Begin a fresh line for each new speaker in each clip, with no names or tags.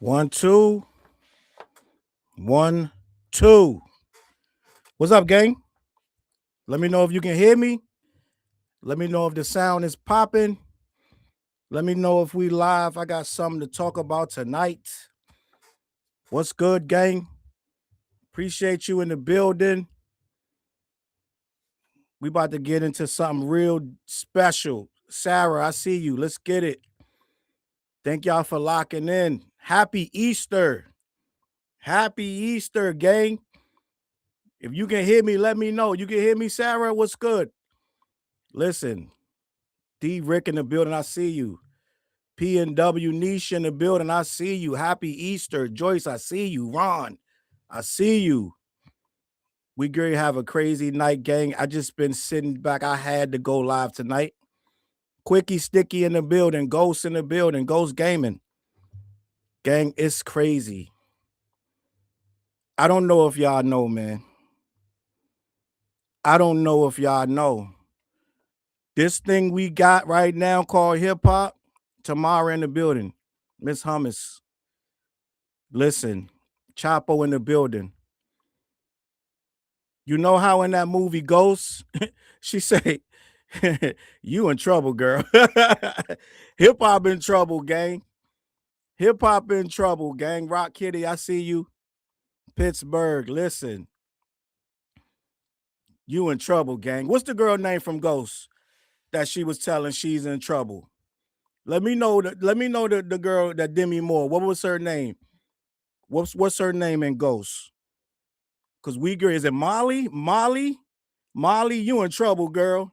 One, two, one, two. What's up, gang? Let me know if you can hear me. Let me know if the sound is popping. Let me know if we live. I got something to talk about tonight. What's good, gang? Appreciate you in the building. We about to get into something real special. Sarah, I see you. Let's get it. Thank y'all for locking in. Happy Easter. Happy Easter, gang. If you can hear me, let me know. You can hear me, Sarah? What's good? Listen, D Rick in the building, I see you. P&W Niche in the building, I see you. Happy Easter. Joyce, I see you. Ron, I see you. We going to have a crazy night, gang. I just been sitting back. I had to go live tonight. Quickie Sticky in the building. Ghost in the building. Ghost Gaming. Gang, it's crazy. I don't know if y'all know, man. I don't know if y'all know. This thing we got right now called hip hop, Tamara in the building. Miss Hummus. Listen, Chapo in the building. You know how in that movie Ghost, she say, you in trouble, girl. Hip hop in trouble, gang. Hip hop in trouble, gang. Rock Kitty, I see you. Pittsburgh, listen. You in trouble, gang. What's the girl name from Ghost that she was telling she's in trouble? Let me know the girl that Demi Moore. What was her name? What's her name in Ghost? Cause we girl, is it Molly? Molly, you in trouble, girl.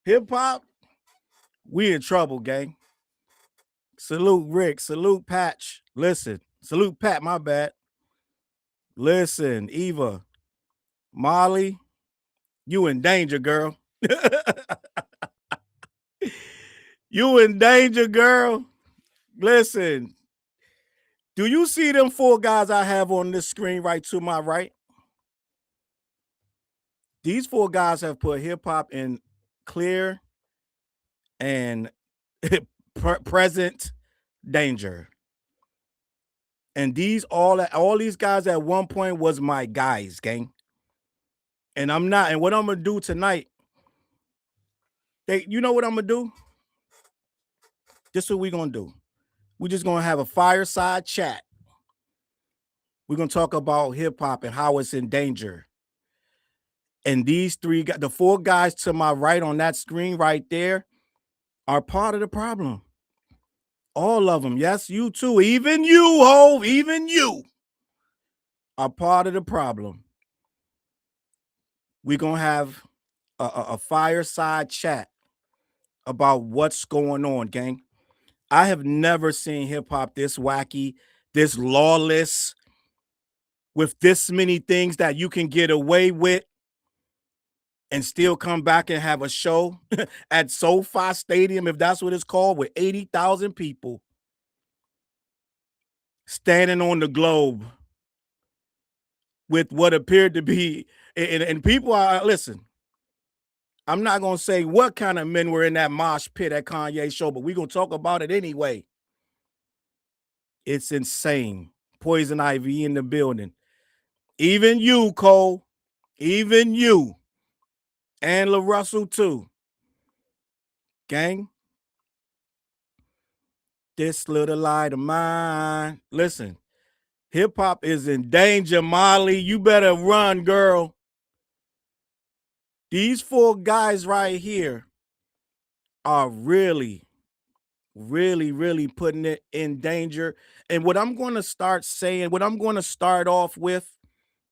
Hip hop, we in trouble, gang. Salute Rick, salute Patch. Listen, salute Pat, my bad. Listen, Eva, Molly, you in danger, girl. You in danger, girl. Listen, do you see them four guys I have on this screen right to my right? These four guys have put hip hop in clear and present danger. And all these guys at one point was my guys, gang. And I'm not. And what I'm gonna do tonight, you know what I'm gonna do? This is what we're gonna do. We're just gonna have a fireside chat. We're gonna talk about hip hop and how it's in danger. And these the four guys to my right on that screen right there are part of the problem. All of them. Yes, you too. Even you, Hove, even you are part of the problem. We're going to have a fireside chat about what's going on, gang. I have never seen hip hop this wacky, this lawless, with this many things that you can get away with and still come back and have a show at SoFi Stadium, if that's what it's called, with 80,000 people standing on the globe with what appeared to be, and people are, listen, I'm not going to say what kind of men were in that mosh pit at Kanye's show, but we're going to talk about it anyway. It's insane. Poison Ivy in the building. Even you, Cole. Even you. And LaRussell, too. Gang. This little light of mine. Listen, hip hop is in danger, Molly. You better run, girl. These four guys right here are really, really putting it in danger. And what I'm going to start saying, what I'm going to start off with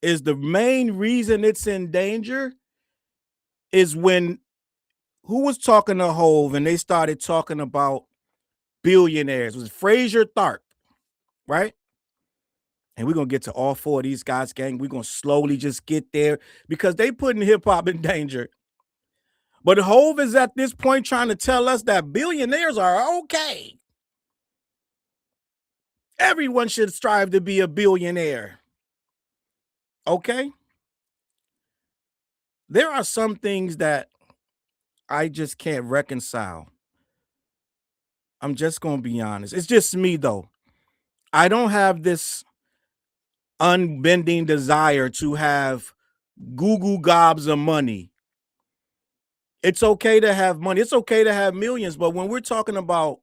is the main reason it's in danger is when who was talking to Hove and they started talking about billionaires. It was Fraser Tharp, right? And we're going to get to all four of these guys, gang. We're going to slowly just get there because they putting hip hop in danger. But Hove is at this point trying to tell us that billionaires are okay. Everyone should strive to be a billionaire. Okay? There are some things that I just can't reconcile. I'm just going to be honest. It's just me, though. I don't have this unbending desire to have Google gobs of money. It's okay to have money. It's okay to have millions, but when we're talking about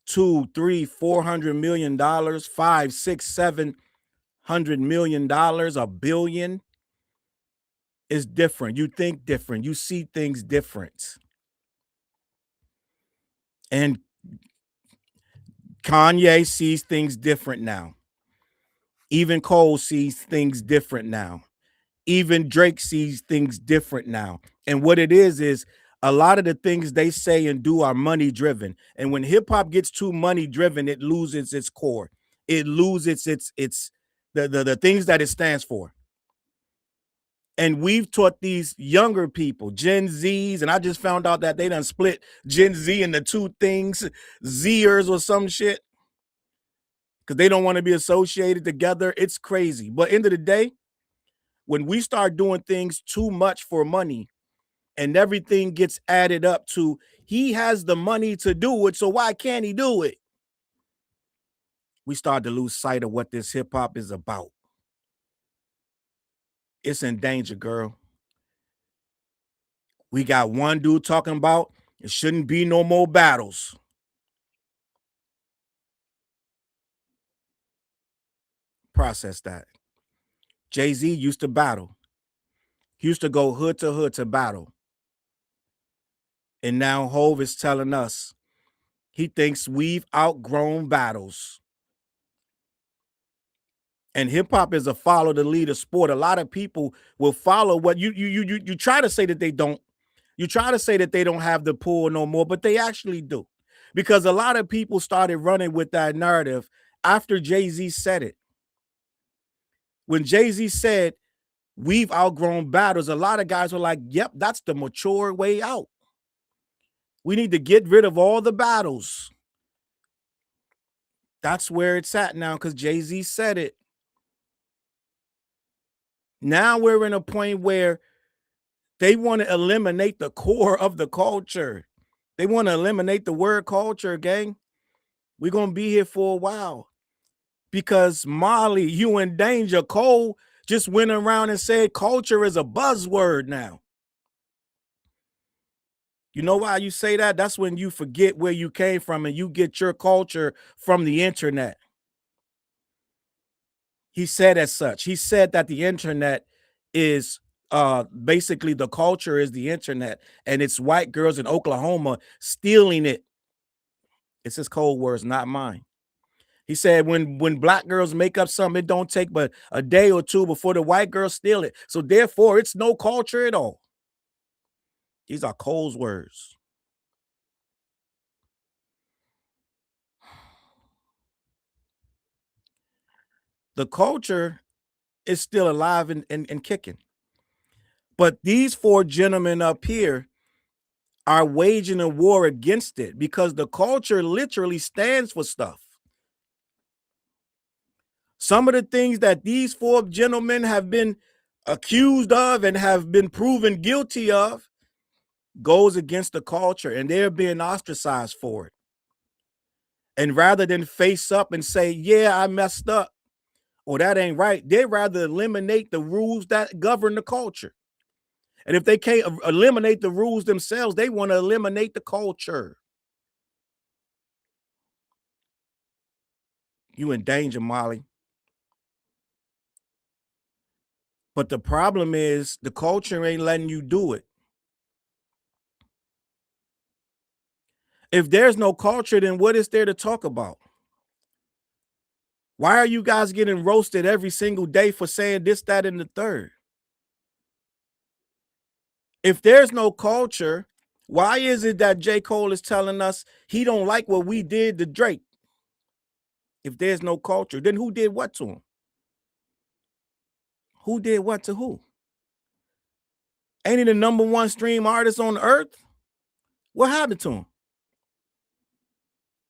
2, 3, $400 million, 5, 6, $700 million, a billion is different. You think different. You see things different. And Kanye sees things different now. Even Cole sees things different now. Even Drake sees things different now. And what it is a lot of the things they say and do are money driven. And when hip hop gets too money driven, it loses its core. It loses its the things that it stands for. And we've taught these younger people, Gen Zs, and I just found out that they done split Gen Z into two things, Zers or some shit, because they don't want to be associated together. It's crazy. But end of the day, when we start doing things too much for money and everything gets added up to he has the money to do it, so why can't he do it? We start to lose sight of what this hip hop is about. It's in danger, girl. We got one dude talking about it shouldn't be no more battles. Process that. Jay-Z used to battle. He used to go hood to battle. And now Hove is telling us he thinks we've outgrown battles. And hip hop is a follow the leader sport. A lot of people will follow what you try to say that they don't. You try to say that they don't have the pull no more, but they actually do. Because a lot of people started running with that narrative after Jay-Z said it. When Jay-Z said, we've outgrown battles, a lot of guys were like, yep, that's the mature way out. We need to get rid of all the battles. That's where it's at now because Jay-Z said it. Now we're in a point where they want to eliminate the core of the culture. They want to eliminate the word culture, gang. We're going to be here for a while because Molly, you in danger. Cole just went around and said culture is a buzzword now. You know why you say that? That's when you forget where you came from and you get your culture from the internet. He said as such. He said that the internet is basically the culture is the internet and it's white girls in Oklahoma stealing it. It's his cold words, not mine. He said when black girls make up something, it don't take but a day or two before the white girls steal it. So therefore, it's no culture at all. These are Cole's words. The culture is still alive and kicking. But these four gentlemen up here are waging a war against it because the culture literally stands for stuff. Some of the things that these four gentlemen have been accused of and have been proven guilty of goes against the culture, and they're being ostracized for it. And rather than face up and say, yeah, I messed up, or that ain't right, they'd rather eliminate the rules that govern the culture. And if they can't eliminate the rules themselves, they want to eliminate the culture. You in danger, Molly. But the problem is the culture ain't letting you do it. If there's no culture, then what is there to talk about? Why are you guys getting roasted every single day for saying this, that, and the third? If there's no culture, why is it that J. Cole is telling us he don't like what we did to Drake? If there's no culture, then who did what to him? Who did what to who? Ain't he the #1 stream artist on earth? What happened to him?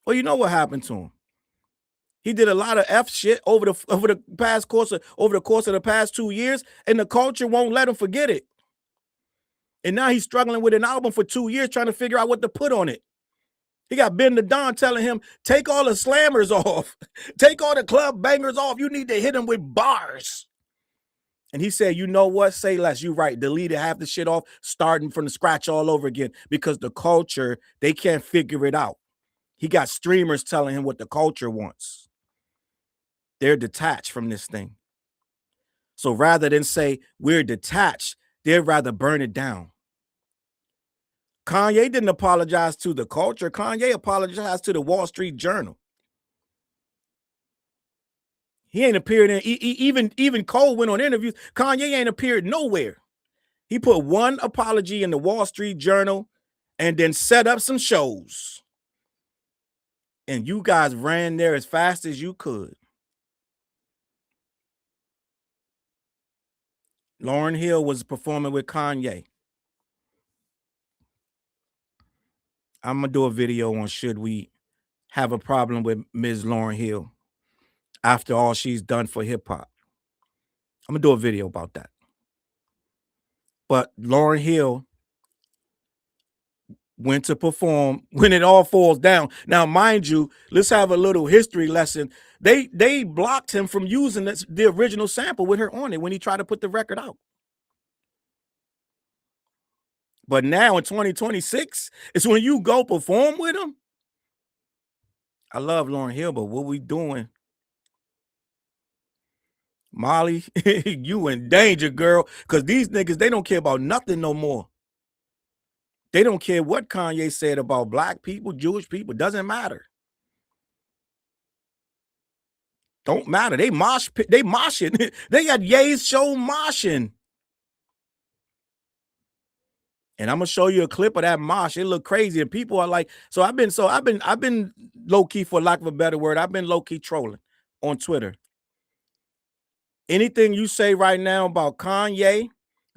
Well, you know what happened to him. He did a lot of F shit over the course of the past 2 years, and the culture won't let him forget it. And now he's struggling with an album for 2 years trying to figure out what to put on it. He got Ben the Don telling him, take all the slammers off. Take all the club bangers off. You need to hit him with bars. And he said, you know what? Say less. You right. Delete it, half the shit off, starting from the scratch all over again. Because the culture, they can't figure it out. He got streamers telling him what the culture wants. They're detached from this thing. So rather than say we're detached, they'd rather burn it down. Kanye didn't apologize to the culture. Kanye apologized to the Wall Street Journal. He ain't appeared in, even Cole went on interviews. Kanye ain't appeared nowhere. He put one apology in the Wall Street Journal and then set up some shows. And you guys ran there as fast as you could. Lauryn Hill was performing with Kanye. I'm going to do a video on should we have a problem with Ms. Lauryn Hill after all she's done for hip hop. I'm going to do a video about that. But Lauryn Hill went to perform when it all falls down. Now, mind you, let's have a little history lesson. They blocked him from using the original sample with her on it when he tried to put the record out. But now in 2026, it's when you go perform with him. I love Lauryn Hill, but what we doing? Molly, you in danger, girl. Because these niggas, they don't care about nothing no more. They don't care what Kanye said about black people, Jewish people. Doesn't matter. Don't matter. They moshing. They got Ye's show moshing. And I'm gonna show you a clip of that mosh. It look crazy, and people are like, I've been low key, for lack of a better word. I've been low key trolling on Twitter. Anything you say right now about Kanye,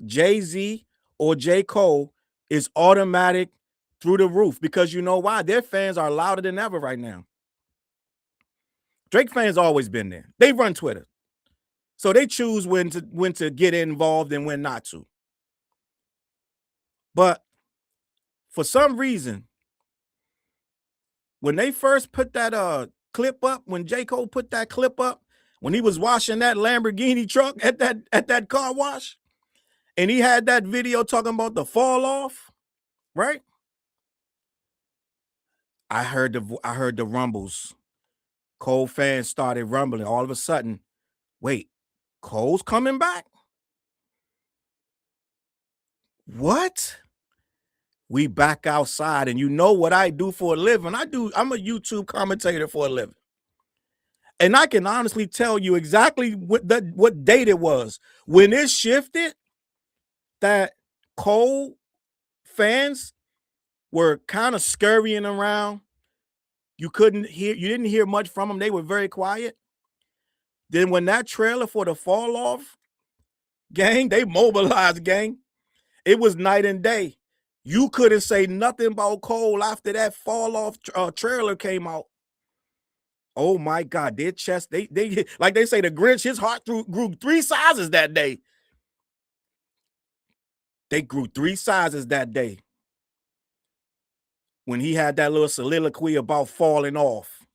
Jay-Z, or J. Cole is automatic through the roof, because you know why? Their fans are louder than ever right now. Drake fans always been there. They run Twitter, so they choose when to get involved and when not to. But for some reason, when they first put that clip up, when J. Cole put that clip up, when he was washing that Lamborghini truck at that car wash, and he had that video talking about the fall off, right? I heard the rumbles. Cole fans started rumbling. All of a sudden, wait, Cole's coming back? What? We back outside, and you know what I do for a living? I'm a YouTube commentator for a living. And I can honestly tell you exactly what date it was when it shifted, that Cole fans were kind of scurrying around. You didn't hear much from them. They were very quiet. Then when that trailer for the fall off, gang, they mobilized, gang. It was night and day. You couldn't say nothing about Cole after that fall off trailer came out. Oh my God, their chest, they like they say, the Grinch, his heart grew 3 sizes that day. They grew 3 sizes that day when he had that little soliloquy about falling off.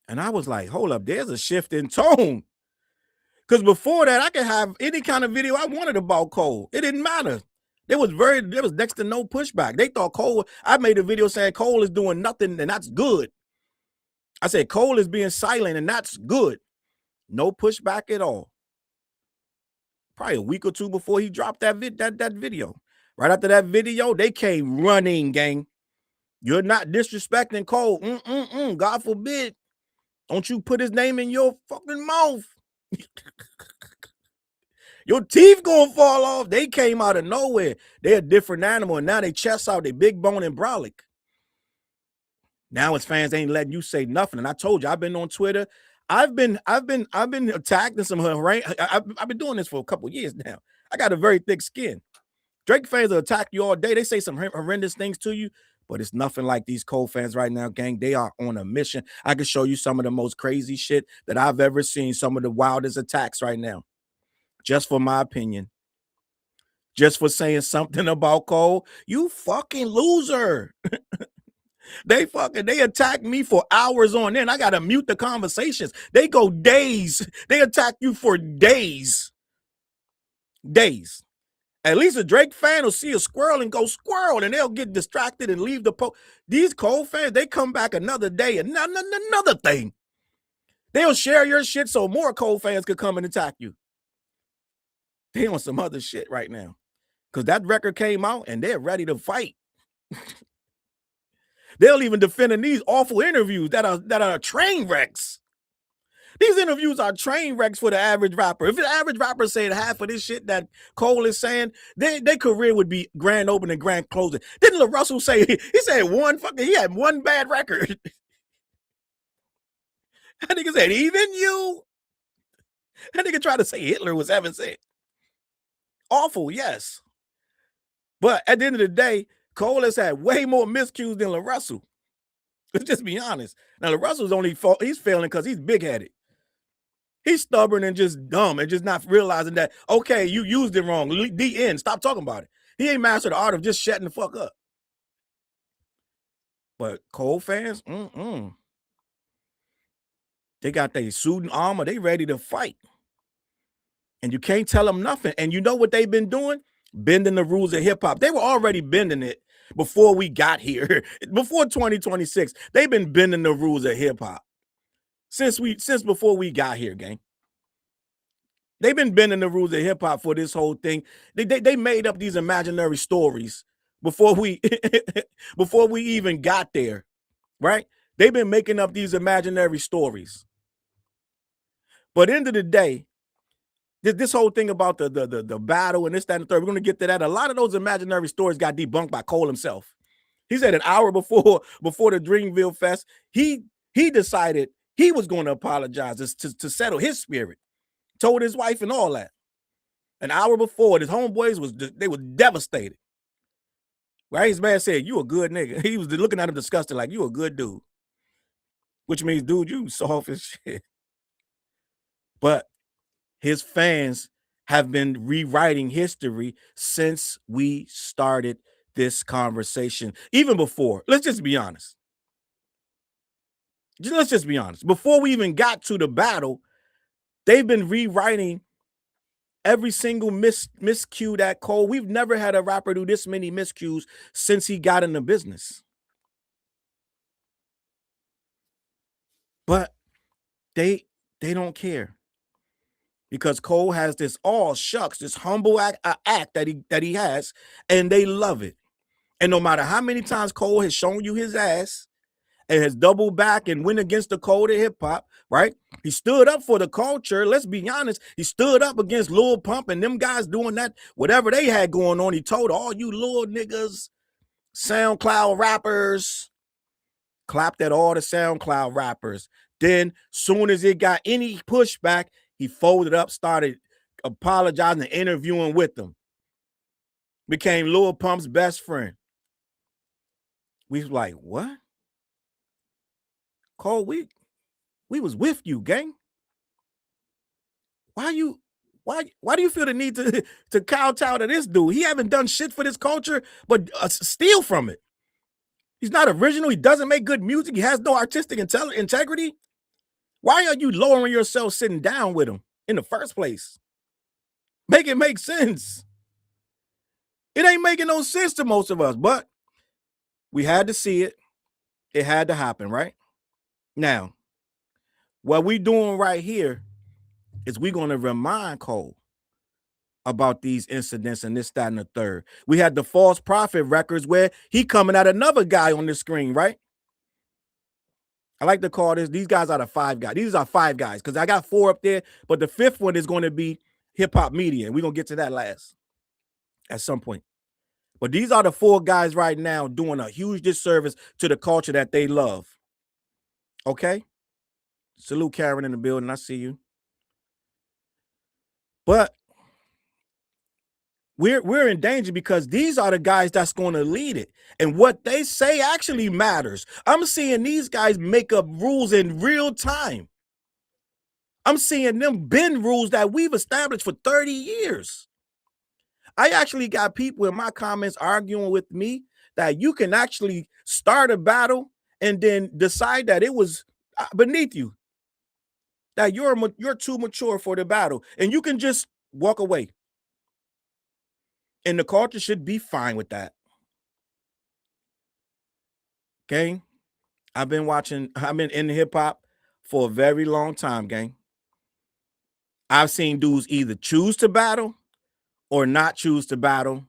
And I was like, hold up, there's a shift in tone. Because before that, I could have any kind of video I wanted about Cole. It didn't matter. There was next to no pushback. They thought Cole, I made a video saying Cole is doing nothing, and that's good. I said Cole is being silent, and that's good. No pushback at all. Probably a week or two before he dropped that video. Right after that video, they came running, gang. You're not disrespecting Cole. God forbid. Don't you put his name in your fucking mouth. Your teeth gonna fall off. They came out of nowhere. They're a different animal, and now they chest out, they big bone and brolic. Now his fans ain't letting you say nothing. And I told you, I've been on Twitter. I've been attacked in some I've been doing this for a couple of years now. I got a very thick skin. Drake fans will attack you all day. They say some horrendous things to you, but it's nothing like these Cole fans right now, gang. They are on a mission. I can show you some of the most crazy shit that I've ever seen, some of the wildest attacks right now, just for my opinion. just for saying something about Cole. You fucking loser. They attack me for hours on end. I gotta mute the conversations. They go days. They attack you for days. Days. At least a Drake fan will see a squirrel and go squirrel, and they'll get distracted and leave the post. These Cole fans, they come back another day and another thing. They'll share your shit so more Cole fans could come and attack you. They on some other shit right now. Because that record came out and they're ready to fight. They'll even defend in these awful interviews that are train wrecks. These interviews are train wrecks for the average rapper. If the average rapper said half of this shit that Cole is saying, their career would be grand opening, grand closing. Didn't LaRussell say, he said he had one bad record. That nigga said, even you? That nigga tried to say Hitler was Evan said. Awful, yes. But at the end of the day, Cole has had way more miscues than LaRussell. Let's just be honest. Now, LaRussell's he's failing because he's big-headed. He's stubborn and just dumb and just not realizing that, okay, you used it wrong. The end. Stop talking about it. He ain't mastered the art of just shutting the fuck up. But Cole fans, they got their suit and armor. They ready to fight. And you can't tell them nothing. And you know what they've been doing? Bending the rules of hip-hop. They were already bending it before we got here. Before 2026, they've been bending the rules of hip-hop. Since before we got here, gang. They've been bending the rules of hip-hop for this whole thing. They made up these imaginary stories before we before we even got there, right? They've been making up these imaginary stories. But end of the day, this whole thing about the battle and this, that, and the third, we're going to get to that. A lot of those imaginary stories got debunked by Cole himself. He said an hour before the Dreamville Fest, he decided he was going to apologize to settle his spirit. Told his wife and all that. An hour before, his homeboys they were devastated. Right? His man said, "You a good nigga." He was looking at him disgusted, like, "You a good dude." Which means, dude, you soft as shit. But his fans have been rewriting history since we started this conversation. Even before. Let's just be honest. Let's just be honest. Before we even got to the battle, they've been rewriting every single miscue that Cole. We've never had a rapper do this many miscues since he got in the business. But they don't care. Because Cole has this all shucks, this humble act that he has, and they love it. And no matter how many times Cole has shown you his ass and has doubled back and went against the code of hip-hop, right? He stood up for the culture. Let's be honest. He stood up against Lil Pump and them guys doing that, whatever they had going on. He told all you little niggas, SoundCloud rappers, clapped at all the SoundCloud rappers. Then soon as it got any pushback, he folded up, started apologizing and interviewing with them. Became Lil Pump's best friend. We was like, what? Cole, we was with you, gang. Why do you feel the need to kowtow to this dude? He haven't done shit for this culture, but steal from it. He's not original. He doesn't make good music. He has no artistic integrity. Why are you lowering yourself sitting down with him in the first place? Make it make sense. It ain't making no sense to most of us, but we had to see it. It had to happen, right? Now, what we doing right here is we're going to remind Cole about these incidents and this, that, and the third. We had the false prophet records where he coming at another guy on the screen, right? I like to call these guys are the five guys. These are five guys because I got four up there, but the fifth one is going to be hip hop media. And we're going to get to that last at some point. But these are the four guys right now doing a huge disservice to the culture that they love. Okay? Salute Karen in the building. I see you. But we're in danger because these are the guys that's going to lead it. And what they say actually matters. I'm seeing these guys make up rules in real time. I'm seeing them bend rules that we've established for 30 years. I actually got people in my comments arguing with me that you can actually start a battle and then decide that it was beneath you, that you're too mature for the battle, and you can just walk away. And the culture should be fine with that. Okay? I've been in hip hop for a very long time, gang. I've seen dudes either choose to battle or not choose to battle.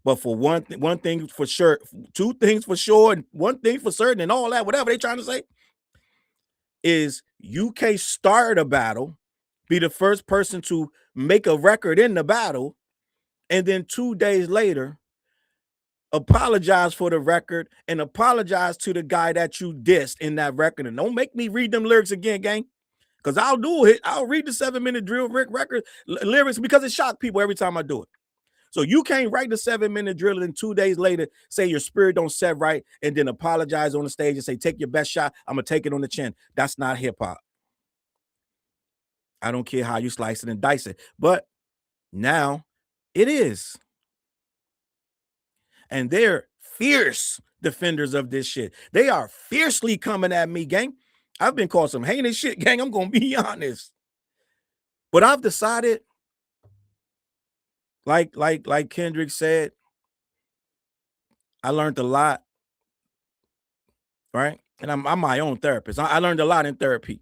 But for one thing for sure, two things for sure, and one thing for certain, and all that, whatever they trying to say, is you can't start a battle, be the first person to make a record in the battle, and then 2 days later apologize for the record and apologize to the guy that you dissed in that record. And don't make me read them lyrics again, gang. Because I'll do it. I'll read the 7-minute drill record lyrics because it shocked people every time I do it. So you can't write the 7-minute drill and 2 days later say your spirit don't set right and then apologize on the stage and say, take your best shot. I'm going to take it on the chin. That's not hip hop. I don't care how you slice it and dice it. But now it is. And they're fierce defenders of this shit. They are fiercely coming at me, gang. I've been called some heinous shit, gang. I'm going to be honest. But I've decided, like Kendrick said, I learned a lot, right? And I'm my own therapist. I learned a lot in therapy.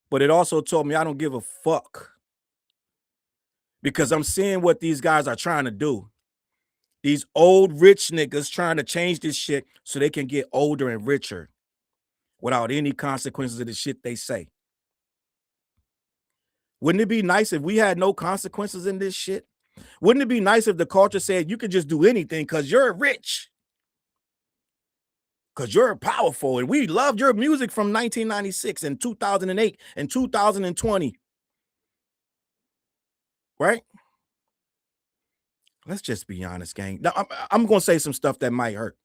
But it also told me I don't give a fuck. Because I'm seeing what these guys are trying to do. These old rich niggas trying to change this shit so they can get older and richer without any consequences of the shit they say. Wouldn't it be nice if we had no consequences in this shit? Wouldn't it be nice if the culture said you could just do anything because you're rich? Because you're powerful and we loved your music from 1996 and 2008 and 2020. Right? Let's just be honest, gang. Now, I'm going to say some stuff that might hurt.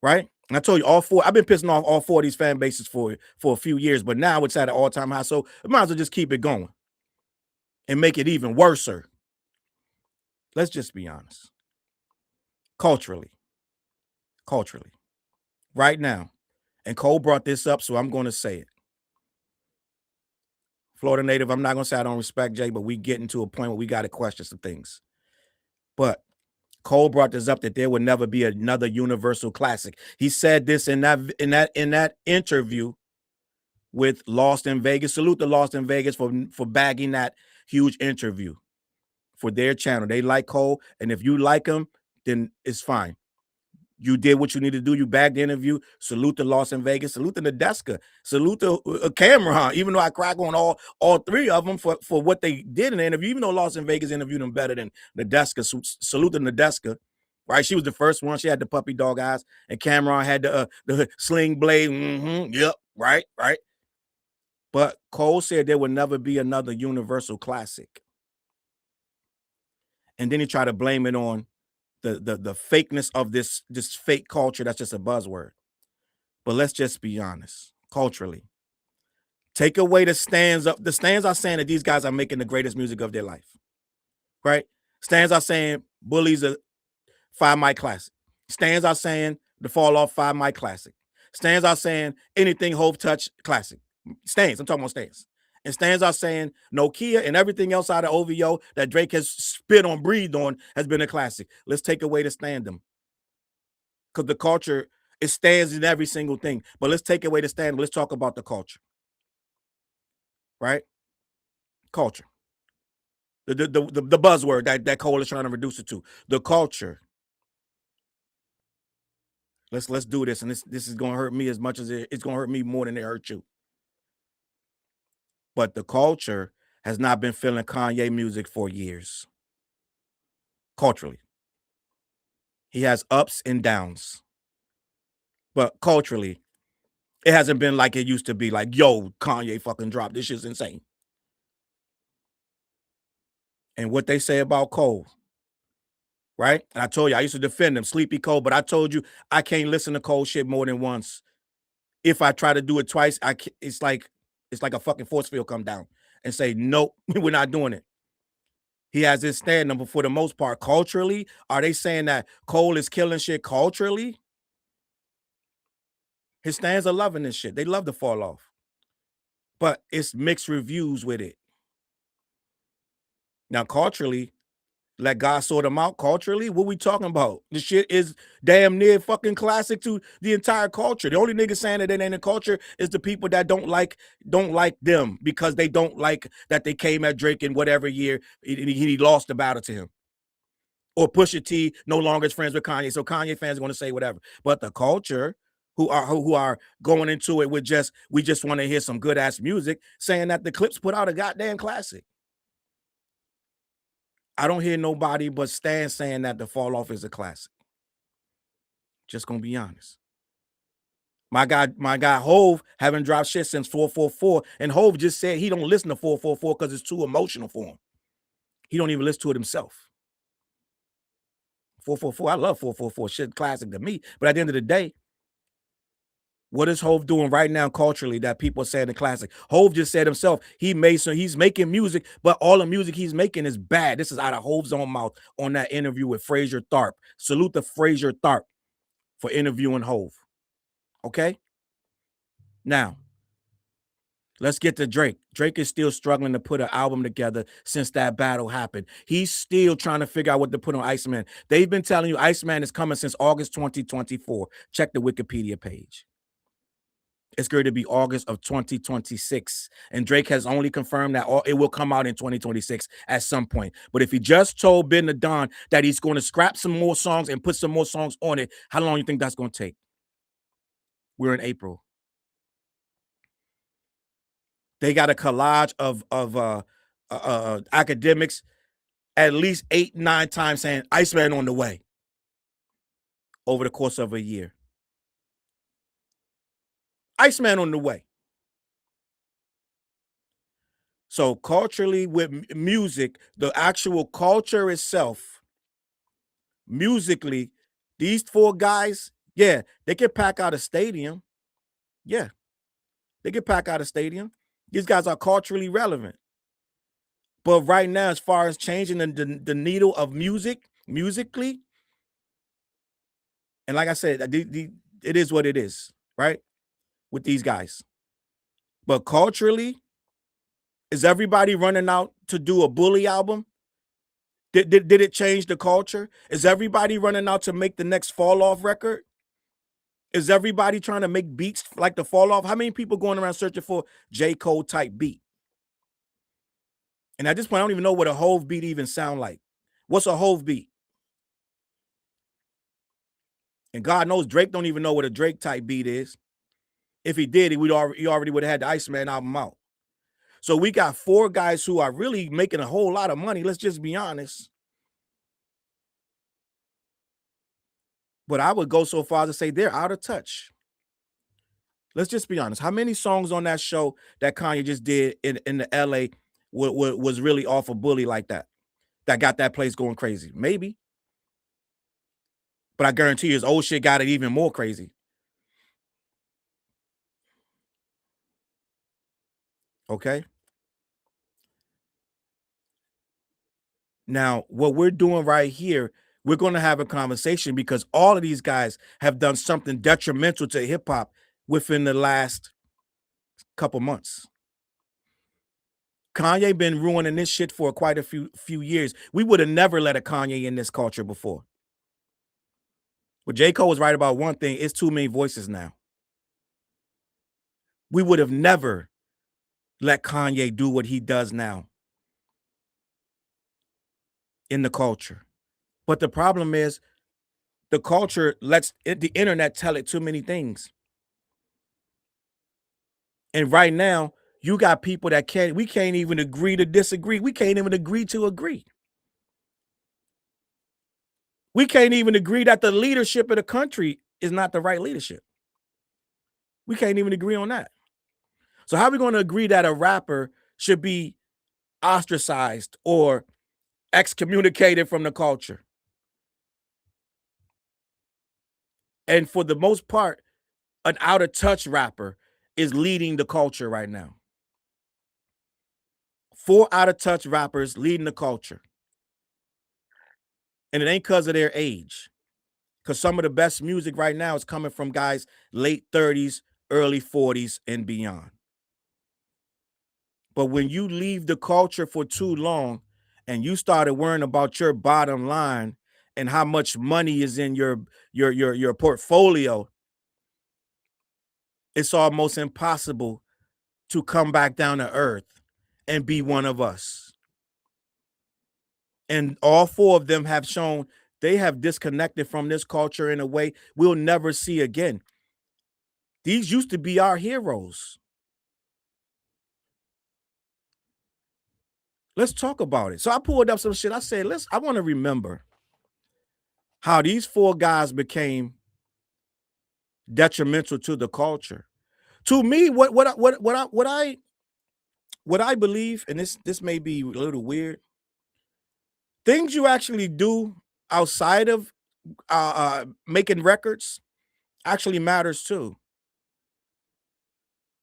Right? And I told you I've been pissing off all 4 of these fan bases for a few years, but now it's at an all-time high. So I might as well just keep it going and make it even worser. Let's just be honest. Culturally, right now, and Cole brought this up, so I'm going to say it. Florida native, I'm not going to say I don't respect Jay, but we getting to a point where we got to question some things. But Cole brought this up that there would never be another universal classic. He said this in that interview with Lost in Vegas. Salute to Lost in Vegas for bagging that huge interview for their channel. They like Cole, and if you like him, then it's fine. You did what you need to do. You bagged the interview. Salute to Lost in Vegas. Salute to Nadeska. Salute to Cameron, even though I crack on all 3 of them for what they did in the interview, even though Lost in Vegas interviewed them better than Nadeska. Salute to Nadeska. Right? She was the first one. She had the puppy dog eyes, and Cameron had the sling blade. Yep. Right. But Cole said there would never be another universal classic. And then he tried to blame it on the fakeness of this fake culture that's just a buzzword. But let's just be honest, culturally. Take away the stands up. The stands are saying that these guys are making the greatest music of their life. Right? Stands are saying Bully's a 5 mic classic. Stands are saying the Fall Off 5 mic classic. Stands are saying anything Hove touch classic. Stands, I'm talking about stands. And stands are saying Nokia and everything else out of OVO that Drake has spit on, breathed on, has been a classic. Let's take away the standum. Because the culture, it stands in every single thing. But let's take away the standum. Let's talk about the culture. Right? Culture. The buzzword that Cole is trying to reduce it to. The culture. Let's do this. And this is going to hurt me as much as it's going to hurt me more than it hurt you. But the culture has not been feeling Kanye music for years. Culturally. He has ups and downs. But culturally, it hasn't been like it used to be. Like, yo, Kanye fucking dropped. This shit's insane. And what they say about Cole, right? And I told you, I used to defend him, Sleepy Cole, but I told you, I can't listen to Cole shit more than once. If I try to do it twice, it's like a fucking force field come down and say, nope, we're not doing it. He has his stand number for the most part. Culturally, are they saying that Cole is killing shit culturally? His stands are loving this shit. They love to fall off. But it's mixed reviews with it. Now, culturally, let God sort them out culturally. What we talking about? The shit is damn near fucking classic to the entire culture. The only nigga saying that it ain't a culture is the people that don't like them because they don't like that they came at Drake in whatever year he lost the battle to him. Or Pusha T no longer is friends with Kanye. So Kanye fans are going to say whatever. But the culture who are going into it with we just want to hear some good ass music, saying that the Clips put out a goddamn classic. I don't hear nobody but Stan saying that the Fall Off is a classic. Just gonna be honest. My guy Hove haven't dropped shit since 444, and Hove just said he don't listen to 444 because it's too emotional for him. He don't even listen to it himself. 444, I love 444, shit classic to me. But at the end of the day, what is Hove doing right now culturally that people are saying the classic? Hove just said himself, he's making music, but all the music he's making is bad. This is out of Hove's own mouth on that interview with Fraser Tharp. Salute to Fraser Tharp for interviewing Hove. Okay? Now, let's get to Drake. Drake is still struggling to put an album together since that battle happened. He's still trying to figure out what to put on Iceman. They've been telling you Iceman is coming since August 2024. Check the Wikipedia page. It's going to be August of 2026. And Drake has only confirmed that it will come out in 2026 at some point. But if he just told Ben the Don that he's going to scrap some more songs and put some more songs on it, how long do you think that's going to take? We're in April. They got a collage of academics at least 8-9 times saying Iceman on the way over the course of a year. Iceman on the way. So culturally with music, the actual culture itself, musically, these 4 guys, yeah, they can pack out a stadium. Yeah, they can pack out a stadium. These guys are culturally relevant. But right now, as far as changing the needle of musically, and like I said, it is what it is, right? With these guys. But culturally, is everybody running out to do a Bully album? Did it change the culture? Is everybody running out to make the next Fall Off record? Is everybody trying to make beats like the Fall Off? How many people going around searching for J. Cole type beat? And at this point, I don't even know what a Hove beat even sound like. What's a Hove beat? And God knows Drake don't even know what a Drake type beat is. If he did, he already would have had the Iceman album out. So we got 4 guys who are really making a whole lot of money. Let's just be honest. But I would go so far as to say they're out of touch. Let's just be honest. How many songs on that show that Kanye just did in the LA was really off a Bully like that got that place going crazy? Maybe. But I guarantee you his old shit got it even more crazy. Okay? Now, what we're doing right here, we're going to have a conversation because all of these guys have done something detrimental to hip hop within the last couple months. Kanye been ruining this shit for quite a few years. We would have never let a Kanye in this culture before. But J. Cole was right about one thing. It's too many voices now. We would have never let Kanye do what he does now in the culture. But the problem is the culture lets the internet tell it too many things. And right now, you got people that we can't even agree to disagree. We can't even agree to agree. We can't even agree that the leadership of the country is not the right leadership. We can't even agree on that. So how are we going to agree that a rapper should be ostracized or excommunicated from the culture? And for the most part, an out of touch rapper is leading the culture right now. 4 out of touch rappers leading the culture. And it ain't because of their age. Because some of the best music right now is coming from guys late 30s, early 40s, and beyond. But when you leave the culture for too long and you started worrying about your bottom line and how much money is in your portfolio, it's almost impossible to come back down to earth and be one of us. And all four of them have shown they have disconnected from this culture in a way we'll never see again. These used to be our heroes. Let's talk about it. So I pulled up some shit. I said, I want to remember how these four guys became detrimental to the culture. To me, what I believe, and this may be a little weird, things you actually do outside of making records actually matters too.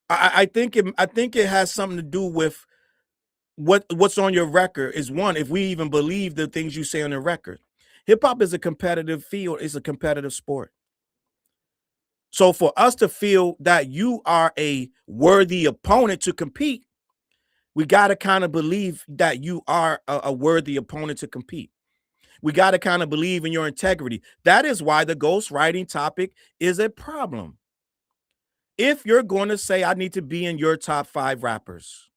I think it has something to do with what's on your record is one, if we even believe the things you say on the record. Hip hop is a competitive field, it's a competitive sport. So for us to feel that you are a worthy opponent to compete, we got to kind of believe that you are a worthy opponent to compete. We got to kind of believe in your integrity. That is why the ghostwriting topic is a problem. If you're going to say, I need to be in your top 5 rappers,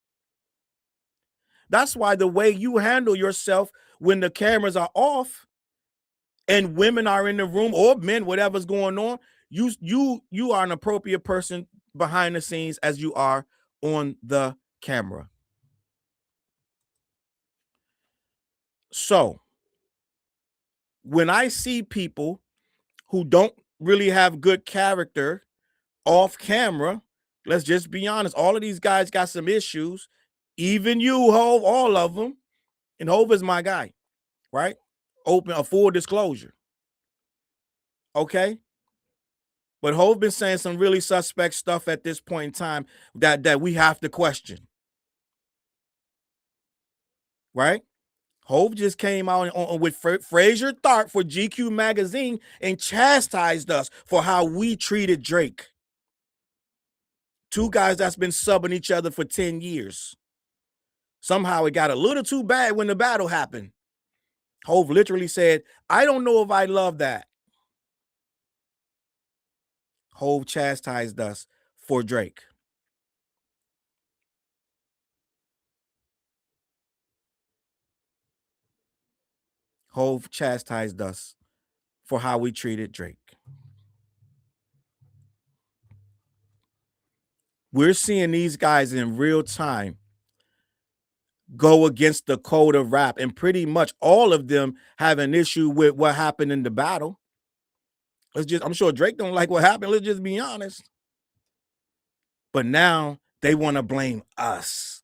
that's why the way you handle yourself when the cameras are off and women are in the room or men, whatever's going on, you are an appropriate person behind the scenes as you are on the camera. So when I see people who don't really have good character off camera, let's just be honest, all of these guys got some issues. Even you, Hov, all of them. And Hov is my guy, right? Open a full disclosure. Okay. But Hov been saying some really suspect stuff at this point in time that we have to question. Right? Hov just came out with Fraser Tharp for GQ magazine and chastised us for how we treated Drake. Two guys that's been subbing each other for 10 years. Somehow it got a little too bad when the battle happened. Hov literally said, I don't know if I love that. Hov chastised us for Drake. Hov chastised us for how we treated Drake. We're seeing these guys in real time go against the code of rap, and pretty much all of them have an issue with what happened in the battle. I'm sure Drake don't like what happened. Let's just be honest. But now they want to blame us.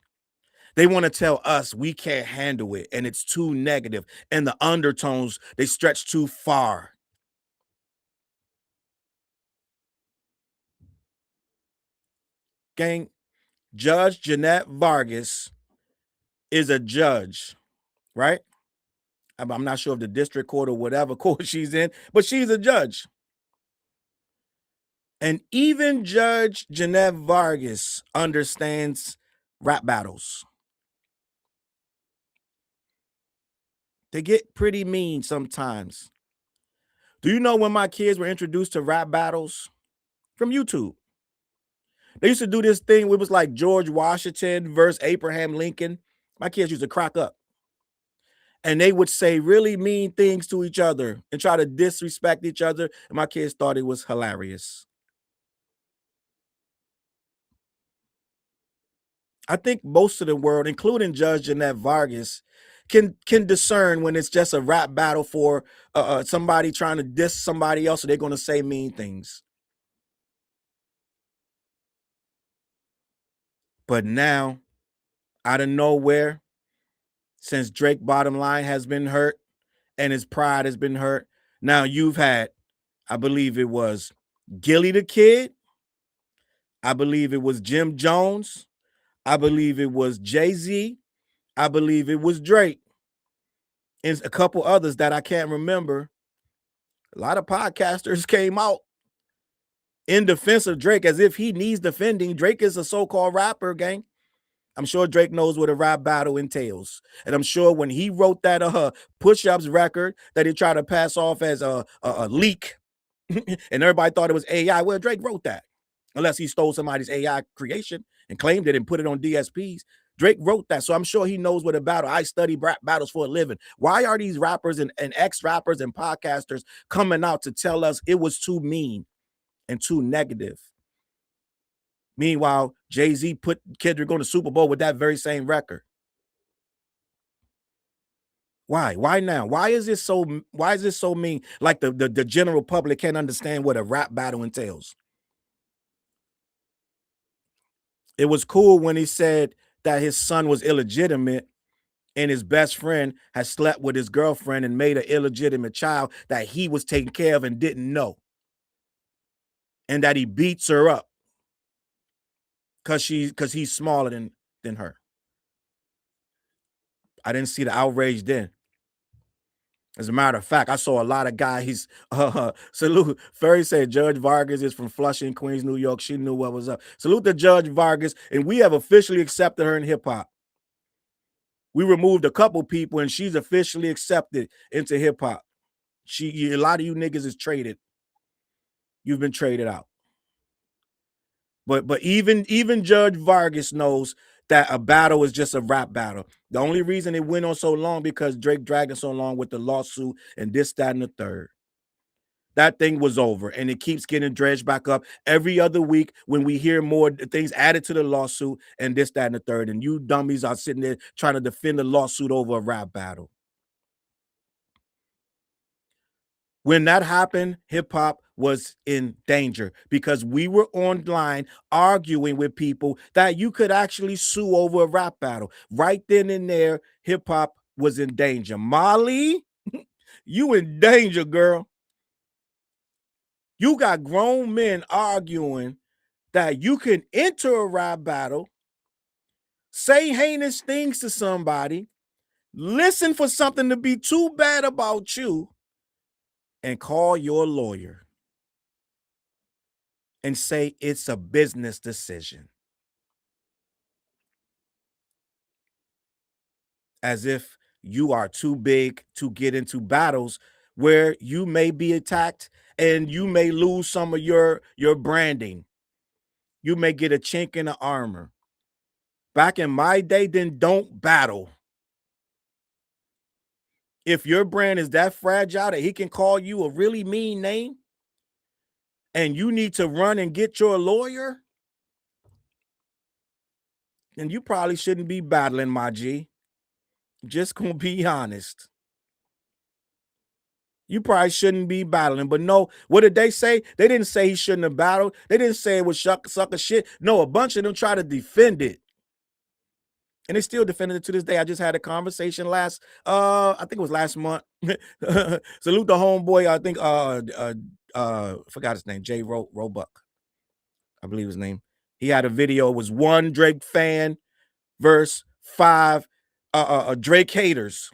They want to tell us we can't handle it and it's too negative, and the undertones, they stretch too far. Gang, Judge Jeanette Vargas is a judge, right? I'm not sure if the district court or whatever court she's in, but she's a judge. And even Judge Jeanette Vargas understands rap battles. They get pretty mean sometimes. Do you know when my kids were introduced to rap battles? From YouTube. They used to do this thing where it was like George Washington versus Abraham Lincoln. My kids used to crack up. And they would say really mean things to each other and try to disrespect each other. And my kids thought it was hilarious. I think most of the world, including Judge Jeanette Vargas, can discern when it's just a rap battle for somebody trying to diss somebody else, so they're going to say mean things. But now, out of nowhere, since Drake bottom line has been hurt and his pride has been hurt, now you've had, I believe it was Gilly the Kid, I believe it was Jim Jones, I believe it was Jay-Z, I believe it was Drake. and a couple others that I can't remember. A lot of podcasters came out in defense of Drake as if he needs defending. Drake is a so-called rapper, gang. I'm sure Drake knows what a rap battle entails. And I'm sure when he wrote that push-ups record that he tried to pass off as a leak, and everybody thought it was AI, well, Drake wrote that. Unless he stole somebody's AI creation and claimed it and put it on DSPs. Drake wrote that. So I'm sure he knows what a battle. I study rap battles for a living. Why are these rappers and ex-rappers and podcasters coming out to tell us it was too mean and too negative? Meanwhile, Jay-Z put Kendrick on the Super Bowl with that very same record. Why? Why now? Why is this so mean? Like the general public can't understand what a rap battle entails. It was cool when he said that his son was illegitimate and his best friend had slept with his girlfriend and made an illegitimate child that he was taking care of and didn't know. And that he beats her up because he's smaller than her. I didn't see the outrage then. As a matter of fact, I saw a lot of guys. Salute. Ferry said Judge Vargas is from Flushing, Queens, New York. She knew what was up. Salute to Judge Vargas, and we have officially accepted her in hip hop. We removed a couple people, and she's officially accepted into hip hop. A lot of you niggas is traded. You've been traded out. But even Judge Vargas knows that a battle is just a rap battle. The only reason it went on so long because Drake dragged so long with the lawsuit and this, that, and the third. That thing was over, and it keeps getting dredged back up every other week when we hear more things added to the lawsuit and this, that, and the third. And you dummies are sitting there trying to defend the lawsuit over a rap battle. When that happened, hip hop was in danger because we were online arguing with people that you could actually sue over a rap battle. Right then and there, hip hop was in danger. Molly, you in danger, girl. You got grown men arguing that you can enter a rap battle, say heinous things to somebody, listen for something to be too bad about you, and call your lawyer and say it's a business decision. As if you are too big to get into battles where you may be attacked and you may lose some of your branding. You may get a chink in the armor. Back in my day, then don't battle. If your brand is that fragile that he can call you a really mean name and you need to run and get your lawyer, then you probably shouldn't be battling, my G. Just gonna be honest. You probably shouldn't be battling. But no, what did they say? They didn't say he shouldn't have battled. They didn't say it was sucker shit. No, a bunch of them try to defend it. And they still defended it to this day. I just had a conversation I think it was last month. Salute the homeboy. I think forgot his name, Jay Roebuck, I believe his name. He had a video. It was one Drake fan versus 5 Drake haters.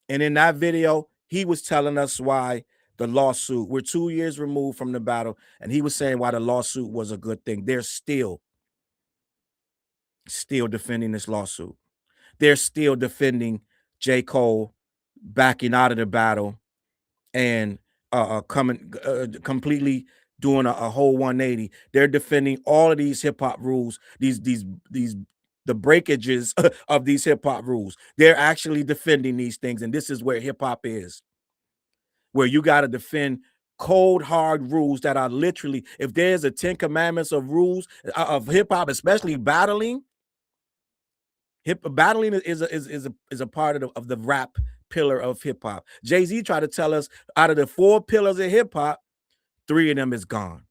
And in that video, he was telling us why the lawsuit, we're 2 years removed from the battle, and he was saying why the lawsuit was a good thing. They're still defending this lawsuit. They're still defending J. Cole backing out of the battle and coming completely doing a whole 180. They're defending all of these hip hop rules, the breakages of these hip hop rules. They're actually defending these things, and this is where hip hop is, where you got to defend cold hard rules that are literally, if there's a 10 commandments of rules of hip hop, especially battling. Battling is a part of the rap pillar of hip hop. Jay-Z tried to tell us out of the 4 pillars of hip hop, 3 of them is gone.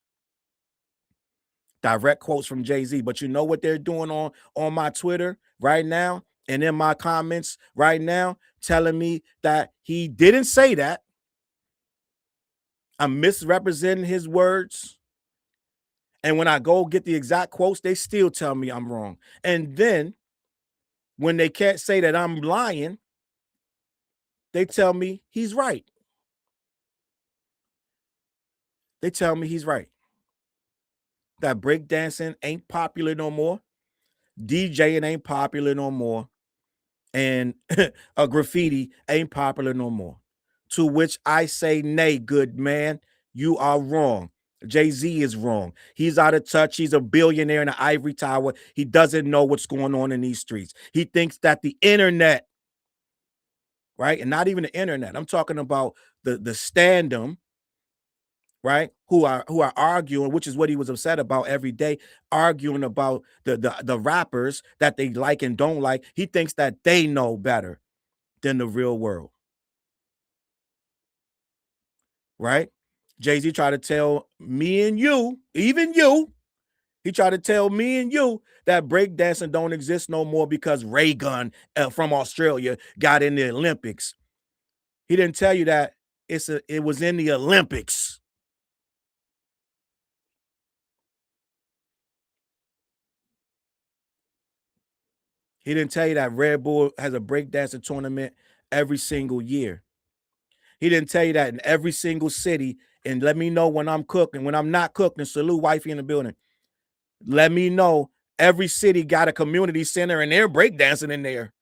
Direct quotes from Jay-Z. But you know what they're doing on my Twitter right now and in my comments right now, telling me that he didn't say that. I'm misrepresenting his words. And when I go get the exact quotes, they still tell me I'm wrong. And then when they can't say that I'm lying, they tell me he's right. They tell me he's right. That breakdancing ain't popular no more. DJing ain't popular no more. And a graffiti ain't popular no more. To which I say, nay, good man, you are wrong. Jay-Z is wrong. He's out of touch. He's a billionaire in the ivory tower. He doesn't know what's going on in these streets. He thinks that the internet, right? And not even the internet. I'm talking about the standum, right? Who are arguing, which is what he was upset about every day, arguing about the rappers that they like and don't like. He thinks that they know better than the real world, right? Jay-Z tried to tell me and you, even you, he tried to tell me and you that breakdancing don't exist no more because Ray Gun from Australia got in the Olympics. He didn't tell you that it was in the Olympics. He didn't tell you that Red Bull has a breakdancing tournament every single year. He didn't tell you that in every single city. And let me know when I'm cooking. When I'm not cooking, salute wifey in the building. Let me know. Every city got a community center and they're breakdancing in there.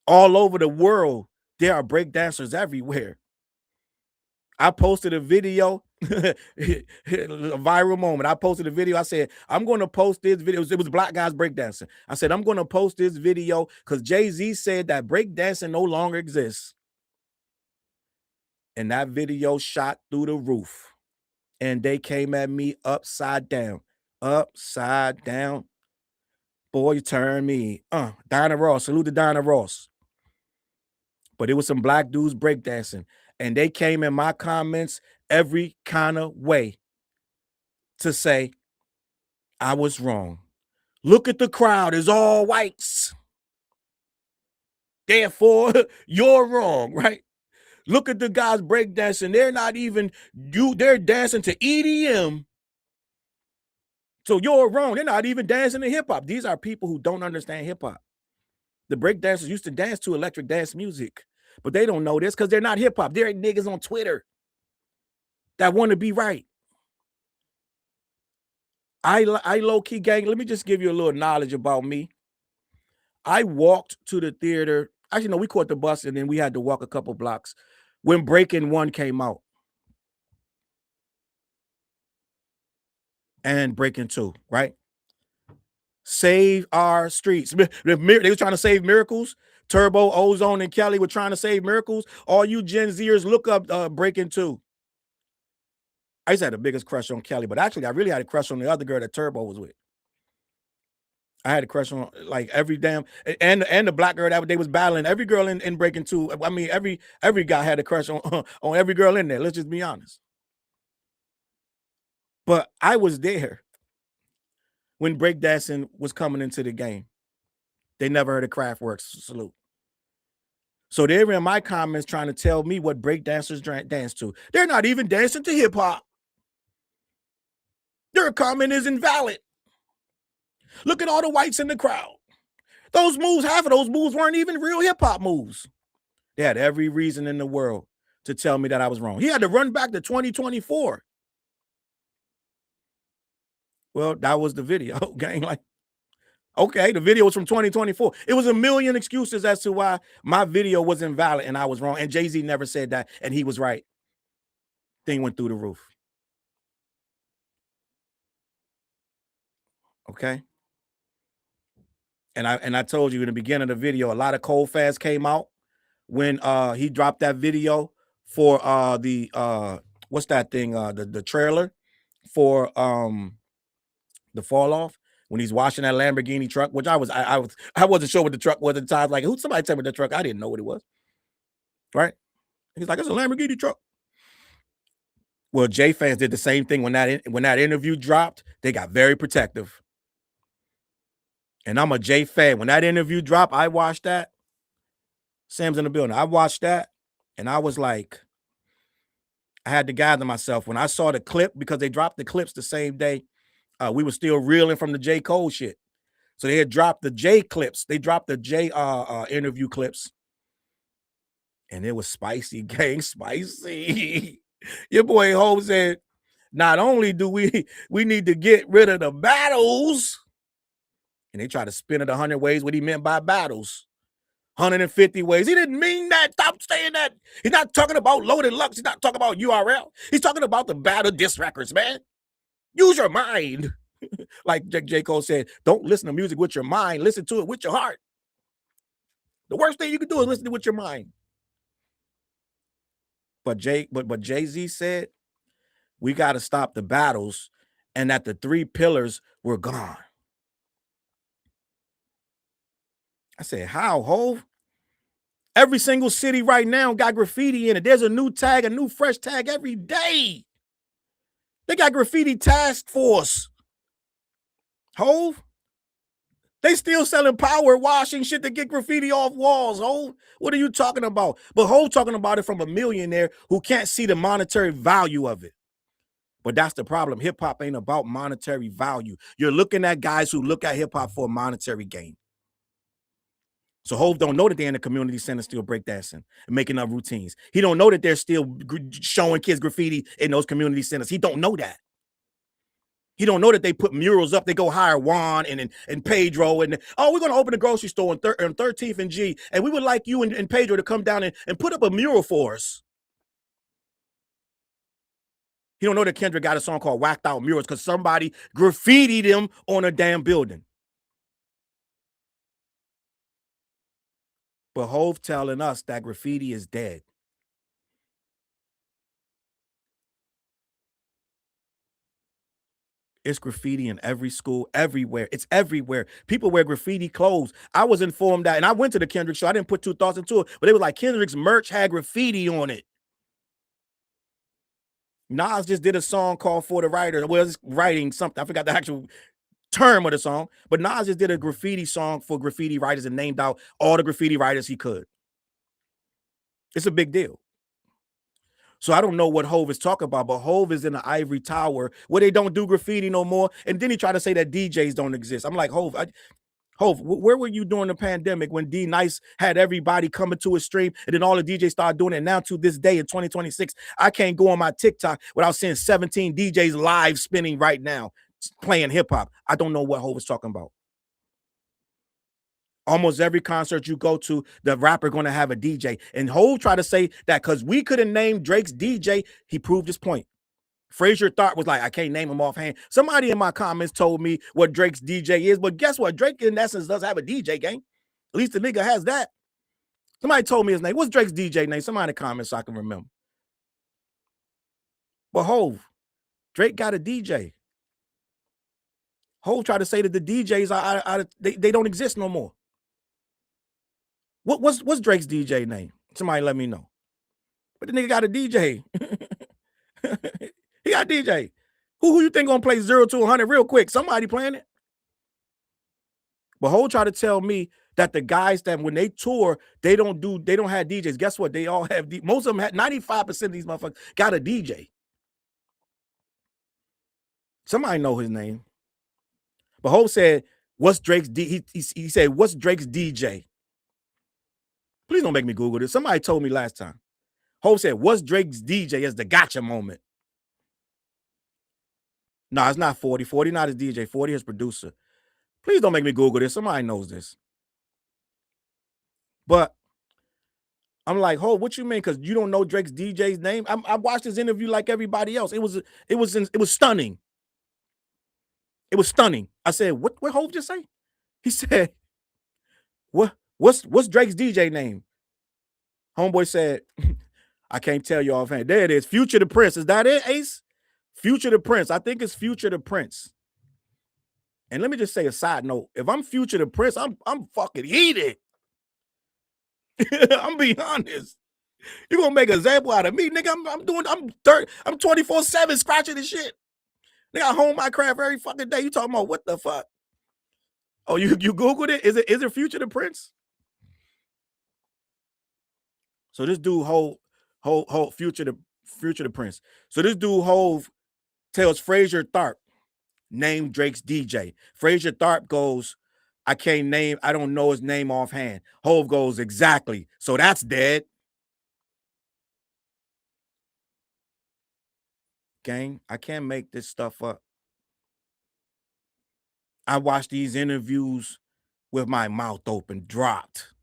All over the world, there are breakdancers everywhere. I posted a video, a viral moment. I posted a video. I said, I'm going to post this video. It was black guys breakdancing. I said, I'm going to post this video because Jay-Z said that breakdancing no longer exists. And that video shot through the roof. And they came at me upside down. Upside down. Boy, you turn me. Diana Ross. Salute to Diana Ross. But it was some black dudes breakdancing. And they came in my comments every kind of way to say I was wrong. Look at the crowd. It's all whites. Therefore, you're wrong, right? Look at the guys breakdancing. They're not even they're dancing to EDM. So you're wrong. They're not even dancing to hip hop. These are people who don't understand hip hop. The breakdancers used to dance to electric dance music, but they don't know this because they're not hip hop. They're niggas on Twitter that want to be right. I low-key, gang, let me just give you a little knowledge about me. I walked to the theater. Actually, no, we caught the bus and then we had to walk a couple blocks when Breaking 1 came out. And Breaking 2, right? Save our streets. They were trying to save Miracles. Turbo, Ozone, and Kelly were trying to save Miracles. All you Gen Zers, look up Breaking 2. I used to have the biggest crush on Kelly, but actually, I really had a crush on the other girl that Turbo was with. I had a crush on like every damn and the black girl that they was battling. Every girl in Breaking 2. I mean, every guy had a crush on on every girl in there. Let's just be honest. But I was there when breakdancing was coming into the game. They never heard of Kraftwerk's. Salute. So they're in my comments trying to tell me what breakdancers dance to. They're not even dancing to hip hop. Their comment is invalid. Look at all the whites in the crowd. Those moves, half of those moves weren't even real hip hop moves. They had every reason in the world to tell me that I was wrong. He had to run back to 2024. Well, that was the video, gang. Like, okay, the video was from 2024. It was a million excuses as to why my video was invalid and I was wrong. And Jay-Z never said that, and he was right. Thing went through the roof. Okay. And I told you in the beginning of the video, a lot of cold fans came out when he dropped that video for the what's that thing? The trailer for the fall off when he's washing that Lamborghini truck, which I wasn't sure what the truck was at the time. Like, who somebody tell me the truck? I didn't know what it was. Right? He's like, it's a Lamborghini truck. Well, Jay fans did the same thing when that interview dropped. They got very protective. And I'm a Jay fan. When that interview dropped, I watched that. Sam's in the building. I watched that, and I was like, I had to gather myself. When I saw the clip, because they dropped the clips the same day, we were still reeling from the J. Cole shit. So they had dropped the J clips. They dropped the J interview clips And it was spicy, gang, spicy. Your boy Hov said, not only do we need to get rid of the battles, and they try to spin it 100 ways what he meant by battles. 150 ways. He didn't mean that. Stop saying that. He's not talking about Loaded Lux. He's not talking about URL. He's talking about the battle disc records, man. Use your mind. Like J. Cole said, don't listen to music with your mind. Listen to it with your heart. The worst thing you can do is listen to it with your mind. But Jay-Z said, we got to stop the battles, and that the 3 pillars were gone. I said, how, Hov? Every single city right now got graffiti in it. There's a new tag, a new fresh tag every day. They got graffiti task force. Hov? They still selling power washing shit to get graffiti off walls, Hov. What are you talking about? But Hov talking about it from a millionaire who can't see the monetary value of it. But that's the problem. Hip-hop ain't about monetary value. You're looking at guys who look at hip-hop for a monetary gain. So Hov don't know that they're in the community center still breakdancing and making up routines. He don't know that they're still showing kids graffiti in those community centers. He don't know that. He don't know that they put murals up. They go hire Juan and Pedro and, oh, we're going to open a grocery store on 13th and G, and we would like you and Pedro to come down and put up a mural for us. He don't know that Kendrick got a song called Whacked Out Murals because somebody graffitied him on a damn building. But Hov telling us that graffiti is dead. It's graffiti in every school, everywhere. It's everywhere. People wear graffiti clothes. I was informed that, and I went to the Kendrick show. I didn't put 2 thoughts into it, but it was like Kendrick's merch had graffiti on it. Nas just did a song called For the Writer. Well, it's writing something. I forgot the actual term of the song, but Nas just did a graffiti song for graffiti writers and named out all the graffiti writers he could. It's a big deal. So I don't know what Hov is talking about, but Hov is in the ivory tower where they don't do graffiti no more. And then he tried to say that DJs don't exist. I'm like, Hov, where were you during the pandemic when D Nice had everybody coming to his stream and then all the DJs started doing it? Now to this day in 2026, I can't go on my TikTok without seeing 17 DJs live spinning right now playing hip hop. I don't know what Hov is talking about. Almost every concert you go to, the rapper going to have a DJ. And Hov tried to say that because we couldn't name Drake's DJ, he proved his point. Frazier Thought was like, I can't name him offhand. Somebody in my comments told me what Drake's DJ is, but guess what? Drake, in essence, does have a DJ gang. At least the nigga has that. Somebody told me his name. What's Drake's DJ name? Somebody in the comments so I can remember. But Hov, Drake got a DJ. Hov tried to say that the DJs they don't exist no more. What's Drake's DJ name? Somebody let me know. But the nigga got a DJ. He got a DJ. Who you think gonna play 0 to 100 real quick? Somebody playing it. But Hov tried to tell me that the guys that when they tour, they don't have DJs. Guess what? They all have most of them had 95% of these motherfuckers got a DJ. Somebody know his name. But Hov said, what's Drake's he said, what's Drake's DJ? Please don't make me Google this. Somebody told me last time. Hov said, what's Drake's DJ as the gotcha moment? No, it's not 40. 40 not his DJ. 40 his producer. Please don't make me Google this. Somebody knows this. But I'm like, Hov, what you mean? Because you don't know Drake's DJ's name? I watched this interview like everybody else. It was stunning. It was stunning. I said, what Hov just say? He said, what's Drake's DJ name? Homeboy said, I can't tell you offhand. There it is. Future the Prince. Is that it, Ace? Future the Prince. I think it's Future the Prince. And let me just say a side note. If I'm Future the Prince, I'm fucking heated. I'm being honest. You're gonna make an example out of me, nigga. I'm 24/7 scratching this shit. Nigga, I hone my craft every fucking day. You talking about what the fuck? Oh, you Googled it? Is it Future the Prince? So this dude Hov Future the Prince. So this dude Hov tells Frazier Tharp, name Drake's DJ. Frazier Tharp goes, I don't know his name offhand. Hov goes, exactly. So that's dead. gang. I can't make this stuff up. I watched these interviews with my mouth open, dropped.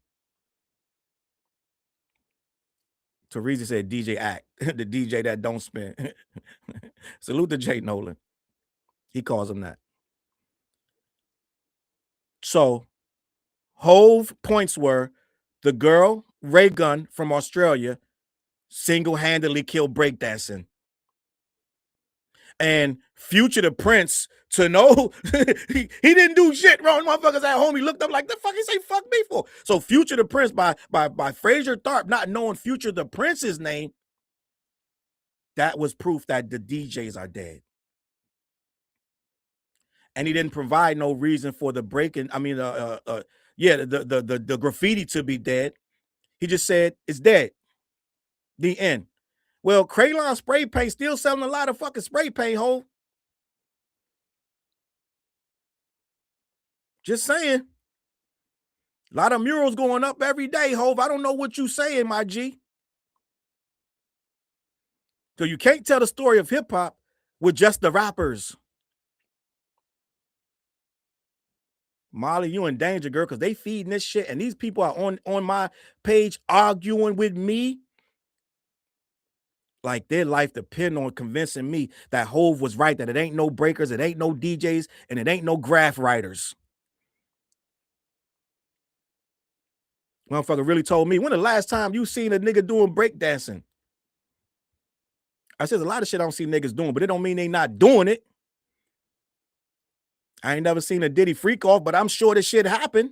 Teresa said DJ Act, the DJ that don't spin. Salute to Jay Nolan. He calls him that. So Hove points were the girl, Ray Gunn from Australia, single-handedly killed breakdancing. And Future the Prince, to know he didn't do shit wrong. Motherfuckers at home, he looked up like, the fuck he say fuck me for? So Future the Prince by Fraser Tharp not knowing Future the Prince's name, that was proof that the DJs are dead. And he didn't provide no reason for the breaking. I mean, the graffiti to be dead. He just said it's dead. The end. Well, Crayon spray paint still selling a lot of fucking spray paint, ho. Just saying. A lot of murals going up every day, Hove. I don't know what you saying, my G. So you can't tell the story of hip hop with just the rappers. Molly, you in danger, girl, because they feeding this shit, and these people are on my page arguing with me. Like their life depend on convincing me that Hove was right, that it ain't no breakers, it ain't no DJs, and it ain't no graph writers. Motherfucker really told me, when the last time you seen a nigga doing breakdancing? I said, a lot of shit I don't see niggas doing, but it don't mean they not doing it. I ain't never seen a Diddy freak off, but I'm sure this shit happened.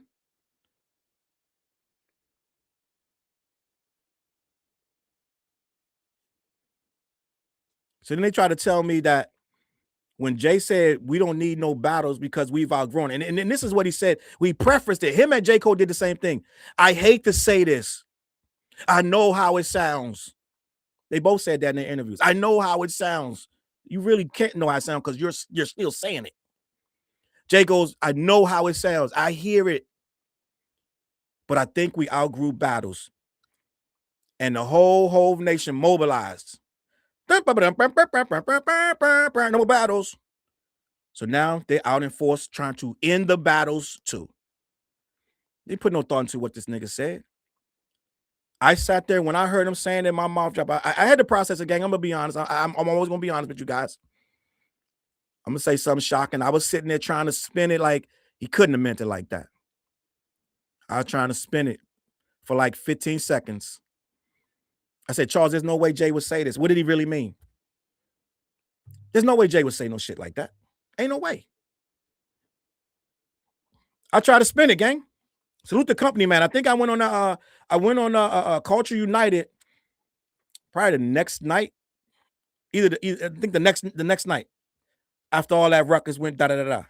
So then they try to tell me that when Jay said we don't need no battles because we've outgrown, and this is what he said. We prefaced it. Him and J. Cole did the same thing. I hate to say this. I know how it sounds. They both said that in their interviews. I know how it sounds. You really can't know how it sounds because you're still saying it. Jay goes, I know how it sounds. I hear it. But I think we outgrew battles. And the whole Hove Nation mobilized. No battles. So now they're out in force trying to end the battles too. They put no thought into what this nigga said. I sat there when I heard him saying in my mouth drop. I had to process it, gang. I'm gonna be honest. I'm always gonna be honest with you guys. I'm gonna say something shocking. I was sitting there trying to spin it like he couldn't have meant it like that. I was trying to spin it for like 15 seconds. I said, Charles, there's no way Jay would say this. What did he really mean? There's no way Jay would say no shit like that. Ain't no way. I tried to spin it, gang. Salute the company, man. I think I went on Culture United probably the next night. I think the next night after all that ruckus went da.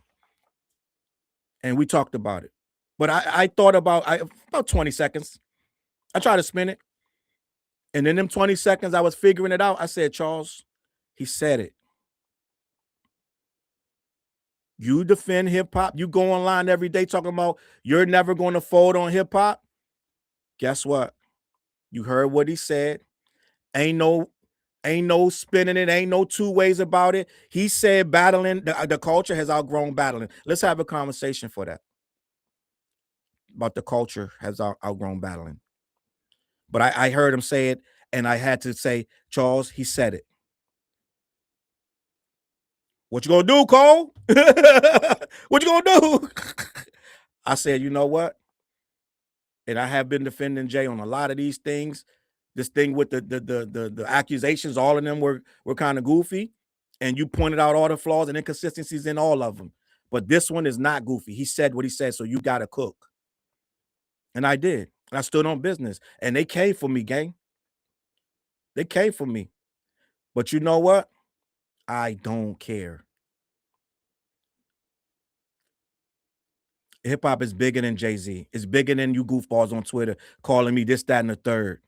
And we talked about it. But I thought about 20 seconds. I tried to spin it. And in them 20 seconds, I was figuring it out. I said, Charles, he said it. You defend hip hop. You go online every day talking about you're never going to fold on hip hop. Guess what? You heard what he said. Ain't no spinning it. Ain't no two ways about it. He said battling, the culture has outgrown battling. Let's have a conversation for that. About the culture has outgrown battling. But I heard him say it, and I had to say, Charles, he said it. What you gonna do, Cole? What you gonna do? I said, you know what? And I have been defending Jay on a lot of these things. This thing with the accusations, all of them were kind of goofy. And you pointed out all the flaws and inconsistencies in all of them. But this one is not goofy. He said what he said, so you got to cook. And I did. And I stood on business. And they came for me, gang. They came for me. But you know what? I don't care. Hip hop is bigger than Jay-Z. It's bigger than you goofballs on Twitter calling me this, that, and the third.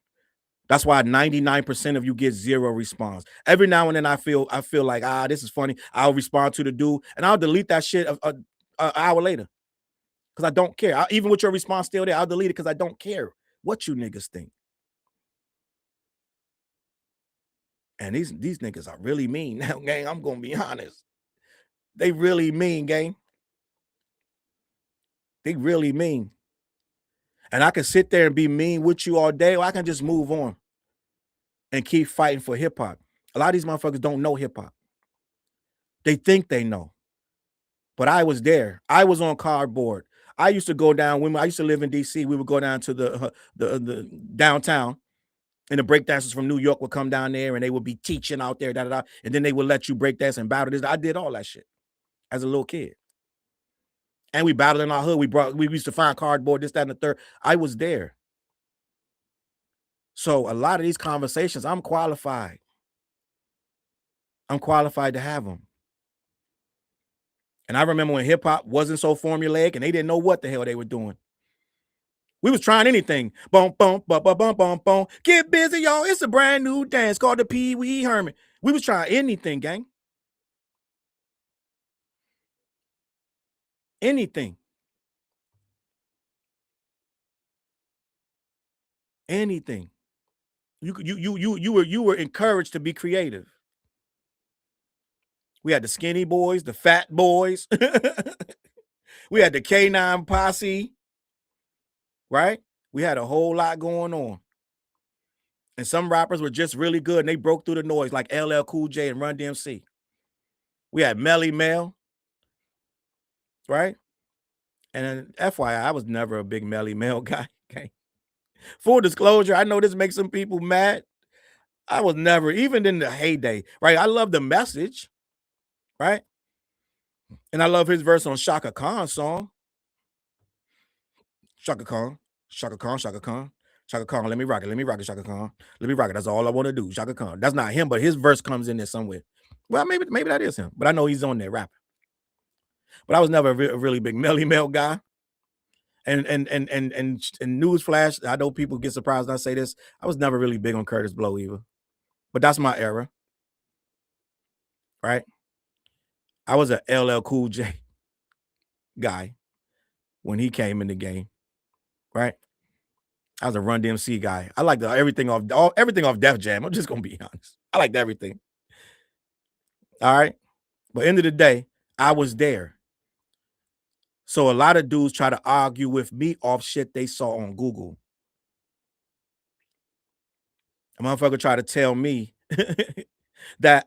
That's why 99% of you get zero response. Every now and then I feel like, this is funny. I'll respond to the dude and I'll delete that shit an hour later. Because I don't care. Even with your response still there, I'll delete it because I don't care what you niggas think. And these niggas are really mean now, gang. I'm gonna be honest. They really mean, gang. They really mean. And I can sit there and be mean with you all day, or I can just move on and keep fighting for hip hop. A lot of these motherfuckers don't know hip hop. They think they know. But I was there. I was on cardboard. I used to go down when I used to live in DC. We would go down to the downtown, and the breakdancers from New York would come down there and they would be teaching out there, and then they would let you break dance and battle this. I did all that shit as a little kid. And we battled in our hood. We used to find cardboard, this, that, and the third. I was there. So a lot of these conversations, I'm qualified. I'm qualified to have them. And I remember when hip hop wasn't so formulaic and they didn't know what the hell they were doing. We was trying anything. Boom, boom, boom, boom, boom, boom, boom. Get busy, y'all. It's a brand new dance called the Pee Wee Herman. We was trying anything, gang. Anything. Anything. You were encouraged to be creative. We had the skinny boys, the fat boys. We had the K9 posse, right? We had a whole lot going on. And some rappers were just really good and they broke through the noise like LL Cool J and Run DMC. We had Melly Mel, right? And FYI, I was never a big Melly Mel guy. Okay. Full disclosure, I know this makes some people mad. I was never, even in the heyday, right? I love the message, right? And I love his verse on Shaka Khan's song. Shaka Khan, Shaka Khan, Shaka Khan, Shaka Khan, let me rock it, Shaka Khan. Let me rock it. That's all I want to do. Shaka Khan. That's not him, but his verse comes in there somewhere. Well, maybe that is him, but I know he's on there rapping. But I was never a really big Melly Mel guy. And newsflash, I know people get surprised when I say this. I was never really big on Curtis Blow either. But that's my era. Right? I was a LL Cool J guy when he came in the game. Right? I was a Run DMC guy. I liked everything off Def Jam. I'm just gonna be honest. I liked everything. All right. But end of the day, I was there. So a lot of dudes try to argue with me off shit they saw on Google. A motherfucker try to tell me that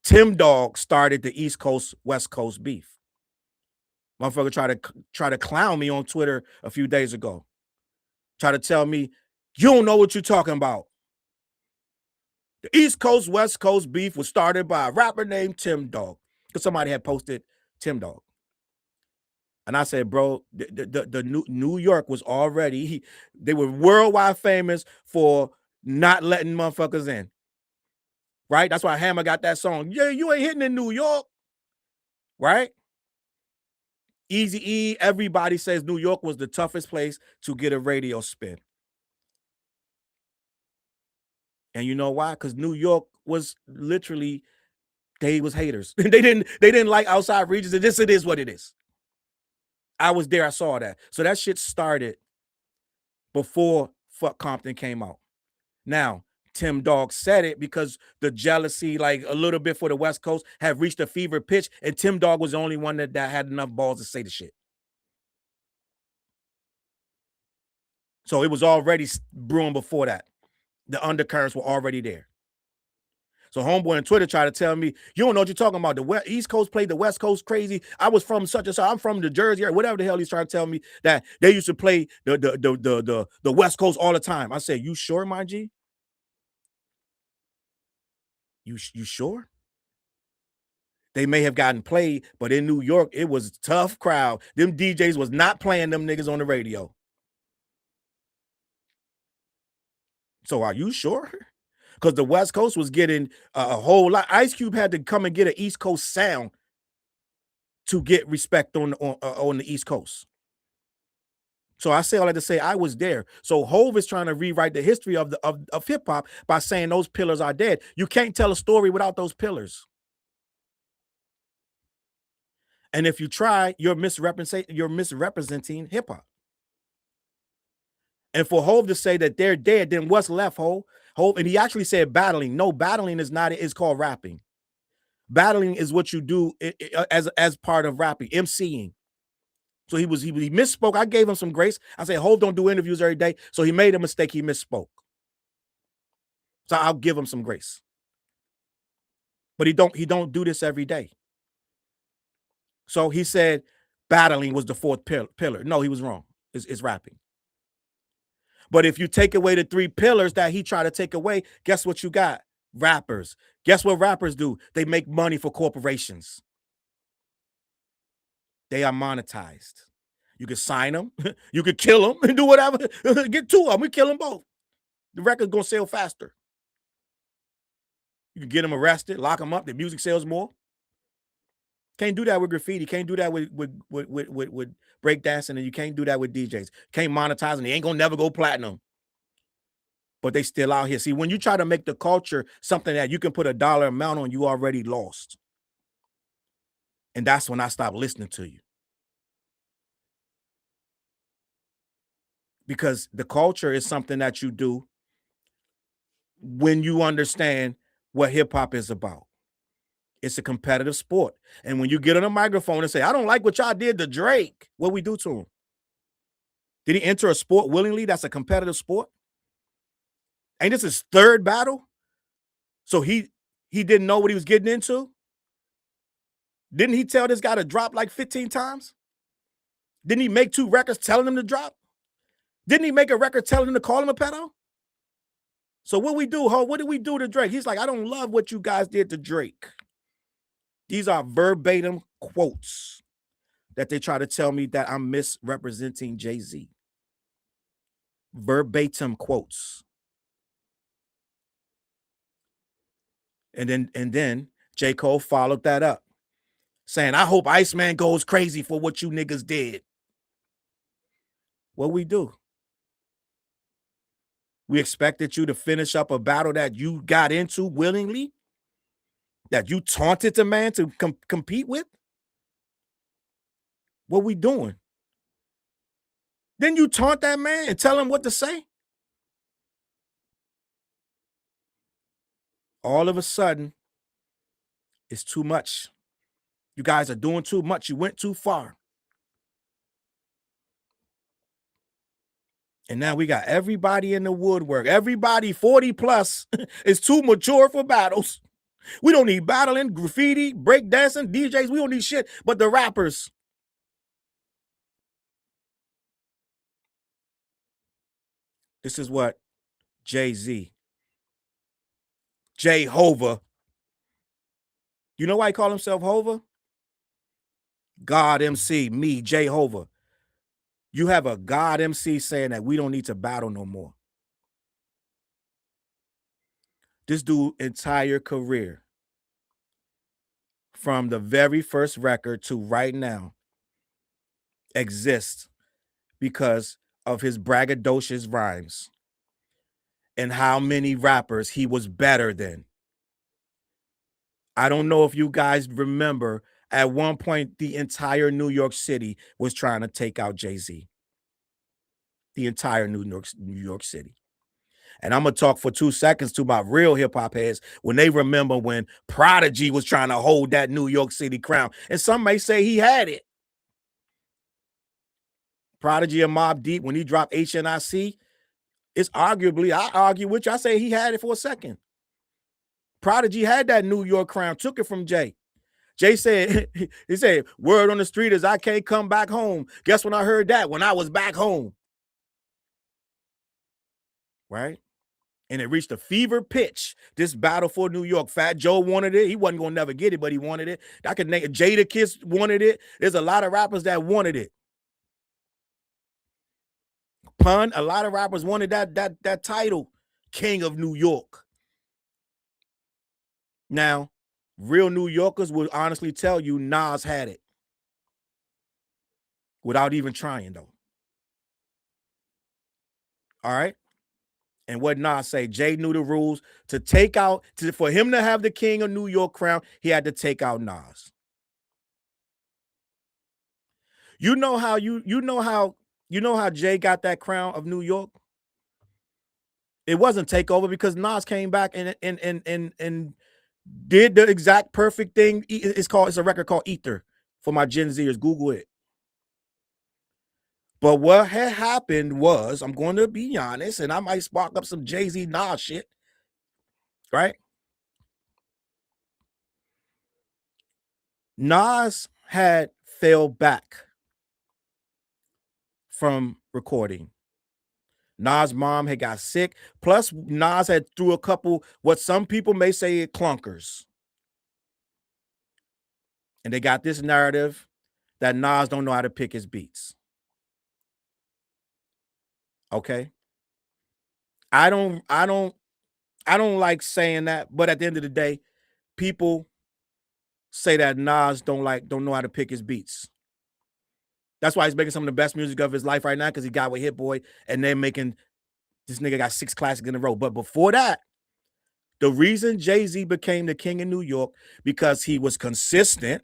Tim Dog started the East Coast West Coast beef. Motherfucker try to clown me on Twitter a few days ago. Try to tell me you don't know what you're talking about. The East Coast West Coast beef was started by a rapper named Tim Dog because somebody had posted Tim Dog. And I said, bro, the New York was already, they were worldwide famous for not letting motherfuckers in. Right? That's why Hammer got that song. Yeah, you ain't hitting in New York. Right? Eazy-E, everybody says New York was the toughest place to get a radio spin. And you know why? Because New York was literally, they was haters. they didn't like outside regions. And it is what it is. I was there. I saw that. So that shit started before Fuck Compton came out. Now, Tim Dog said it because the jealousy, like a little bit for the West Coast, had reached a fever pitch, and Tim Dog was the only one that had enough balls to say the shit. So it was already brewing before that. The undercurrents were already there. So homeboy on Twitter tried to tell me, you don't know what you're talking about. The East Coast played the West Coast crazy. I was from such and such. I'm from the Jersey area, whatever the hell he's trying to tell me, that they used to play the West Coast all the time. I said, you sure, my G? You sure? They may have gotten played, but in New York, it was a tough crowd. Them DJs was not playing them niggas on the radio. So are you sure? Because the West Coast was getting a whole lot. Ice Cube had to come and get an East Coast sound to get respect on the East Coast. So I say all that to say I was there. So Hove is trying to rewrite the history of hip hop by saying those pillars are dead. You can't tell a story without those pillars. And if you try, you're misrepresenting hip hop. And for Hove to say that they're dead, then what's left, Hove? And he actually said battling. No, battling is not, it's called rapping. Battling is what you do as part of rapping, MCing. So he misspoke. I gave him some grace. I said, Hov don't do interviews every day. So he made a mistake. He misspoke. So I'll give him some grace. But he don't do this every day. So he said battling was the fourth pillar. No, he was wrong. It's rapping. But if you take away the three pillars that he tried to take away, guess what you got? Rappers. Guess what rappers do? They make money for corporations. They are monetized. You can sign them. You could kill them and do whatever. Get two of them. We kill them both. The record's going to sell faster. You can get them arrested, lock them up. The music sells more. Can't do that with graffiti. Can't do that with breakdancing, and you can't do that with DJs. Can't monetize, and they ain't gonna never go platinum. But they still out here. See, when you try to make the culture something that you can put a dollar amount on, you already lost. And that's when I stopped listening to you. Because the culture is something that you do when you understand what hip-hop is about. It's a competitive sport. And when you get on a microphone and say, I don't like what y'all did to Drake, what we do to him? Did he enter a sport willingly? That's a competitive sport. Ain't this his third battle? So he didn't know what he was getting into? Didn't he tell this guy to drop like 15 times? Didn't he make 2 records telling him to drop? Didn't he make a record telling him to call him a pedo? So what we do, what did we do to Drake? He's like, I don't love what you guys did to Drake. These are verbatim quotes that they try to tell me that I'm misrepresenting Jay-Z. Verbatim quotes. And then J. Cole followed that up, saying, I hope Iceman goes crazy for what you niggas did. What we do? We expected you to finish up a battle that you got into willingly, that you taunted the man to compete with? What we doing? Then you taunt that man and tell him what to say? All of a sudden, it's too much. You guys are doing too much. You went too far. And now we got everybody in the woodwork. Everybody 40 plus is too mature for battles. We don't need battling, graffiti, breakdancing, DJs. We don't need shit but the rappers. This is what Jay-Z, J-Hova. You know why he called himself Hova? God MC, me, J-Hova. You have a God MC saying that we don't need to battle no more. This dude's entire career, from the very first record to right now, exists because of his braggadocious rhymes and how many rappers he was better than. I don't know if you guys remember, at one point, the entire New York City was trying to take out Jay-Z. The entire New York City. And I'm going to talk for 2 seconds to my real hip-hop heads when they remember when Prodigy was trying to hold that New York City crown. And some may say he had it. Prodigy and Mobb Deep, when he dropped HNIC, it's arguably, I argue with you, I say he had it for a second. Prodigy had that New York crown, took it from Jay. Jay said, he said, word on the street is I can't come back home. Guess when I heard that? When I was back home. Right? And it reached a fever pitch, this battle for New York. Fat Joe wanted it. He wasn't going to never get it, but he wanted it. I could name Jadakiss wanted it. There's a lot of rappers that wanted it. Pun, a lot of rappers wanted that title, King of New York. Now, real New Yorkers will honestly tell you Nas had it without even trying, though. All right? And what Nas say? Jay knew the rules to take out, for him to have the King of New York crown, he had to take out Nas. You know how Jay got that crown of New York? It wasn't takeover because Nas came back and did the exact perfect thing. It's a record called Ether for my Gen Zers. Google it. But what had happened was, I'm going to be honest, and I might spark up some Jay-Z Nas shit, right? Nas had fell back from recording. Nas' mom had got sick. Plus, Nas had threw a couple, what some people may say, clunkers. And they got this narrative that Nas don't know how to pick his beats. Okay. I don't like saying that, but at the end of the day, people say that Nas don't know how to pick his beats. That's why he's making some of the best music of his life right now, because he got with Hit Boy, and they're making, this nigga got 6 classics in a row. But before that, the reason Jay-Z became the king of New York, because he was consistent,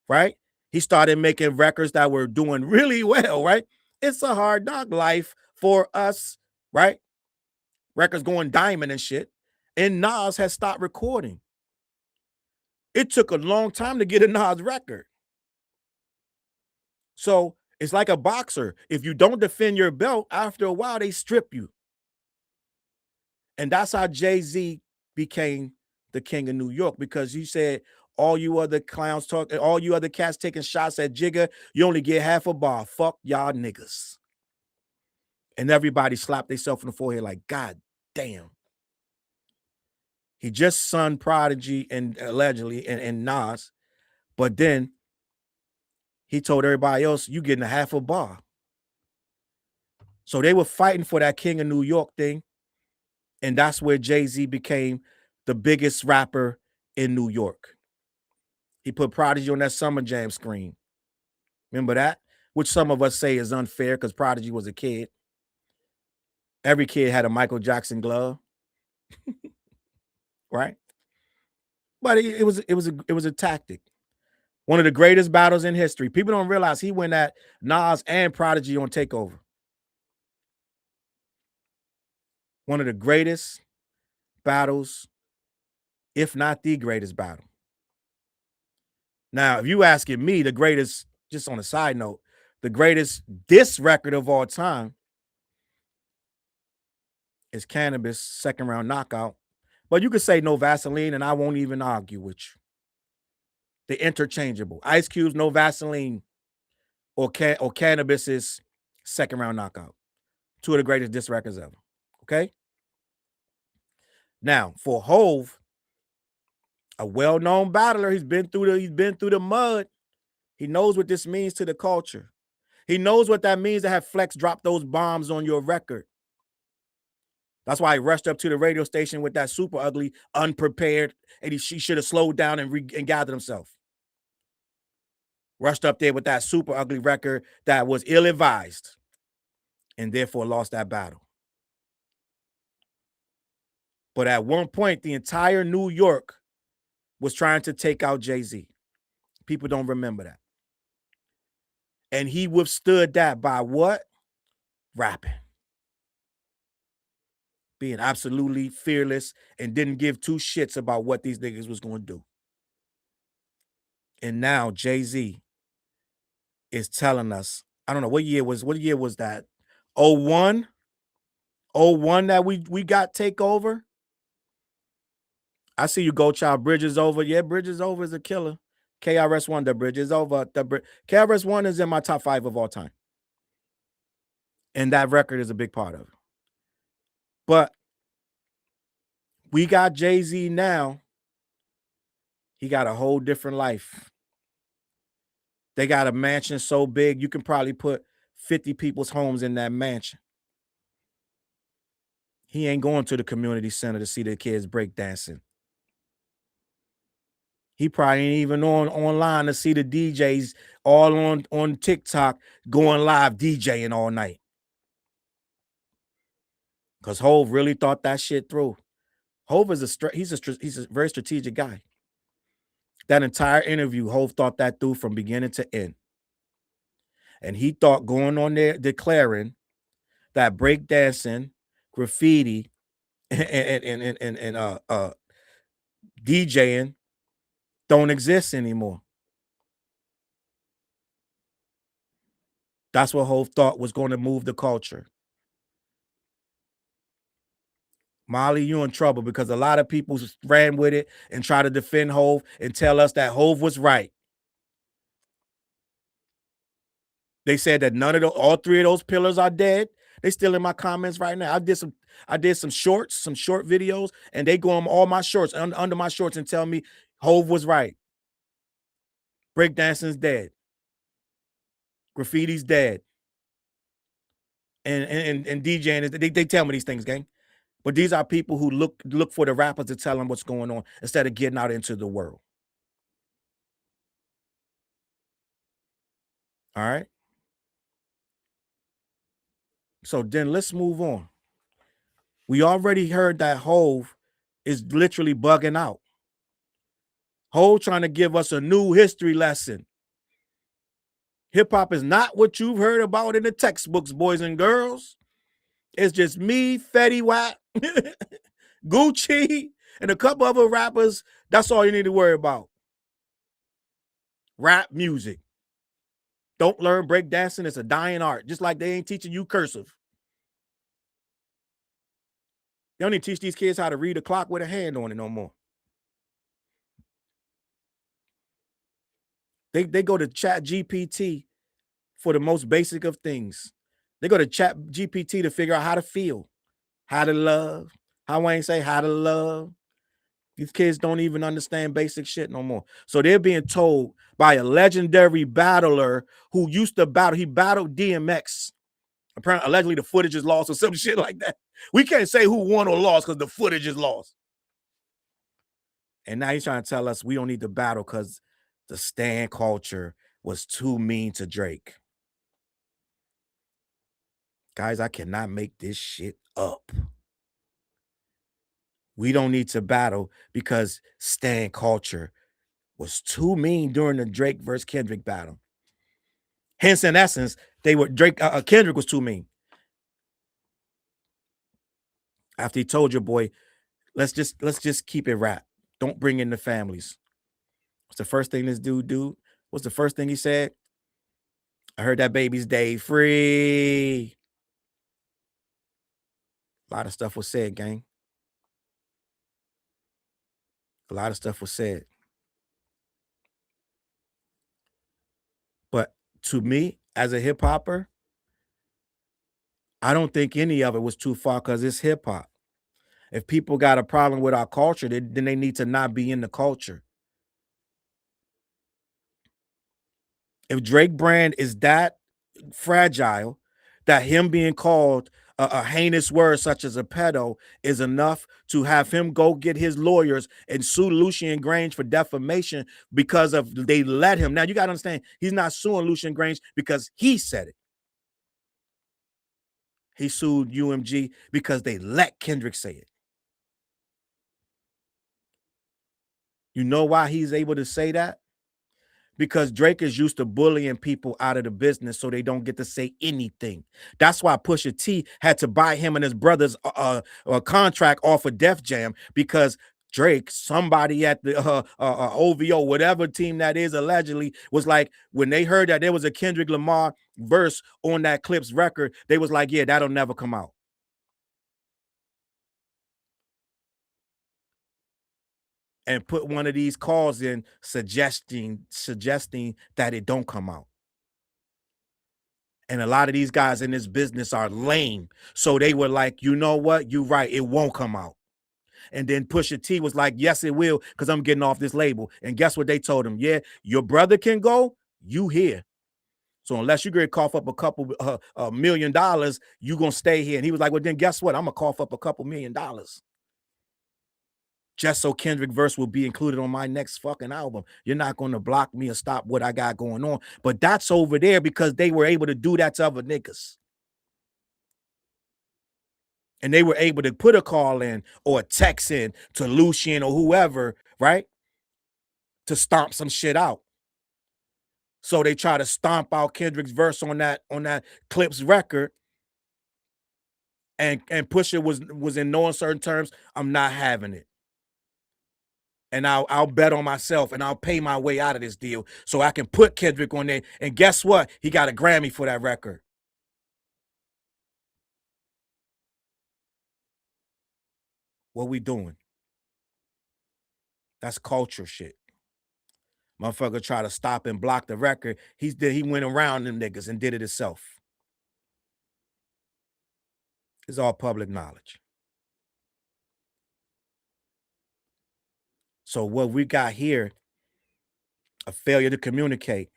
right? He started making records that were doing really well, right? It's a hard knock life for us, right? Records going diamond and shit. And Nas has stopped recording. It took a long time to get a Nas record. So it's like a boxer. If you don't defend your belt, after a while, they strip you. And that's how Jay-Z became the king of New York, because you said, all you other clowns talking, all you other cats taking shots at Jigga, you only get half a bar. Fuck y'all niggas. And everybody slapped themselves in the forehead like, God damn. He just sunned Prodigy and allegedly and Nas, but then he told everybody else, you getting a half a bar. So they were fighting for that king of New York thing. And that's where Jay-Z became the biggest rapper in New York. He put Prodigy on that Summer Jam screen. Remember that? Which some of us say is unfair because Prodigy was a kid. Every kid had a Michael Jackson glove. Right? But it was a tactic. One of the greatest battles in history. People don't realize he went at Nas and Prodigy on Takeover. One of the greatest battles, if not the greatest battle. Now, if you asking me, the greatest, just on a side note, the greatest diss record of all time is Cannabis second round knockout. But you could say No Vaseline, and I won't even argue with you. They're interchangeable. Ice Cube's No Vaseline or Cannabis is second round knockout. Two of the greatest diss records ever. Okay. Now, for Hove, a well-known battler, he's been through the mud. He knows what this means to the culture. He knows what that means to have Flex drop those bombs on your record. That's why he rushed up to the radio station with that Super Ugly, unprepared, and she should have slowed down and gathered himself. Rushed up there with that Super Ugly record that was ill-advised, and therefore lost that battle. But at one point, the entire New York was trying to take out Jay-Z. People don't remember that. And he withstood that by what? Rapping. Being absolutely fearless and didn't give two shits about what these niggas was going to do. And now Jay-Z is telling us, I don't know, what year was that? 01? 01 that we got Takeover? I see you, Go Child. Bridge is over. Yeah, Bridge is over is a killer. KRS-One, the Bridge is over. KRS-One is in my top 5 of all time. And that record is a big part of it. But we got Jay-Z now. He got a whole different life. They got a mansion so big, you can probably put 50 people's homes in that mansion. He ain't going to the community center to see the kids break dancing. He probably ain't even online to see the DJs all on TikTok going live DJing all night. Because Hove really thought that shit through. Hove is he's a very strategic guy. That entire interview, Hove thought that through from beginning to end. And he thought going on there declaring that breakdancing, graffiti, and DJing don't exist anymore. That's what Hov thought was going to move the culture. Molly, you in trouble because a lot of people ran with it and try to defend Hov and tell us that Hov was right. They said that none of all three of those pillars are dead. They still in my comments right now. I did some short videos, and they go on all my shorts under my shorts and tell me Hov was right. Breakdancing's dead. Graffiti's dead. And DJing is they tell me these things, gang. But these are people who look for the rappers to tell them what's going on instead of getting out into the world. All right. So then let's move on. We already heard that Hov is literally bugging out. Hov trying to give us a new history lesson. Hip hop is not what you've heard about in the textbooks, boys and girls. It's just me, Fetty Wap, Gucci, and a couple other rappers. That's all you need to worry about. Rap music. Don't learn breakdancing. It's a dying art, just like they ain't teaching you cursive. They don't even teach these kids how to read a clock with a hand on it no more. They go to Chat GPT for the most basic of things. They go to Chat GPT to figure out how to feel, how to love. How Wayne say how to love. These kids don't even understand basic shit no more. So they're being told by a legendary battler who used to battle. He battled DMX. Apparently, allegedly, the footage is lost or some shit like that. We can't say who won or lost because the footage is lost. And now he's trying to tell us we don't need to battle because the stan culture was too mean to Drake. Guys, I cannot make this shit up. We don't need to battle because stan culture was too mean during the Drake versus Kendrick battle. Hence, in essence, Kendrick was too mean. After he told your boy, let's just keep it rap. Don't bring in the families. What's the first thing this dude do? What's the first thing he said? I heard that baby's day free. A lot of stuff was said, gang. A lot of stuff was said. But to me, as a hip hopper, I don't think any of it was too far because it's hip hop. If people got a problem with our culture, then they need to not be in the culture. If Drake brand is that fragile, that him being called a heinous word such as a pedo is enough to have him go get his lawyers and sue Lucian Grange for defamation because of they let him. Now you got to understand, he's not suing Lucian Grange because he said it. He sued UMG because they let Kendrick say it. You know why he's able to say that? Because Drake is used to bullying people out of the business so they don't get to say anything. That's why Pusha T had to buy him and his brother's contract off of Def Jam because Drake, somebody at the OVO, whatever team that is, allegedly was like, when they heard that there was a Kendrick Lamar verse on that Clips record, they was like, yeah, that'll never come out. And put one of these calls in suggesting that it don't come out. And a lot of these guys in this business are lame. So they were like, you know what? You're right. It won't come out. And then Pusha T was like, yes, it will, because I'm getting off this label. And guess what they told him? Yeah, your brother can go, you here. So unless you get cough up a couple $1 million, you going to stay here. And he was like, well, then guess what? I'm going to cough up a couple $1 million. Just so Kendrick verse will be included on my next fucking album. You're not going to block me or stop what I got going on. But that's over there because they were able to do that to other niggas. And they were able to put a call in or a text in to Lucian or whoever, right? To stomp some shit out. So they try to stomp out Kendrick's verse on that Clips record. and Pusha was in no uncertain terms, I'm not having it. And I'll bet on myself and I'll pay my way out of this deal so I can put Kendrick on there. And guess what? He got a Grammy for that record. What we doing? That's culture shit. Motherfucker try to stop and block the record. He went around them niggas and did it himself. It's all public knowledge. So what we got here, a failure to communicate.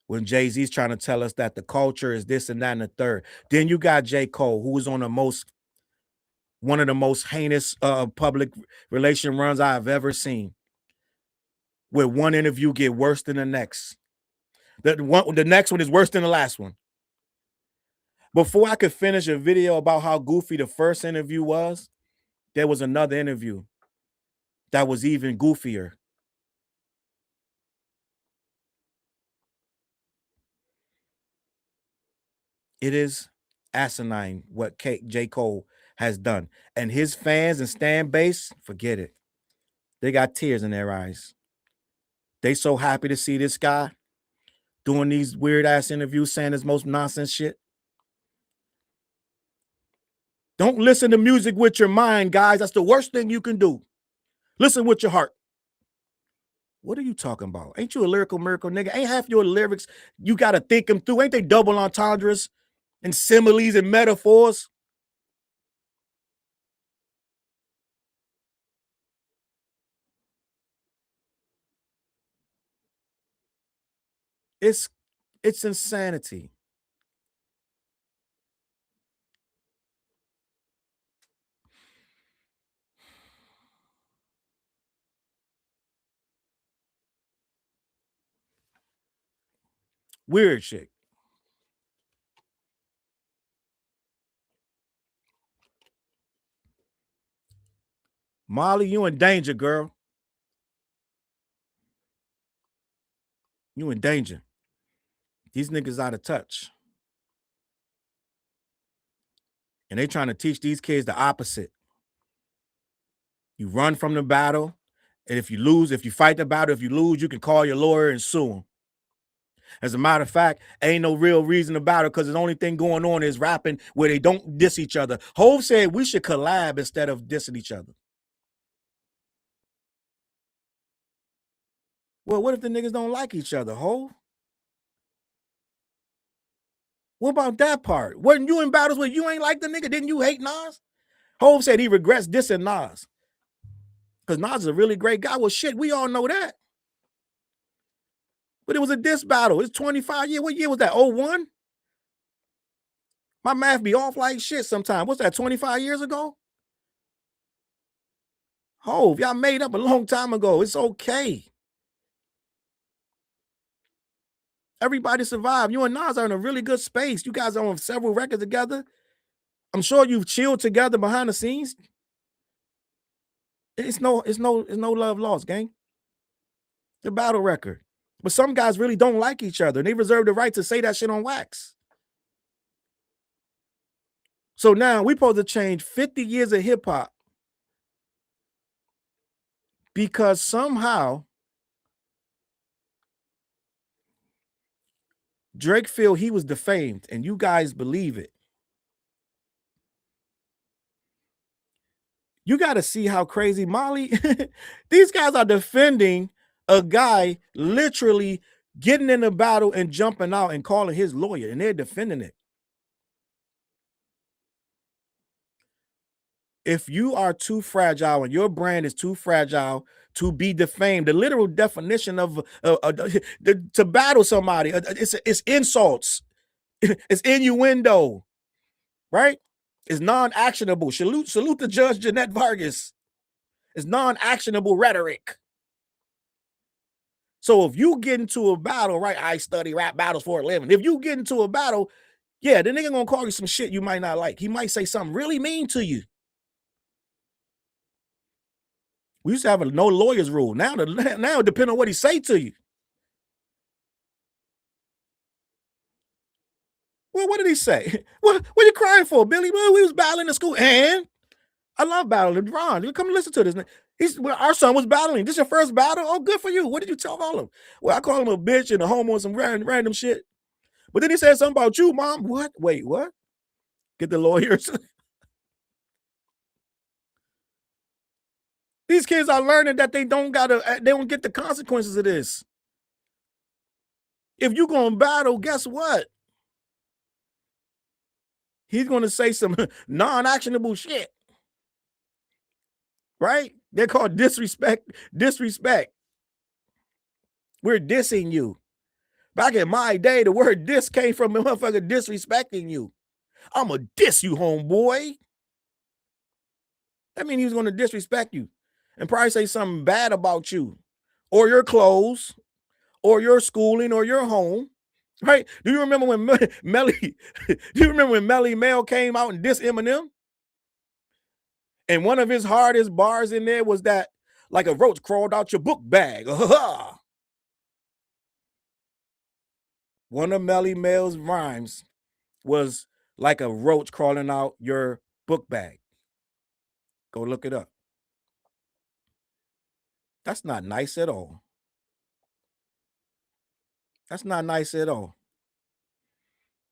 When Jay-Z's trying to tell us that the culture is this and that and the third. Then you got J. Cole, who was on one of the most heinous public relation runs I have ever seen. Where one interview get worse than the next. The next one is worse than the last one. Before I could finish a video about how goofy the first interview was, there was another interview that was even goofier. It is asinine what J. Cole has done. And his fans and stan base, forget it. They got tears in their eyes. They so happy to see this guy doing these weird ass interviews, saying his most nonsense shit. Don't listen to music with your mind, guys. That's the worst thing you can do. Listen with your heart. What are you talking about? Ain't you a lyrical miracle, nigga? Ain't half your lyrics, you got to think them through. Ain't they double entendres and similes and metaphors? It's insanity. Weird shit. Molly, you in danger, girl. You in danger. These niggas out of touch. And they trying to teach these kids the opposite. You run from the battle. And if you fight the battle, if you lose, you can call your lawyer and sue them. As a matter of fact, ain't no real reason about it because the only thing going on is rapping where they don't diss each other. Hov said we should collab instead of dissing each other. Well, what if the niggas don't like each other, Hov? What about that part? Wasn't you in battles where you ain't like the nigga? Didn't you hate Nas? Hov said he regrets dissing Nas. Because Nas is a really great guy. Well, shit, we all know that. But it was a diss battle. It's 25 years. What year was that? 01? My math be off like shit sometimes. What's that, 25 years ago? Hov, y'all made up a long time ago. It's okay. Everybody survived. You and Nas are in a really good space. You guys are on several records together. I'm sure you've chilled together behind the scenes. It's no love lost, gang. The battle record. But some guys really don't like each other, and they reserve the right to say that shit on wax. So now we supposed to change 50 years of hip hop because somehow Drake feel he was defamed, and you guys believe it. You got to see how crazy Molly. These guys are defending a guy literally getting in a battle and jumping out and calling his lawyer, and they're defending it. If you are too fragile and your brand is too fragile to be defamed, the literal definition of to battle somebody, it's insults, it's innuendo, right? It's non-actionable. Salute to Judge Jeanette Vargas. It's non-actionable rhetoric. So if you get into a battle, right? I study rap battles for a living. If you get into a battle, yeah, the nigga gonna call you some shit you might not like. He might say something really mean to you. We used to have a no lawyers rule. Now it depends on what he say to you. Well, what did he say? What are you crying for, Billy? Well, we was battling in school, and I love battling. Ron, you come listen to this. Well, our son was battling. This your first battle? Oh, good for you. What did you call him? Well, I call him a bitch and a homo and some random shit. But then he said something about you, mom. What? Wait, what? Get the lawyers. These kids are learning that they don't get the consequences of this. If you're gonna battle, guess what? He's gonna say some non-actionable shit. Right? They're called disrespect. Disrespect. We're dissing you. Back in my day, the word diss came from a motherfucker disrespecting you. I'm going to diss you, homeboy. That means he was going to disrespect you and probably say something bad about you or your clothes or your schooling or your home. Right? Do you remember when Melly Mel came out and dissed Eminem? And one of his hardest bars in there was that like a roach crawled out your book bag. One of Melly Mel's rhymes was like a roach crawling out your book bag. Go look it up. That's not nice at all. That's not nice at all.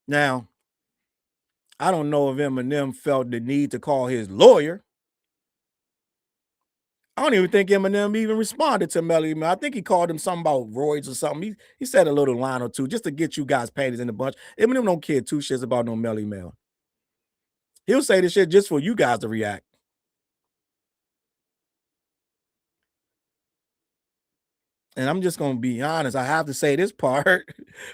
Now, I don't know if Eminem felt the need to call his lawyer. I don't even think Eminem even responded to Melly Mel. I think he called him something about roids or something. He said a little line or two just to get you guys panties in the bunch. Eminem don't care two shits about no Melly Mel. He'll say this shit just for you guys to react. And I'm just gonna be honest. I have to say this part.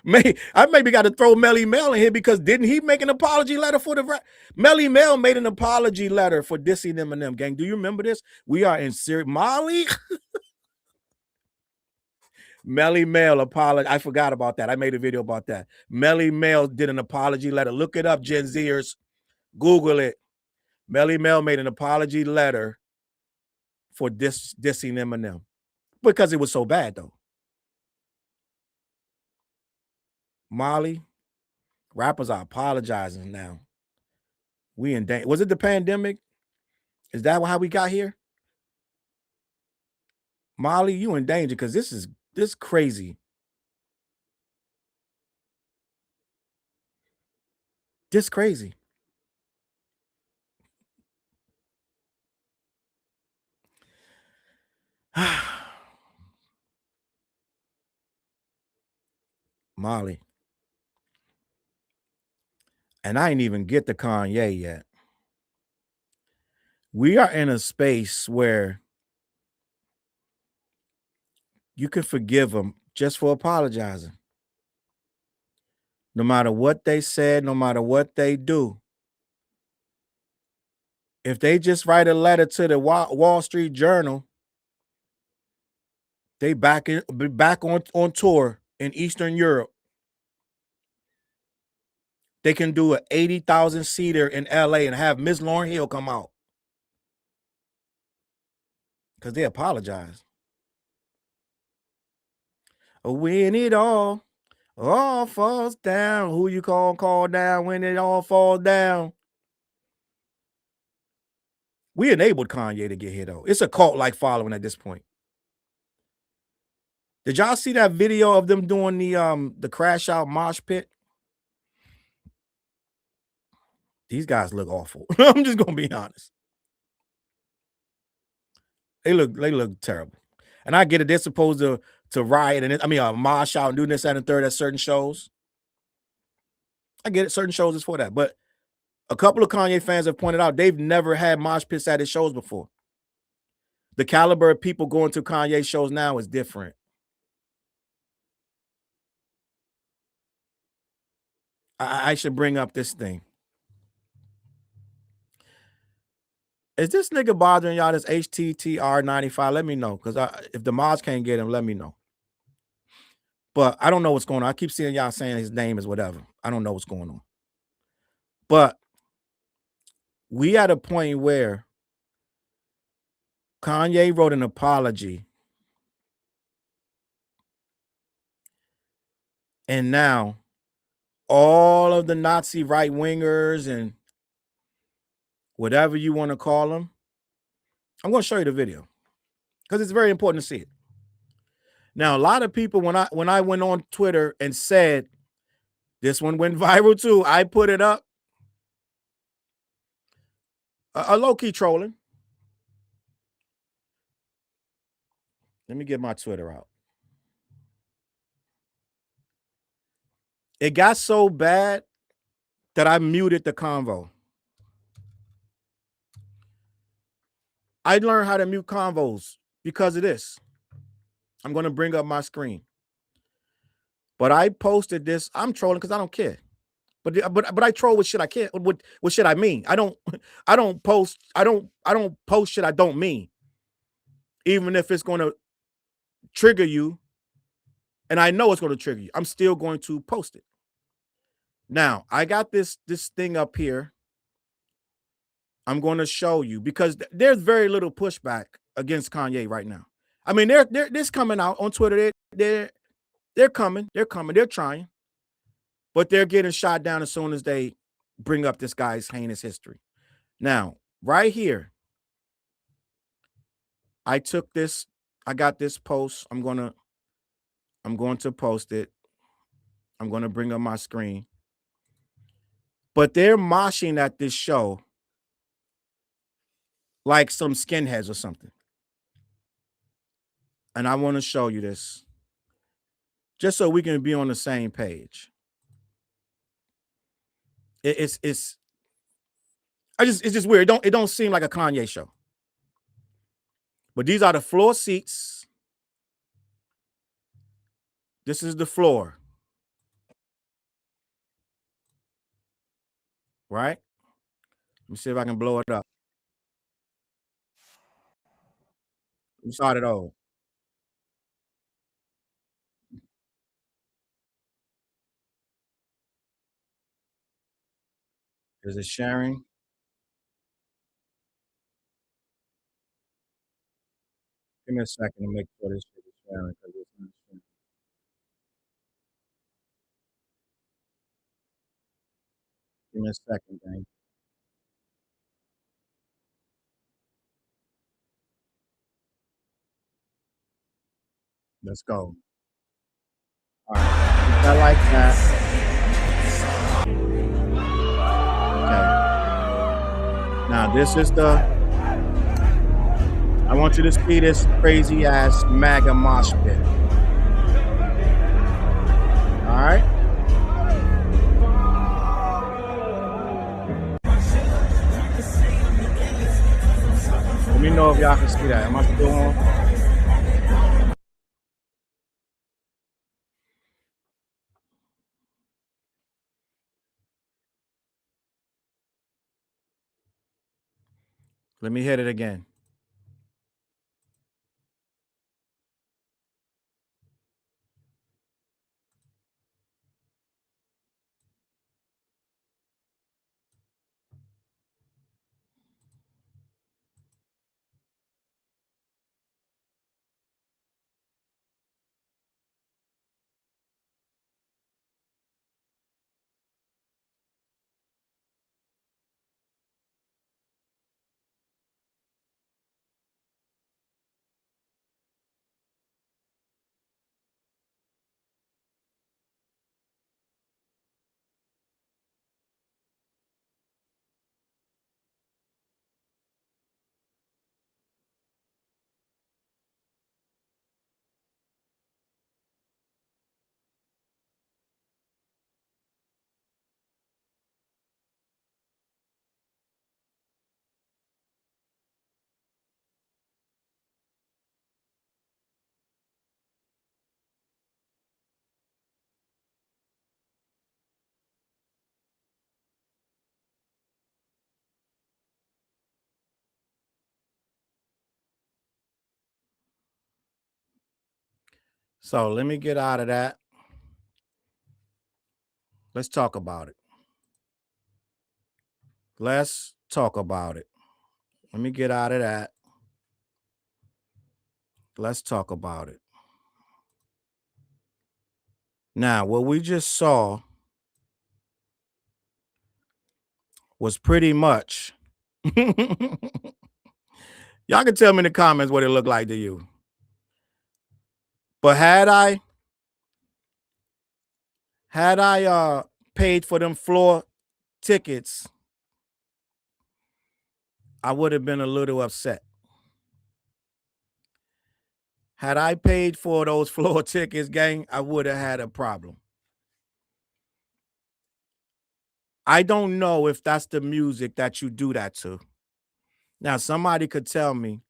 I maybe got to throw Melly Mel in here because didn't he make an apology letter for the Melly Mel made an apology letter for dissing Eminem, gang? Do you remember this? We are in serious Molly. Melly Mel apology. I forgot about that. I made a video about that. Melly Mel did an apology letter. Look it up, Gen Zers. Google it. Melly Mel made an apology letter for dissing Eminem because it was so bad, though. Molly, rappers are apologizing now. We in danger. Was it the pandemic? Is that how we got here? Molly, you in danger because this crazy. This crazy. Molly. And I ain't even get to Kanye yet. We are in a space where you can forgive them just for apologizing. No matter what they said, no matter what they do. If they just write a letter to the Wall Street Journal, they back on tour in Eastern Europe. They can do an 80,000 seater in LA and have Miss Lauryn Hill come out. Because they apologize. When it all falls down, who you call down when it all falls down? We enabled Kanye to get here, though. It's a cult-like following at this point. Did y'all see that video of them doing the crash out mosh pit? These guys look awful. I'm just gonna be honest. They look terrible. And I get it. They're supposed to riot and mosh out and do this, that, and third at certain shows. I get it. Certain shows is for that. But a couple of Kanye fans have pointed out they've never had mosh pits at his shows before. The caliber of people going to Kanye shows now is different. I should bring up this thing. Is this nigga bothering y'all? This HTTR95? Let me know. Because if the mods can't get him, let me know. But I don't know what's going on. I keep seeing y'all saying his name is whatever. I don't know what's going on. But we at a point where Kanye wrote an apology. And now all of the Nazi right wingers and whatever you want to call them. I'm going to show you the video because it's very important to see it. Now, a lot of people, when I went on Twitter and said this one went viral too, I put it up. A low-key trolling. Let me get my Twitter out. It got so bad that I muted the convo. I learned how to mute convos because of this. I'm going to bring up my screen. But I posted this. I'm trolling because I don't care. But I troll with shit I can't. With shit I mean. I don't post. I don't post shit I don't mean. Even if it's going to trigger you, and I know it's going to trigger you, I'm still going to post it. Now I got this thing up here. I'm going to show you because there's very little pushback against Kanye right now. I mean, they're this coming out on Twitter. They're coming. They're trying, but they're getting shot down as soon as they bring up this guy's heinous history. Now, right here, I took this. I got this post. I'm going to post it. I'm going to bring up my screen. But they're moshing at this show like some skinheads or something. And I want to show you this just so we can be on the same page. It's just weird. It don't seem like a Kanye show. But these are the floor seats. This is the floor. Right? Let me see if I can blow it up. Let me start it over. Is it sharing? Give me a second to make sure this shit is sharing because it's not sharing. Give me a second, gang. Let's go. All right. Keep that like that. Okay. Now this is the. I want you to see this crazy ass MAGA mosh pit. All right. Let me know if y'all can see that. Am I still on? Let me hit it again. So let me get out of that. Let's talk about it. Let's talk about it. Let me get out of that. Let's talk about it. Now, what we just saw was pretty much. Y'all can tell me in the comments what it looked like to you. But had I paid for them floor tickets, I would have been a little upset. Had I paid for those floor tickets, gang, I would have had a problem. I don't know if that's the music that you do that to. Now, somebody could tell me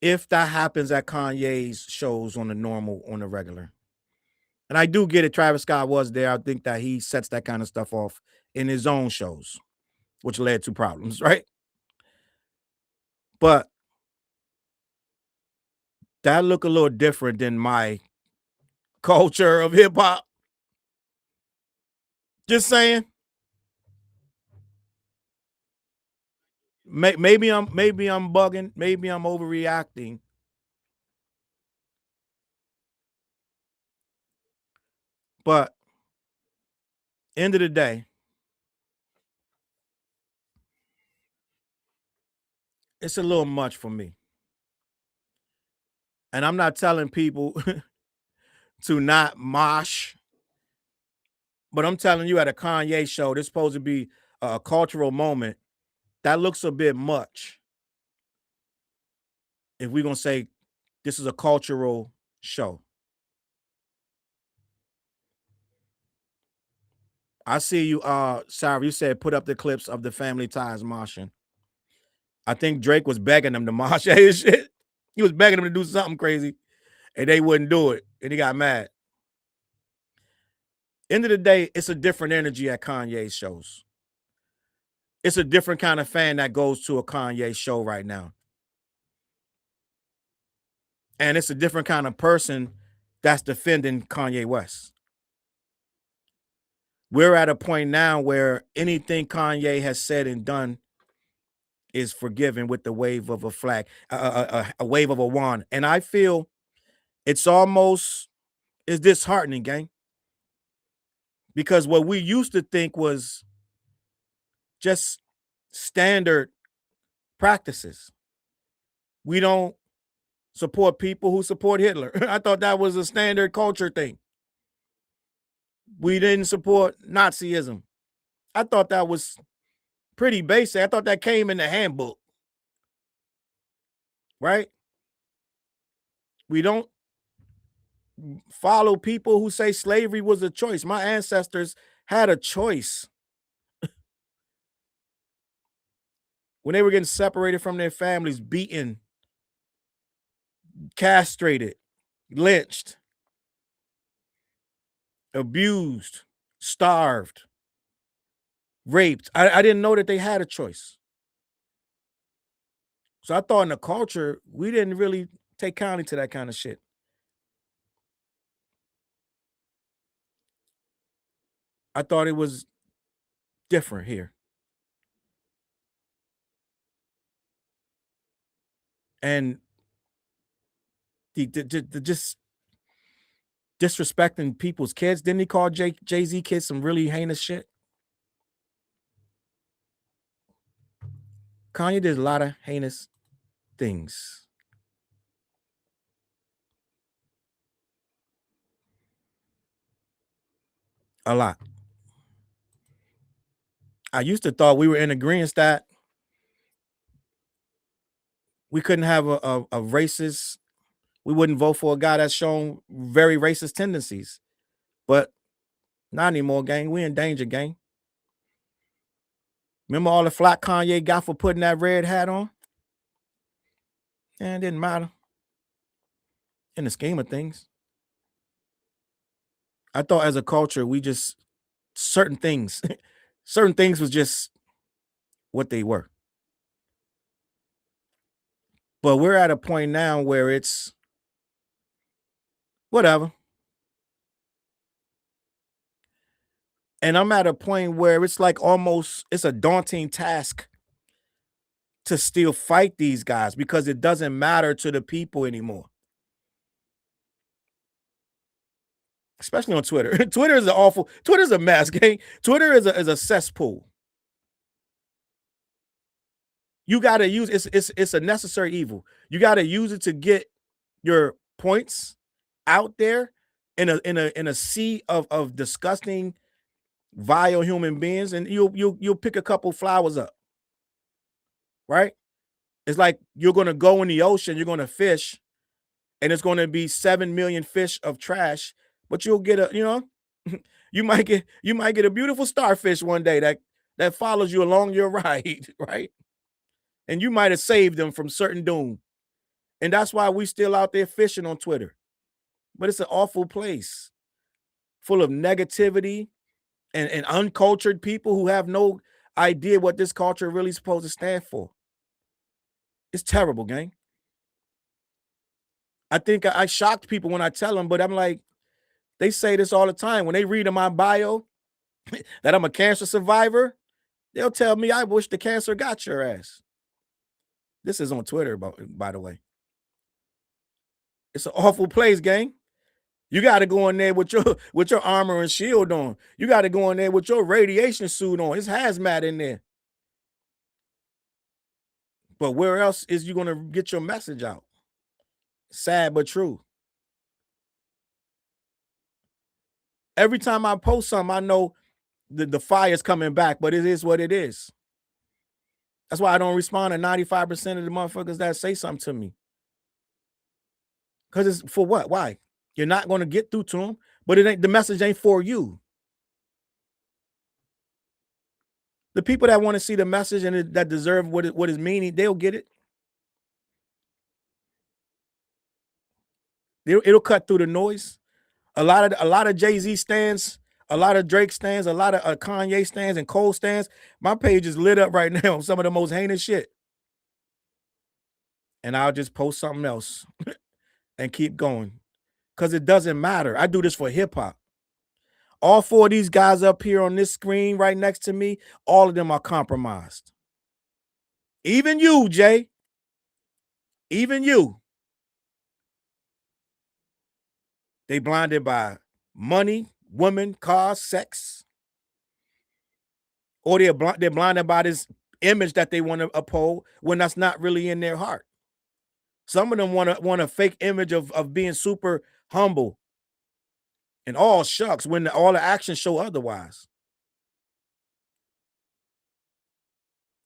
if that happens at Kanye's shows on the regular. And I do get it. Travis Scott was there. I think that he sets that kind of stuff off in his own shows, which led to problems, right? But that look a little different than my culture of hip hop. Just saying. Maybe I'm bugging. Maybe I'm overreacting. But end of the day, it's a little much for me. And I'm not telling people to not mosh, but I'm telling you at a Kanye show, this is supposed to be a cultural moment. That looks a bit much. If we're gonna say this is a cultural show. I see you, Sarah, you said put up the clips of the Family Ties moshing. I think Drake was begging them to mosh his shit. He was begging them to do something crazy, and they wouldn't do it, and he got mad. End of the day, it's a different energy at Kanye's shows. It's a different kind of fan that goes to a Kanye show right now. And it's a different kind of person that's defending Kanye West. We're at a point now where anything Kanye has said and done is forgiven with the wave of a flag, a wave of a wand. And I feel it's disheartening, gang. Because what we used to think was just standard practices. We don't support people who support Hitler. I thought that was a standard culture thing. We didn't support Nazism. I thought that was pretty basic. I thought that came in the handbook. Right? We don't follow people who say slavery was a choice. My ancestors had a choice. When they were getting separated from their families, beaten, castrated, lynched, abused, starved, raped. I didn't know that they had a choice. So I thought in the culture, we didn't really take kindly to that kind of shit. I thought it was different here. And the just disrespecting people's kids. Didn't he call Jay-Z kids some really heinous shit? Kanye did a lot of heinous things. A lot. I used to thought we were in agreement that we couldn't have a racist, we wouldn't vote for a guy that's shown very racist tendencies. But not anymore, gang. We in danger, gang. Remember all the flack Kanye got for putting that red hat on? And it didn't matter in the scheme of things. I thought as a culture, we just certain things, certain things was just what they were. But we're at a point now where it's whatever. And I'm at a point where it's like almost it's a daunting task to still fight these guys because it doesn't matter to the people anymore. especially on Twitter. Twitter is Twitter's a mess, gang. Twitter is a cesspool. You got to use it's a necessary evil. You got to use it to get your points out there in a sea of disgusting, vile human beings, and you'll pick a couple flowers up, right? It's like you're gonna go in the ocean, you're gonna fish, and it's gonna be 7 million fish of trash, but you'll get you might get a beautiful starfish one day that follows you along your ride, right? And you might have saved them from certain doom. And that's why we still out there fishing on Twitter. But it's an awful place full of negativity and uncultured people who have no idea what this culture really supposed to stand for. It's terrible, gang. I think I shocked people when I tell them, but I'm like, they say this all the time. When they read in my bio that I'm a cancer survivor, they'll tell me, I wish the cancer got your ass. This is on Twitter, by the way. It's an awful place, gang. You got to go in there with your armor and shield on. You got to go in there with your radiation suit on. It's hazmat in there. But where else is you going to get your message out? Sad but true. Every time I post something, I know the fire's coming back, but it is what it is. That's why I don't respond to 95% of the motherfuckers that say something to me. Because it's for what? Why? You're not going to get through to them, but the message ain't for you. The people that want to see the message and that deserve what is meaning, they'll get it. It'll cut through the noise. A lot of Jay-Z stands, a lot of Drake stands, a lot of Kanye stands and Cole stands. My page is lit up right now on some of the most heinous shit. And I'll just post something else and keep going. Because it doesn't matter. I do this for hip-hop. All four of these guys up here on this screen right next to me, all of them are compromised. Even you, Jay. Even you. They blinded by money, women, cars, sex. Or they're blinded by this image that they want to uphold when that's not really in their heart. Some of them want a fake image of being super humble and all shucks when all the actions show otherwise.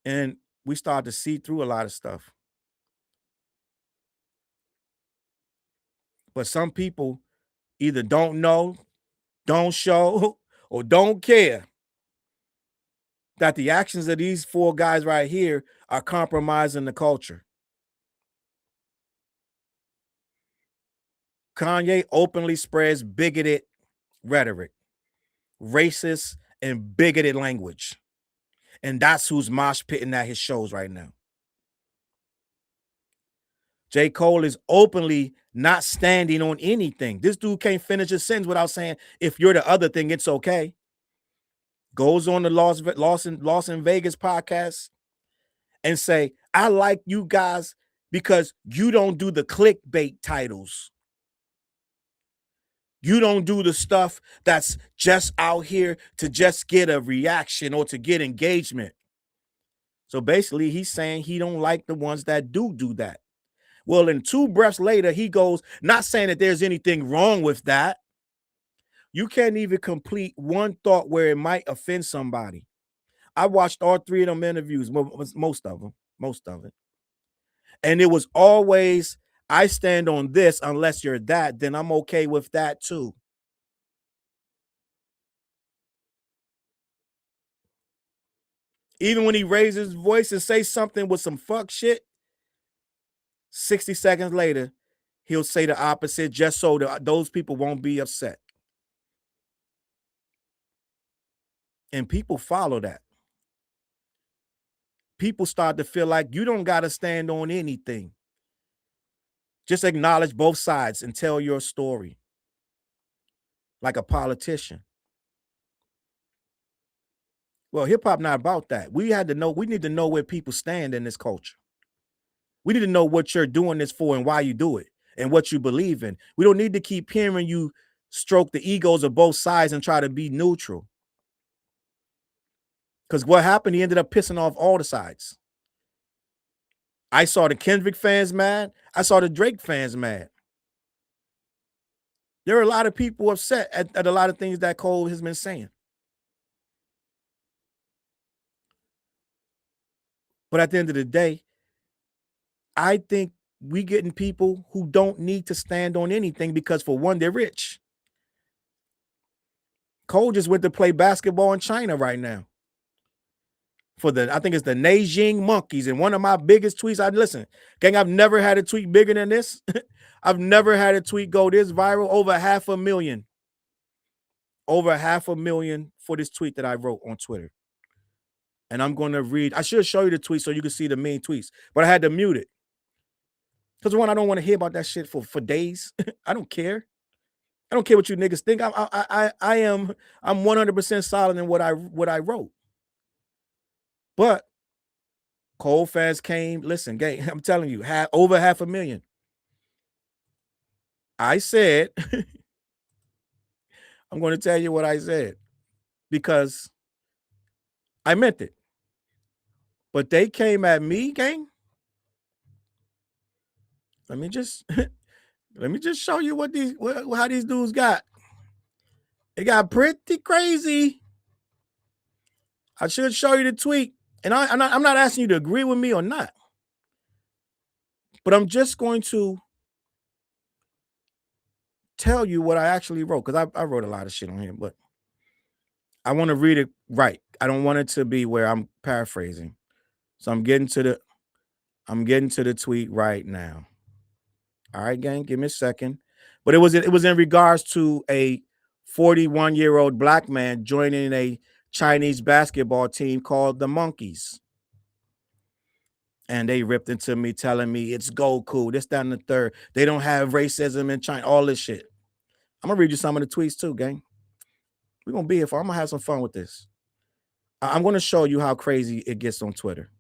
And we start to see through a lot of stuff. But some people either don't know, don't show, or don't care that the actions of these four guys right here are compromising the culture. Kanye openly spreads bigoted rhetoric, racist and bigoted language. And that's who's mosh pitting at his shows right now. J. Cole is openly not standing on anything. This dude can't finish his sentence without saying, if you're the other thing, it's okay. Goes on the Lost in Vegas podcast and say, I like you guys because you don't do the clickbait titles. You don't do the stuff that's just out here to just get a reaction or to get engagement. So basically, he's saying he don't like the ones that do that. Well, in two breaths later, he goes, not saying that there's anything wrong with that. You can't even complete one thought where it might offend somebody. I watched all three of them interviews, most of it. And it was always, I stand on this unless you're that, then I'm okay with that too. Even when he raises his voice and say something with some fuck shit, 60 seconds later, he'll say the opposite just so those people won't be upset. And people follow that. People start to feel like you don't got to stand on anything. Just acknowledge both sides and tell your story like a politician. Well, hip-hop not about that. We need to know where people stand in this culture. We need to know what you're doing this for and why you do it and what you believe in. We don't need to keep hearing you stroke the egos of both sides and try to be neutral. Because what happened, he ended up pissing off all the sides. I saw the Kendrick fans mad. I saw the Drake fans mad. There are a lot of people upset at a lot of things that Cole has been saying. But at the end of the day, I think we getting people who don't need to stand on anything because, for one, they're rich. Cole just went to play basketball in China right now. I think it's the Nanjing Monkeys. And one of my biggest tweets, gang, I've never had a tweet bigger than this. I've never had a tweet go this viral, over 500,000. Over 500,000 for this tweet that I wrote on Twitter. And I'm going to read. I should show you the tweet so you can see the main tweets, but I had to mute it. Because one, I don't want to hear about that shit for days. I don't care. I don't care what you niggas think. I'm 100% solid in what I wrote. But Cole fans came. Listen, gang, I'm telling you, over 500,000. I said, I'm going to tell you what I said because I meant it. But they came at me, gang. Let me just show you how these dudes got. It got pretty crazy. I should show you the tweet. And I'm not asking you to agree with me or not. But I'm just going to tell you what I actually wrote, because I wrote a lot of shit on here, but I want to read it right. I don't want it to be where I'm paraphrasing. So I'm getting to the tweet right now. All right, gang, give me a second. But it was in regards to a 41-year-old black man joining a Chinese basketball team called the Monkeys. And they ripped into me telling me it's Goku, this, that, and the third. They don't have racism in China, all this shit. I'm going to read you some of the tweets too, gang. We're going to be here for, I'm going to have some fun with this. I'm going to show you how crazy it gets on Twitter.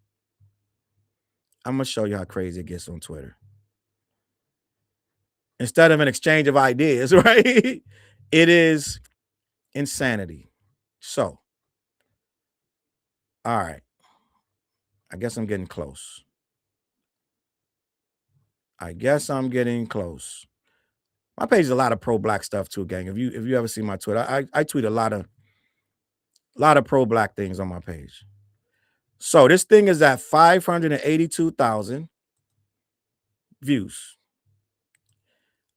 Instead of an exchange of ideas, right? It is insanity. So, all right. I guess I'm getting close. My page is a lot of pro-black stuff too, gang. If you ever see my Twitter, I tweet a lot of pro-black things on my page. So this thing is at 582,000 views.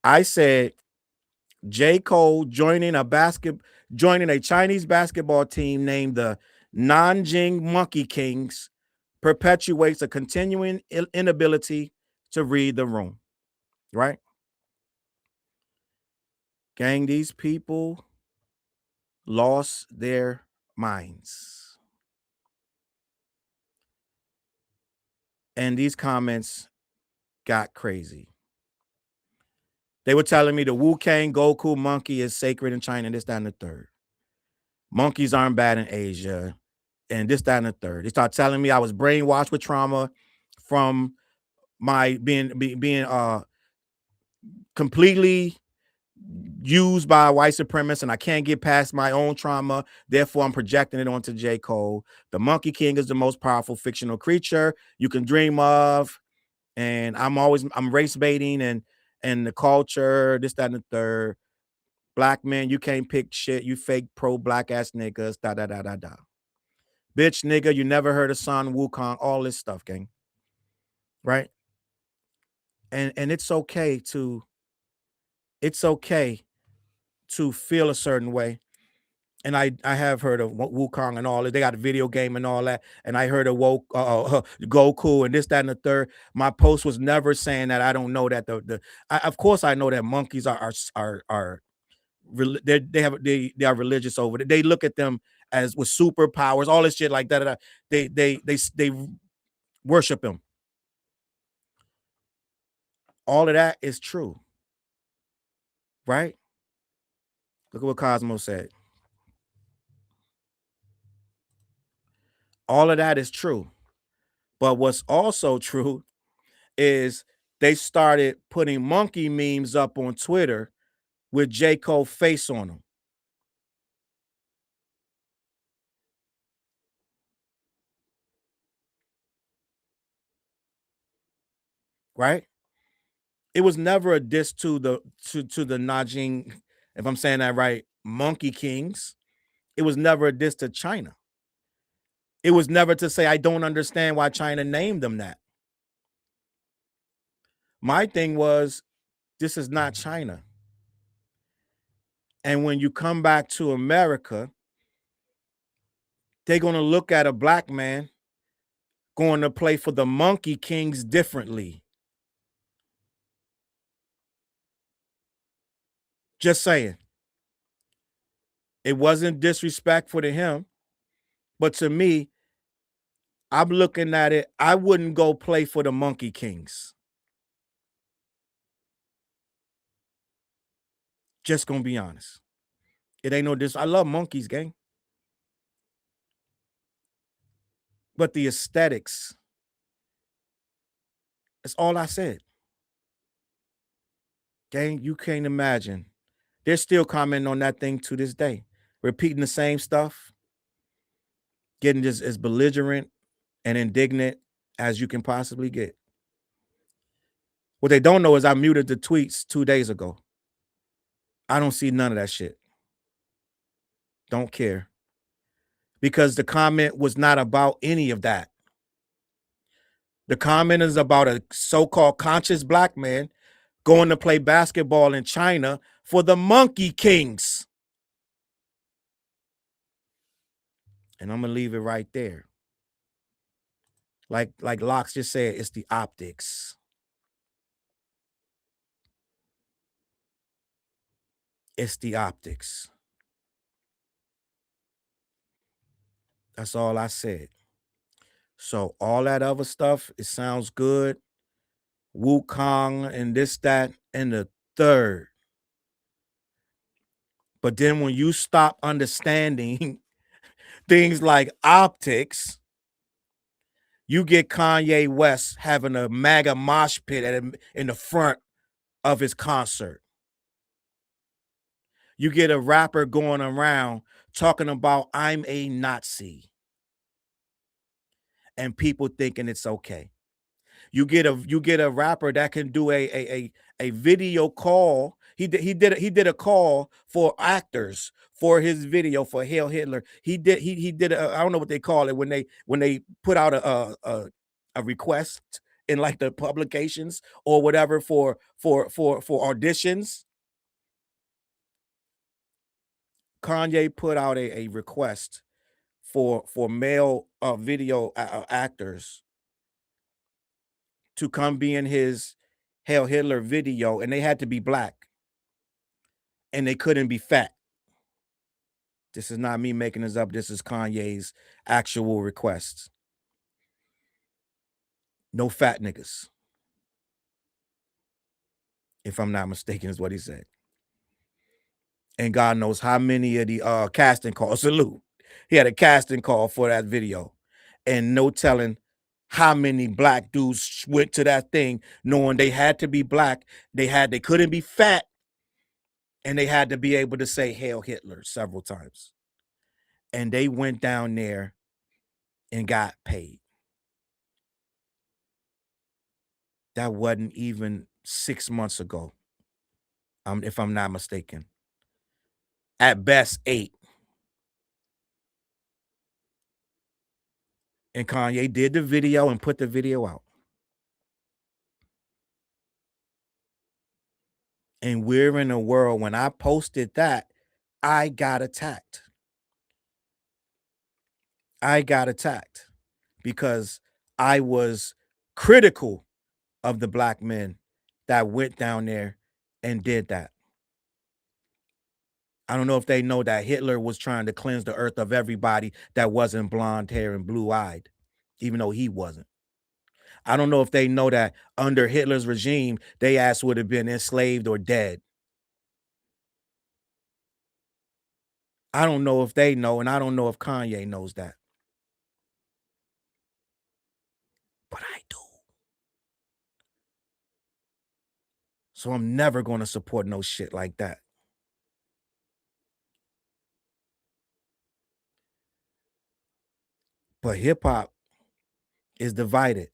I said J. Cole joining a Chinese basketball team named the Nanjing Monkey Kings perpetuates a continuing inability to read the room. Right? Gang, these people lost their minds. And these comments got crazy. They were telling me the Wu-Kang Goku monkey is sacred in China, and this, that, and the third. Monkeys aren't bad in Asia, and this, that, and the third. They started telling me I was brainwashed with trauma from my being completely used by white supremacists, and I can't get past my own trauma. Therefore, I'm projecting it onto J. Cole. The Monkey King is the most powerful fictional creature you can dream of. And I'm race baiting and the culture, this, that, and the third. Black men, you can't pick shit. You fake pro-black ass niggas, da, da, da, da, da. Bitch, nigga, you never heard of Sun Wukong, all this stuff, gang. Right? And it's okay to feel a certain way. And I have heard of Wukong and all that. They got a video game and all that. And I heard of Goku and this, that, and the third. My post was never saying that I don't know that of course I know that monkeys are they are religious over it. They look at them as with superpowers, all this shit like that. They worship him. All of that is true, right? Look at what Cosmo said. All of that is true. But what's also true is they started putting monkey memes up on Twitter with J. Cole face on them, right? It was never a diss to the Najing, if I'm saying that right, Monkey Kings. It was never a diss to China. It was never to say I don't understand why China named them that. My thing was this is not China. And when you come back to America, they're going to look at a black man going to play for the Monkey Kings differently. Just saying. It wasn't disrespectful to him, but to me, I'm looking at it. I wouldn't go play for the Monkey Kings. Just gonna be honest. It ain't no I love monkeys, gang. But the aesthetics, that's all I said. Gang, you can't imagine. They're still commenting on that thing to this day, repeating the same stuff, getting just as belligerent and indignant as you can possibly get. What they don't know is I muted the tweets 2 days ago. I don't see none of that shit. Don't care. Because the comment was not about any of that. The comment is about a so-called conscious black man going to play basketball in China for the Monkey Kings. And I'm gonna leave it right there. Like Locks just said, it's the optics. It's the optics. That's all I said. So all that other stuff, it sounds good. Wukong and this, that, and the third. But then when you stop understanding things like optics, you get Kanye West having a MAGA mosh pit in the front of his concert. You get a rapper going around talking about I'm a Nazi and people thinking it's okay. You get a rapper that can do a video call. He did a call for actors for his video for Hail Hitler. He did I don't know what they call it when they put out a request in like the publications or whatever for auditions. Kanye put out a request for male video actors to come be in his Hail Hitler video, and they had to be black and they couldn't be fat. This is not me making this up. This is Kanye's actual request. No fat niggas, if I'm not mistaken, is what he said. And God knows how many of the casting calls. Salute. He had a casting call for that video, and no telling how many black dudes went to that thing knowing they had to be black. They couldn't be fat, and they had to be able to say Hail Hitler several times. And they went down there and got paid. That wasn't even 6 months ago, if I'm not mistaken. At best, 8. And Kanye did the video and put the video out. And we're in a world, when I posted that, I got attacked. I got attacked because I was critical of the black men that went down there and did that. I don't know if they know that Hitler was trying to cleanse the earth of everybody that wasn't blonde hair and blue eyed, even though he wasn't. I don't know if they know that under Hitler's regime, they ass would have been enslaved or dead. I don't know if they know, and I don't know if Kanye knows that. But I do. So I'm never going to support no shit like that. But hip hop is divided.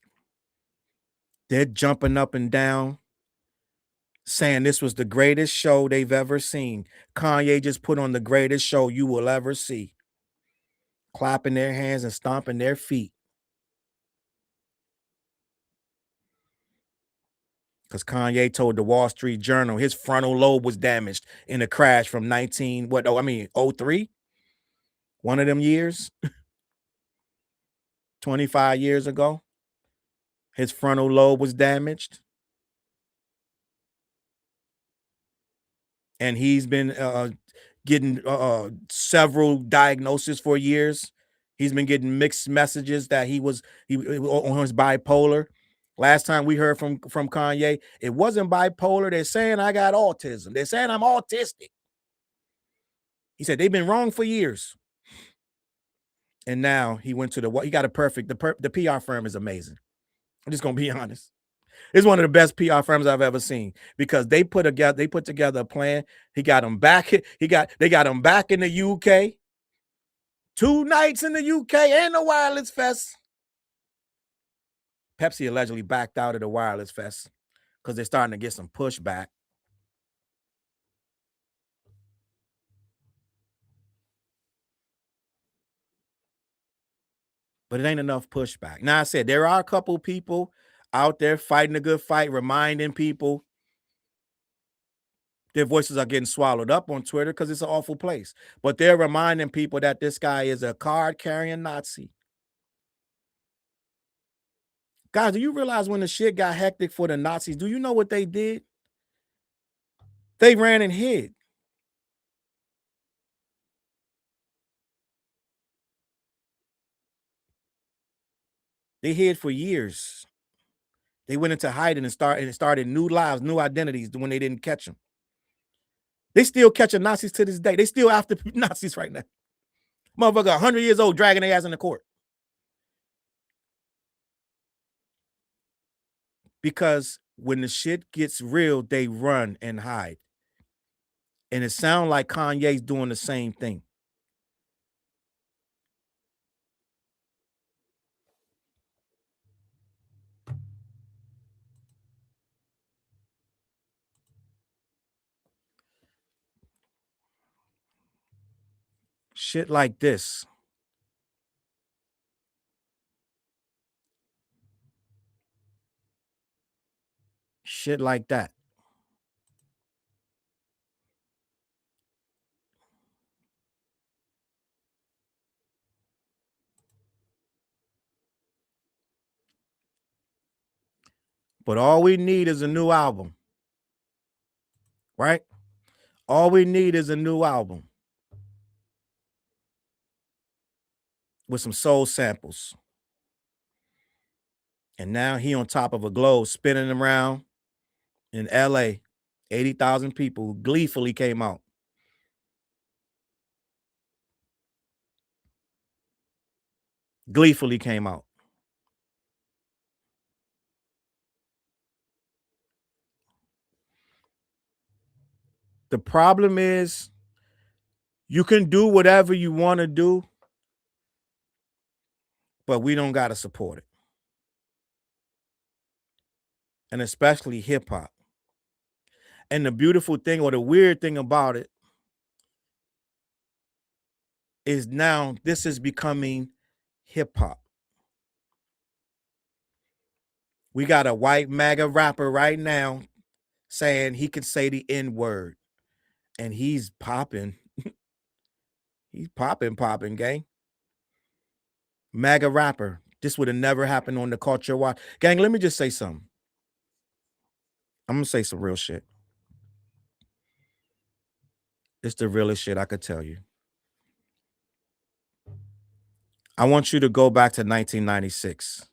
They're jumping up and down, saying this was the greatest show they've ever seen. Kanye just put on the greatest show you will ever see. Clapping their hands and stomping their feet. Because Kanye told the Wall Street Journal his frontal lobe was damaged in a crash from 03? One of them years, 25 years ago. His frontal lobe was damaged. And he's been getting several diagnoses for years. He's been getting mixed messages that he was on his bipolar. Last time we heard from Kanye, it wasn't bipolar. They're saying I got autism. They're saying I'm autistic. He said they've been wrong for years. And now he went to he got a perfect, the PR firm is amazing. I'm just gonna be honest. It's one of the best PR firms I've ever seen because they put together a plan. He got him back. They got him back in the UK. 2 nights in the UK and the Wireless Fest. Pepsi allegedly backed out of the Wireless Fest because they're starting to get some pushback. But it ain't enough pushback. Now, I said there are a couple people out there fighting a good fight, reminding people. Their voices are getting swallowed up on Twitter because it's an awful place. But they're reminding people that this guy is a card-carrying Nazi. Guys, do you realize when the shit got hectic for the Nazis, do you know what they did? They ran and hid. They hid for years. They went into hiding and started new lives, new identities when they didn't catch them. They still catching Nazis to this day. They still after Nazis right now. Motherfucker, 100 years old, dragging their ass in the court. Because when the shit gets real, they run and hide. And it sounds like Kanye's doing the same thing. Shit like this. Shit like that. But all we need is a new album. Right? All we need is a new album with some soul samples. And now he on top of a globe spinning around in LA. 80,000 people gleefully came out. Gleefully came out. The problem is you can do whatever you want to do, but we don't got to support it. And especially hip hop. And the beautiful thing or the weird thing about it is now this is becoming hip hop. We got a white MAGA rapper right now saying he can say the N-word. And he's popping. He's popping, gang. MAGA rapper. This would have never happened on the Culture Watch. Gang, let me just say something. I'm going to say some real shit. It's the realest shit I could tell you. I want you to go back to 1996.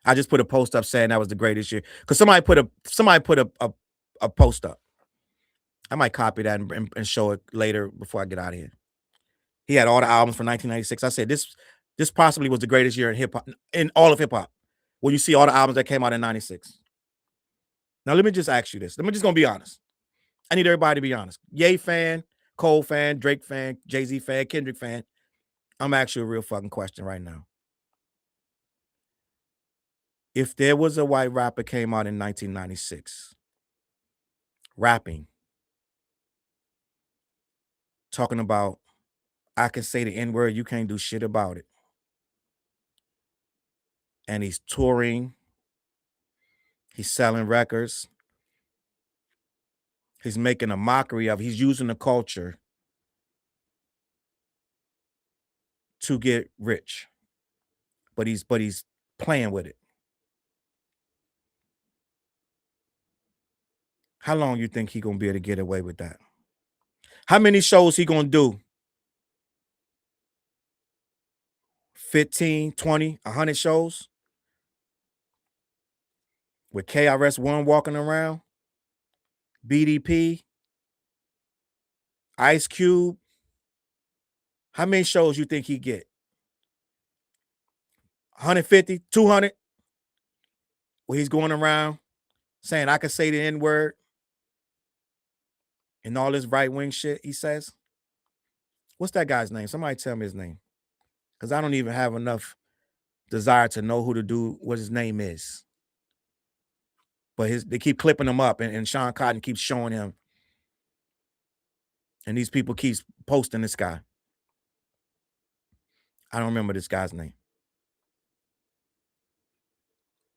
I just put a post up saying that was the greatest year. Because somebody put a post up. I might copy that and show it later before I get out of here. He had all the albums from 1996. I said this possibly was the greatest year in hip hop, in all of hip hop. When you see all the albums that came out in 96. Now let me just ask you this. I'm just gonna be honest. I need everybody to be honest. Ye fan, Cole fan, Drake fan, Jay-Z fan, Kendrick fan. I'm asking you a real fucking question right now. If there was a white rapper came out in 1996, rapping, talking about, I can say the N-word, you can't do shit about it. And he's touring, he's selling records, he's making a mockery of, he's using the culture to get rich. But he's playing with it. How long you think he gonna be able to get away with that? How many shows he gonna do? 15, 20, 100 shows? With KRS-One walking around, BDP, Ice Cube. How many shows you think he get? 150, 200? Where he's going around saying, I can say the N-word and all this right-wing shit he says? What's that guy's name? Somebody tell me his name. Because I don't even have enough desire to know who the dude, what his name is. But they keep clipping him up, and Sean Cotton keeps showing him. And these people keeps posting this guy. I don't remember this guy's name.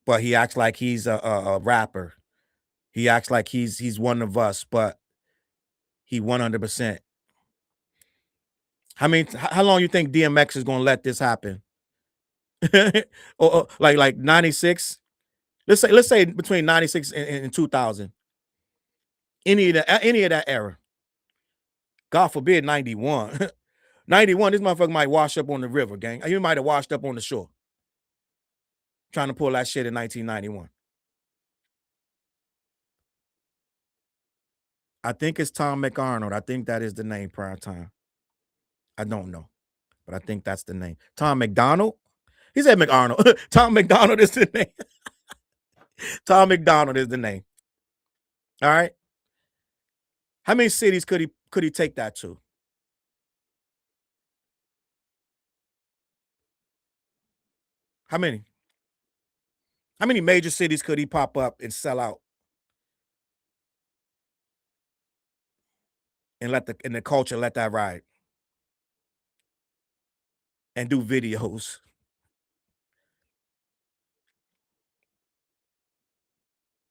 But he acts like he's a rapper. He acts like he's one of us, but he 100%. How long you think DMX is gonna let this happen? or like 96? Let's say between 96 and 2000. Any of that era. God forbid 91. 91, this motherfucker might wash up on the river, gang. You might have washed up on the shore. Trying to pull that shit in 1991. I think it's Tom McArnold. I think that is the name, Prime Time. I don't know, but I think that's the name. Tom McDonald? He said McArnold. Tom McDonald is the name. Tom McDonald is the name. All right. How many cities could he take that to? How many? How many major cities could he pop up and sell out? And let the culture let that ride? And do videos.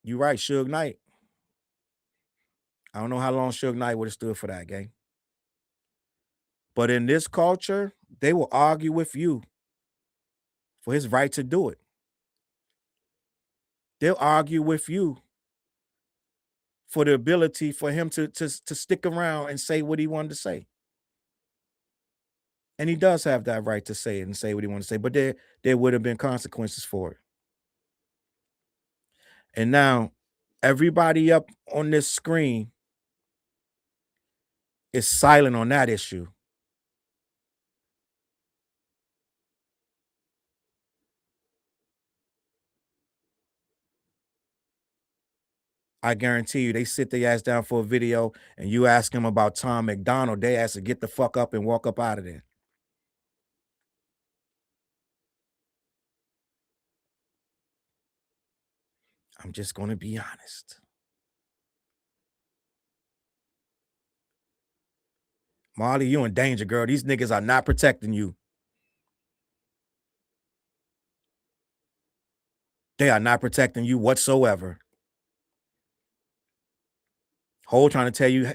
You right, Suge Knight. I don't know how long Suge Knight would have stood for that, gang. But in this culture, they will argue with you for his right to do it. They'll argue with you for the ability for him to stick around and say what he wanted to say. And he does have that right to say it and say what he wanted to say, but there would have been consequences for it. And now everybody up on this screen is silent on that issue. I guarantee you, they sit their ass down for a video and you ask them about Tom McDonald, they ask to get the fuck up and walk up out of there. I'm just going to be honest. Marley, you in danger, girl. These niggas are not protecting you. They are not protecting you whatsoever. Hole trying to tell you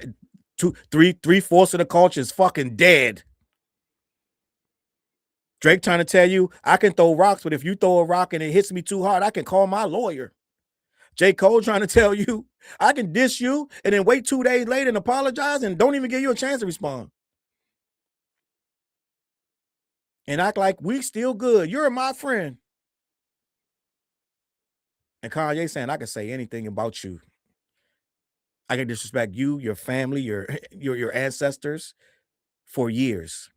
three-fourths of the culture is fucking dead. Drake trying to tell you, I can throw rocks, but if you throw a rock and it hits me too hard, I can call my lawyer. J. Cole trying to tell you, I can diss you and then wait 2 days later and apologize and don't even give you a chance to respond. And act like we still good. You're my friend. And Kanye saying, I can say anything about you. I can disrespect you, your family, your ancestors for years.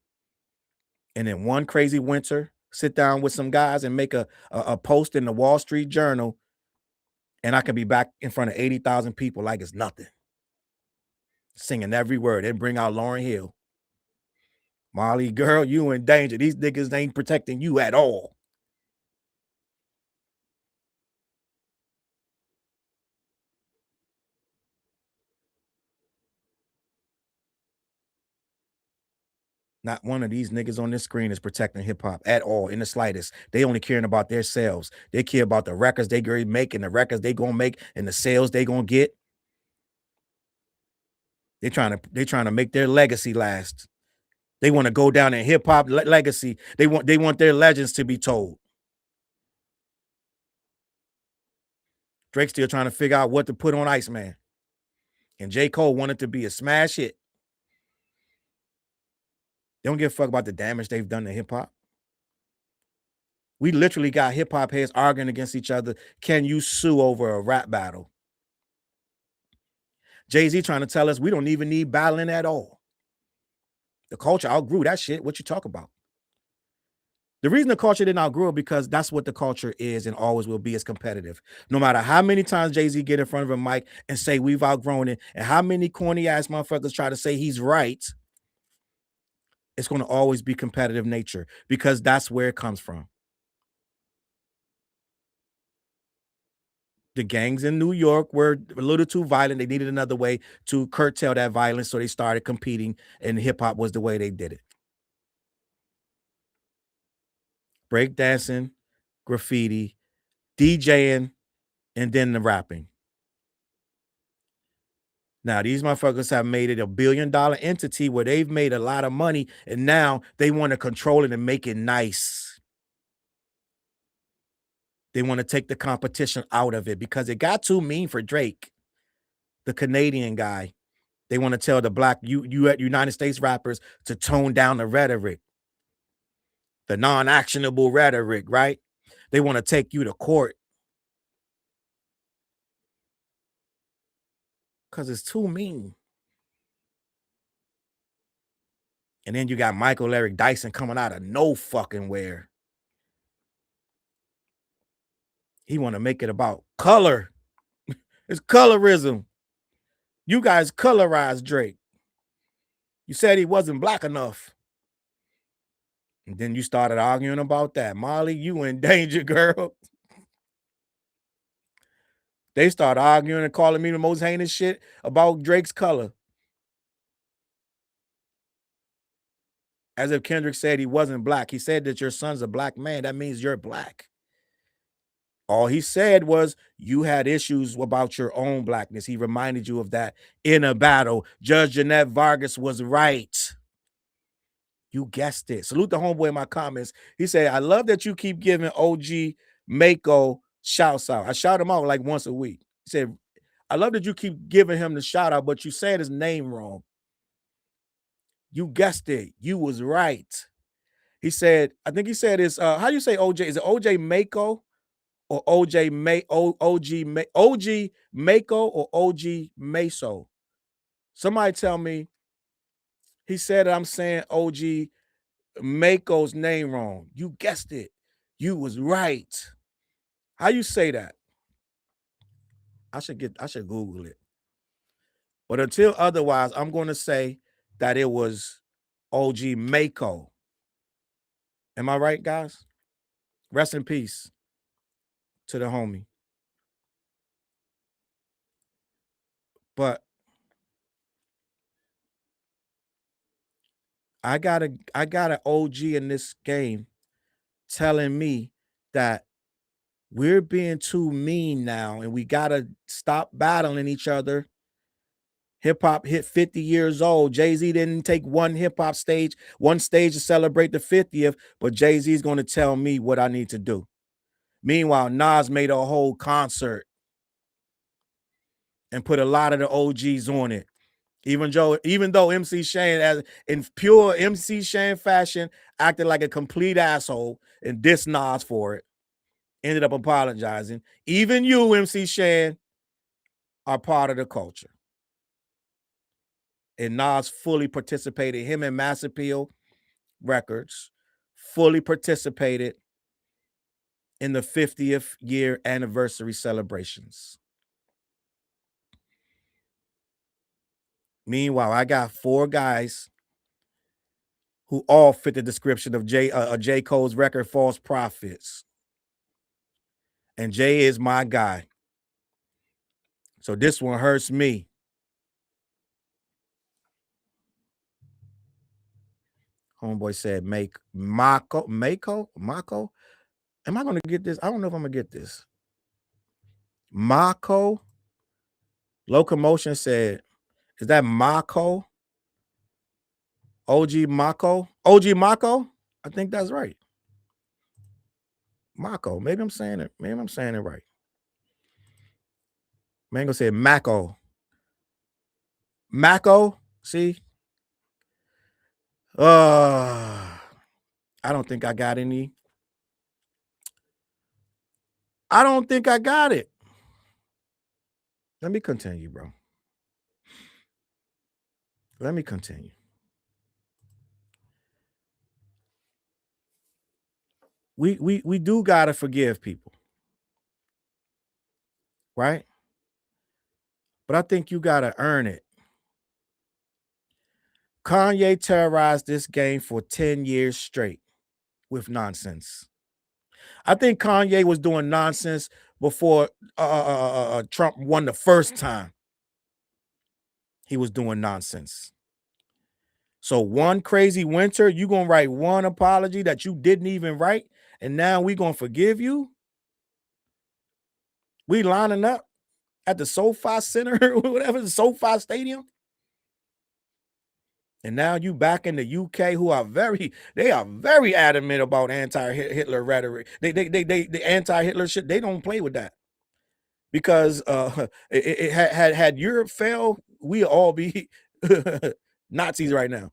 And then one crazy winter, sit down with some guys and make a post in the Wall Street Journal, and I can be back in front of 80,000 people like it's nothing. Singing every word and bring out Lauryn Hill. Molly, girl, you in danger. These niggas ain't protecting you at all. Not one of these niggas on this screen is protecting hip hop at all in the slightest. They only caring about their selves. They care about the records they gonna make and the records they gonna make and the sales they gonna get. They trying to make their legacy last. They want to go down in hip hop legacy. They want their legends to be told. Drake's still trying to figure out what to put on Iceman. And J. Cole wanted to be a smash hit. They don't give a fuck about the damage they've done to hip hop. We literally got hip hop heads arguing against each other. Can you sue over a rap battle? Jay-Z trying to tell us we don't even need battling at all. The culture outgrew that shit. What you talk about? The reason the culture didn't outgrow it because that's what the culture is and always will be, is competitive. No matter how many times Jay-Z get in front of a mic and say we've outgrown it, and how many corny ass motherfuckers try to say he's right, it's going to always be competitive nature because that's where it comes from. The gangs in New York were a little too violent. They needed another way to curtail that violence, so they started competing, and hip hop was the way they did it. Breakdancing, graffiti, DJing, and then the rapping. Now, these motherfuckers have made it $1 billion entity where they've made a lot of money, and now they want to control it and make it nice. They want to take the competition out of it because it got too mean for Drake, the Canadian guy. They want to tell the black United States rappers to tone down the rhetoric, the non-actionable rhetoric, right? They want to take you to court because it's too mean. And then you got Michael Eric Dyson coming out of no fucking where. He want to make it about color. It's colorism. You guys colorized Drake. You said he wasn't black enough. And then you started arguing about that. Molly, you in danger, girl. They started arguing and calling me the most heinous shit about Drake's color. As if Kendrick said he wasn't black. He said that your son's a black man. That means you're black. All he said was you had issues about your own blackness. He reminded you of that in a battle. Judge Jeanette Vargas was right. You guessed it. Salute the homeboy in my comments. He said, I love that you keep giving OG Mako shouts out. I shout him out like once a week. He said, I love that you keep giving him the shout out, but you said his name wrong. You guessed it. You was right. He said, I think he said it's how do you say OJ? Is it OJ Mako or OJ OG Mako or OG Meso? Somebody tell me. He said I'm saying OG Mako's name wrong. You guessed it. You was right. How you say that? I should Google it. But until otherwise, I'm going to say that it was OG Mako. Am I right, guys? Rest in peace to the homie. But I got an OG in this game telling me that we're being too mean now and we gotta stop battling each other. Hip hop hit 50 years old. Jay-Z didn't take one stage to celebrate the 50th, but Jay-Z is going to tell me what I need to do. Meanwhile, Nas made a whole concert and put a lot of the OGs on it. Even though MC Shane, as in pure MC Shane fashion, acted like a complete asshole and dissed Nas for it, ended up apologizing. Even you, MC Shane, are part of the culture. And Nas fully participated. Him and Mass Appeal Records fully participated in the 50th year anniversary celebrations. Meanwhile, I got 4 guys who all fit the description of J. Cole's record, False Prophets. And Jay is my guy. So this one hurts me. Homeboy said, make Mako. Am I going to get this? I don't know if I'm going to get this. Mako. Locomotion said, is that Mako? OG Mako? OG Mako? I think that's right. Mako. Maybe I'm saying it. Maybe I'm saying it right. Mango said Mako. Mako? See? I don't think I got any. I don't think I got it. Let me continue, bro. Let me continue. We do gotta forgive people, right? But I think you gotta earn it. Kanye terrorized this game for 10 years straight with nonsense. I think Kanye was doing nonsense before Trump won the first time. He was doing nonsense. So one crazy winter, you gonna write one apology that you didn't even write, and now we gonna forgive you? We lining up at the SoFi Center or whatever, the SoFi Stadium. And now you back in the UK, who are very adamant about anti-Hitler rhetoric. The anti-Hitler shit, they don't play with that. Because had Europe failed, we all be Nazis right now.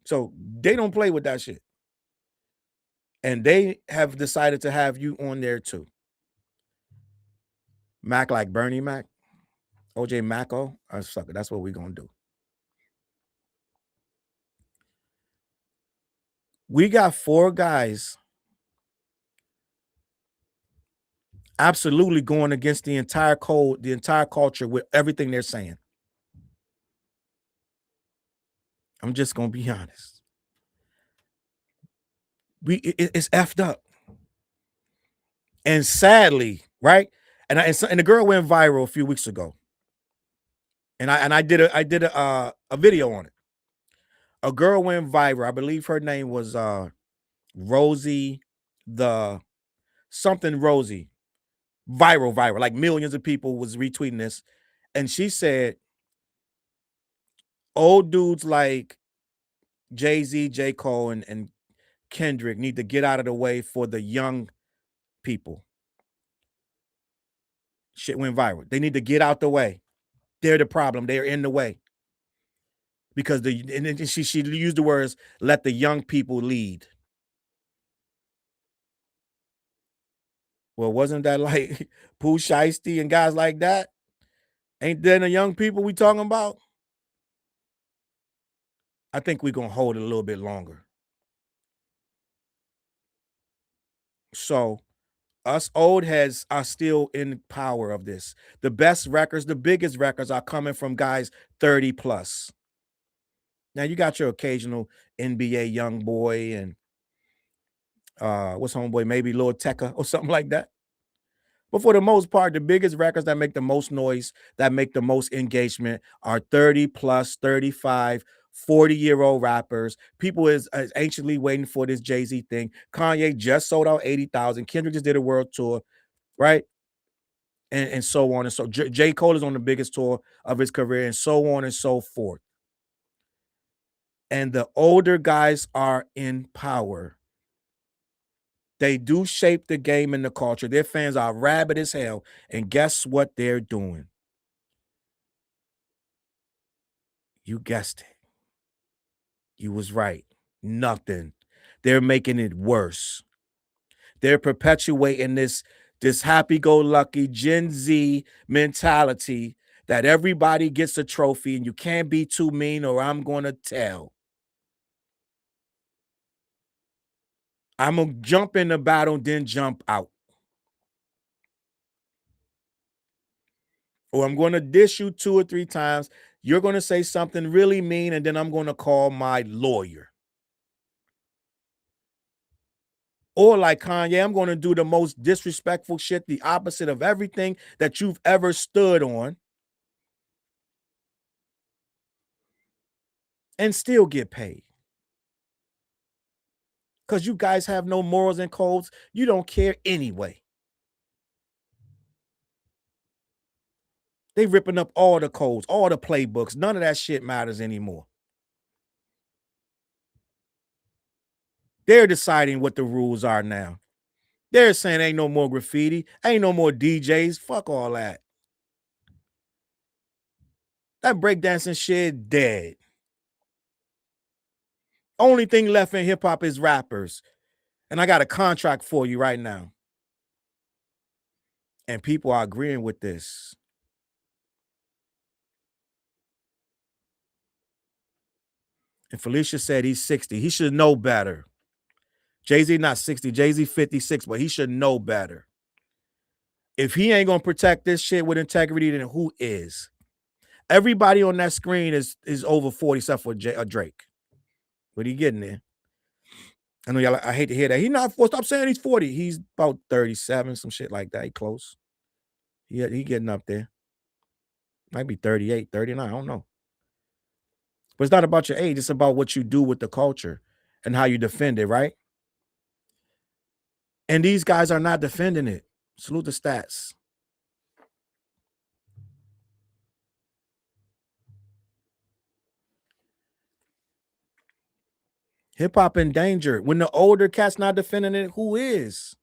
So they don't play with that shit. And they have decided to have you on there too. Mac like Bernie Mac, OJ Macko, sucker. That's what we're gonna do. We got 4 guys absolutely going against the entire code, the entire culture with everything they're saying. I'm just gonna be honest. It's effed up. And sadly, right? And the girl went viral a few weeks ago. And I did a video on it. A girl went viral. I believe her name was Rosie the something Rosie. Viral. Like millions of people was retweeting this. And she said, old dudes like Jay-Z, J. Cole, and Kendrick need to get out of the way for the young people. Shit went viral. They need to get out the way. They're the problem. They're in the way. Because she used the words, let the young people lead. Well, wasn't that like Pooh Shiesty and guys like that? Ain't that the young people we talking about? I think we're going to hold it a little bit longer. So us old heads are still in power of this. The best records, the biggest records are coming from guys 30 plus. Now you got your occasional NBA young boy and what's homeboy, maybe Lil Tecca or something like that. But for the most part, the biggest records that make the most noise, that make the most engagement are 30 plus, 35, 40-year-old rappers. People is anxiously waiting for this Jay-Z thing. Kanye just sold out 80,000. Kendrick just did a world tour, right? And so on and so. J. Cole is on the biggest tour of his career, and so on and so forth. And the older guys are in power. They do shape the game and the culture. Their fans are rabid as hell. And guess what they're doing? You guessed it. You was right. Nothing. They're making it worse. They're perpetuating this happy-go-lucky Gen Z mentality that everybody gets a trophy and you can't be too mean or I'm going to tell. I'm going to jump in the battle, then jump out. or I'm going to dish you 2 or 3 times. You're going to say something really mean, and then I'm going to call my lawyer. Or like Kanye, I'm going to do the most disrespectful shit, the opposite of everything that you've ever stood on, and still get paid. Because you guys have no morals and codes. You don't care anyway. They ripping up all the codes, all the playbooks. None of that shit matters anymore. They're deciding what the rules are now. They're saying ain't no more graffiti, ain't no more DJs. Fuck all that. That breakdancing shit dead. Only thing left in hip hop is rappers. And I got a contract for you right now. And people are agreeing with this. And Felicia said he's 60. He should know better. Jay-Z not 60. Jay-Z 56, but he should know better. If he ain't going to protect this shit with integrity, then who is? Everybody on that screen is over 40 except for Drake. But he getting there. I know y'all. I hate to hear that. He's not 40. Stop saying he's 40. He's about 37, some shit like that. He close. He getting up there. Might be 38, 39. I don't know. But it's not about your age. It's about what you do with the culture and how you defend it, right? And these guys are not defending it. Salute the stats. Hip hop in danger. When the older cat's not defending it, who is?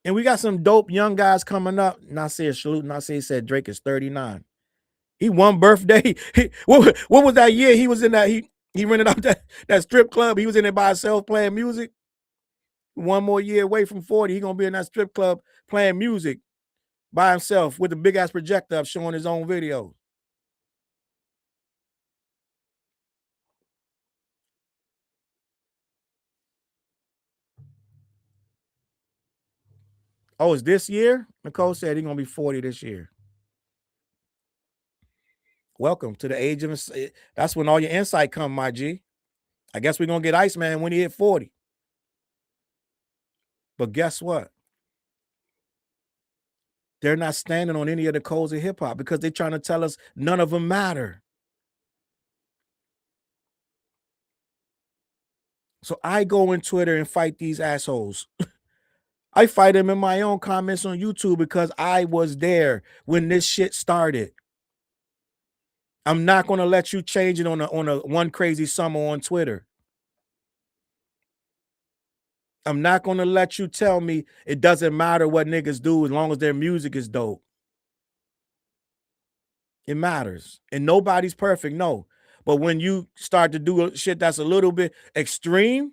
And we got some dope young guys coming up. Nasir salute. Nasir said Drake is 39. He won birthday. What was that year he was in that? He rented out that strip club. He was in it by himself playing music. 1 more year away from 40. He gonna be in that strip club playing music by himself with a big ass projector up showing his own video. Oh, it's this year? Nicole said he's gonna be 40 this year. Welcome to the age of. That's when all your insight come, my G. I guess we're gonna get Iceman when he hit 40. But guess what? They're not standing on any of the codes of hip hop because they're trying to tell us none of them matter. So I go in Twitter and fight these assholes. I fight them in my own comments on YouTube because I was there when this shit started. I'm not going to let you change it on a one crazy summer on Twitter. I'm not going to let you tell me it doesn't matter what niggas do as long as their music is dope. It matters. And nobody's perfect, no. But when you start to do shit that's a little bit extreme,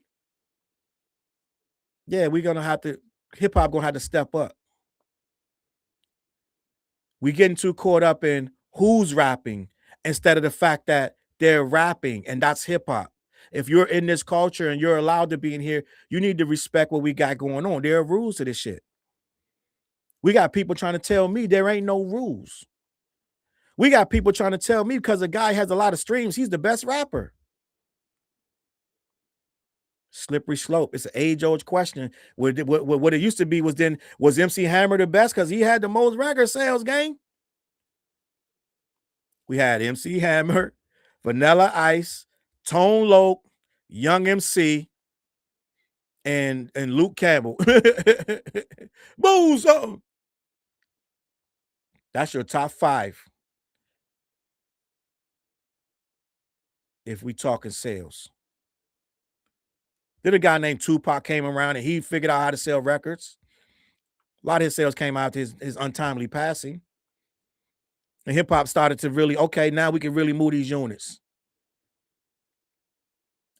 yeah, we're going to have to, hip hop going to have to step up. We getting too caught up in who's rapping instead of the fact that they're rapping, and that's hip hop. If you're in this culture and you're allowed to be in here, you need to respect what we got going on. There are rules to this shit. We got people trying to tell me there ain't no rules. We got people trying to tell me because a guy has a lot of streams, he's the best rapper. Slippery slope. It's an age-old question. What it used to be was MC Hammer the best because he had the most record sales, gang? We had MC Hammer, Vanilla Ice, Tone Loc, Young MC, and Luke Campbell. Boom! That's your top 5. If we talking sales. Then a guy named Tupac came around and he figured out how to sell records. A lot of his sales came out his untimely passing. And hip hop started to really, okay, now we can really move these units.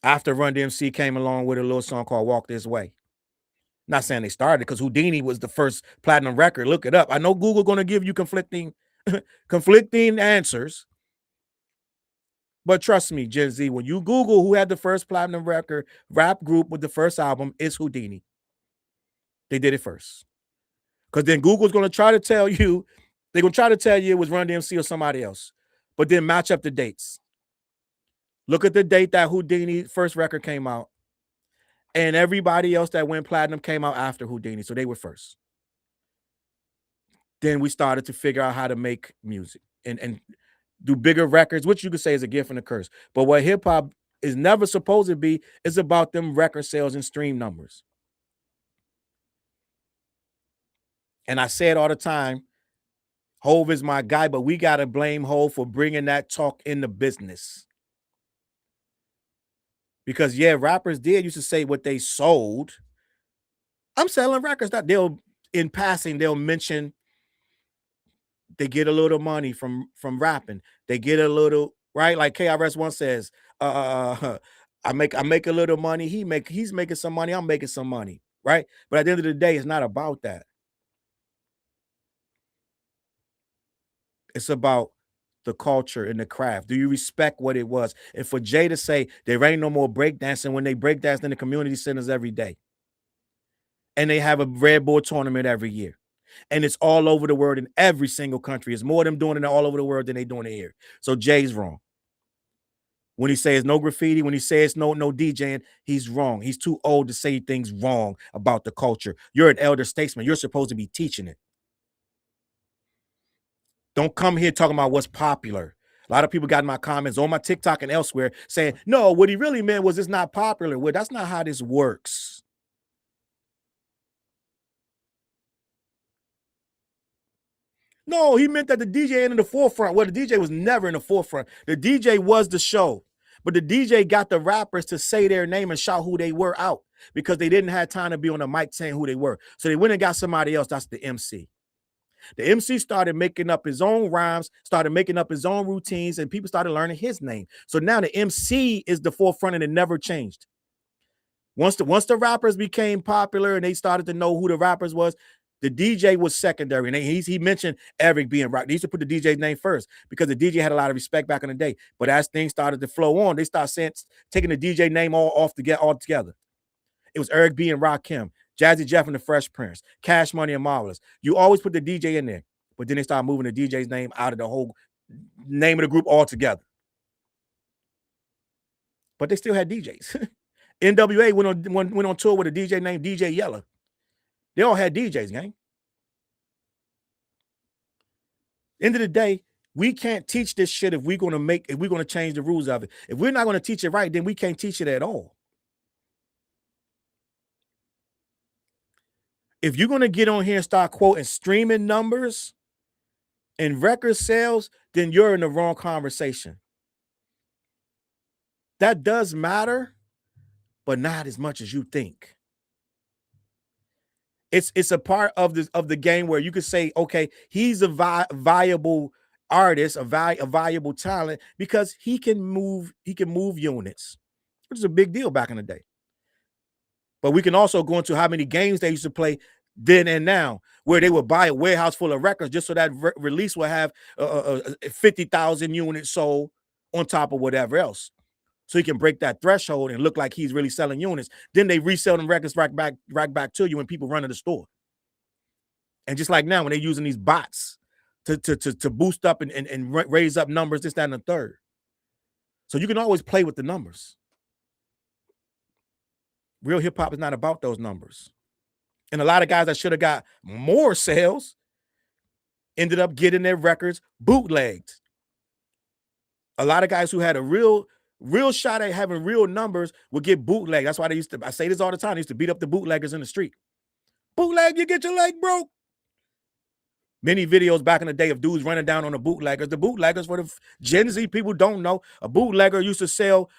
After Run DMC came along with a little song called Walk This Way. Not saying they started because Houdini was the first platinum record. Look it up. I know Google going to give you conflicting answers. But trust me, Gen Z, when you Google who had the first platinum record rap group with the first album, it's Houdini. They did it first. Because then Google's going to try to tell you, they're going to try to tell you it was Run DMC or somebody else. But then match up the dates. Look at the date that Houdini first record came out. And everybody else that went platinum came out after Houdini. So they were first. Then we started to figure out how to make music and do bigger records, which you could say is a gift and a curse. But what hip hop is never supposed to be is about them record sales and stream numbers. And I say it all the time, Hove is my guy, but we got to blame Hove for bringing that talk in the business. Because, yeah, rappers did used to say what they sold. I'm selling records that in passing, they'll mention they get a little money from rapping. They get a little, right? Like KRS-One says, I make a little money. He's making some money. I'm making some money, right? But at the end of the day, it's not about that. It's about the culture and the craft. Do you respect what it was? And for Jay to say there ain't no more breakdancing when they breakdance in the community centers every day, and they have a Red Bull tournament every year, and it's all over the world in every single country. It's more of them doing it all over the world than they doing it here. So Jay's wrong. When he says no graffiti, when he says no DJing, he's wrong. He's too old to say things wrong about the culture. You're an elder statesman. You're supposed to be teaching it. Don't come here talking about what's popular. A lot of people got in my comments on my TikTok and elsewhere saying, no, what he really meant was it's not popular. Well, that's not how this works. No, he meant that the DJ ain't in the forefront. Well, the DJ was never in the forefront. The DJ was the show. But the DJ got the rappers to say their name and shout who they were out because they didn't have time to be on the mic saying who they were. So they went and got somebody else. That's the MC. The MC started making up his own rhymes, started making up his own routines, and people started learning his name. So now the MC is the forefront and it never changed. Once the rappers became popular and they started to know who the rappers was, the DJ was secondary. And he mentioned Eric being rock. They used to put the DJ's name first because the DJ had a lot of respect back in the day. But as things started to flow on, they started taking the DJ name all together. It was Eric B and Rakim, Jazzy Jeff and the Fresh Prince, Cash Money and Marvelous. You always put the DJ in there, but then they started moving the DJ's name out of the whole name of the group altogether. But they still had DJs. NWA went on tour with a DJ named DJ Yella. They all had DJs, gang. End of the day, we can't teach this shit if we're going to change the rules of it. If we're not going to teach it right, then we can't teach it at all. If you're going to get on here and start quoting streaming numbers and record sales, then you're in the wrong conversation. That does matter, but not as much as you think. It's a part of the game where you could say, okay, he's a viable artist, a valuable talent because he can move units, which is a big deal back in the day. But we can also go into how many games they used to play then and now, where they would buy a warehouse full of records just so that release will have 50,000 units sold on top of whatever else. So he can break that threshold and look like he's really selling units. Then they resell them records right back to you when people run to the store. And just like now, when they're using these bots to boost up and raise up numbers, this, that, and the third. So you can always play with the numbers. Real hip hop is not about those numbers. And a lot of guys that should have got more sales ended up getting their records bootlegged. A lot of guys who had a real shot at having real numbers would get bootlegged. That's why I say this all the time, they used to beat up the bootleggers in the street. Bootleg, you get your leg broke. Many videos back in the day of dudes running down on the bootleggers. The bootleggers, for the Gen Z people don't know, a bootlegger used to sell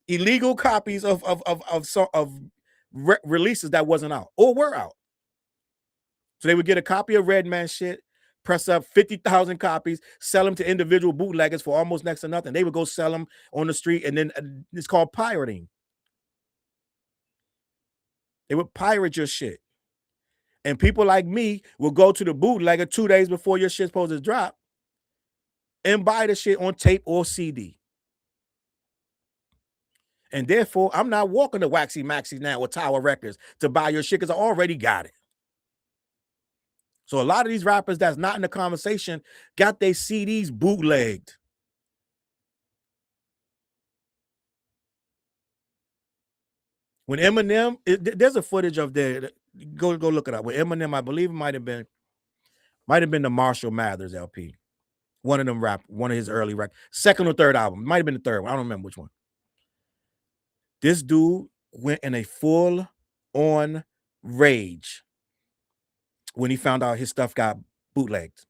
illegal copies of releases that wasn't out or were out. So they would get a copy of Redman shit, press up 50,000 copies, sell them to individual bootleggers for almost next to nothing. They would go sell them on the street, and then it's called pirating. They would pirate your shit. And people like me will go to the bootlegger 2 days before your shit's supposed to drop and buy the shit on tape or CD. And therefore, I'm not walking to Waxy Maxi now or Tower Records to buy your shit because I already got it. So a lot of these rappers that's not in the conversation got their CDs bootlegged. When Eminem, there's a footage of the go look it up. When Eminem, I believe it might have been the Marshall Mathers LP. One of them one of his early records, second or third album. Might have been the third one. I don't remember which one. This dude went in a full-on rage when he found out his stuff got bootlegged.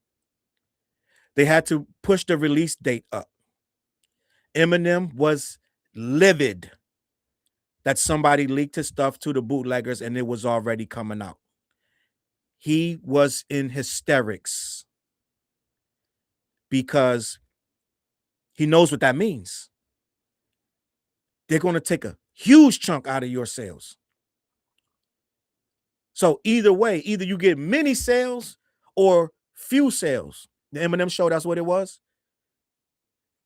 They had to push the release date up. Eminem was livid that somebody leaked his stuff to the bootleggers and it was already coming out. He was in hysterics because he knows what that means. They're going to take a huge chunk out of your sales. So either way, either you get many sales or few sales. The Eminem show, that's what it was.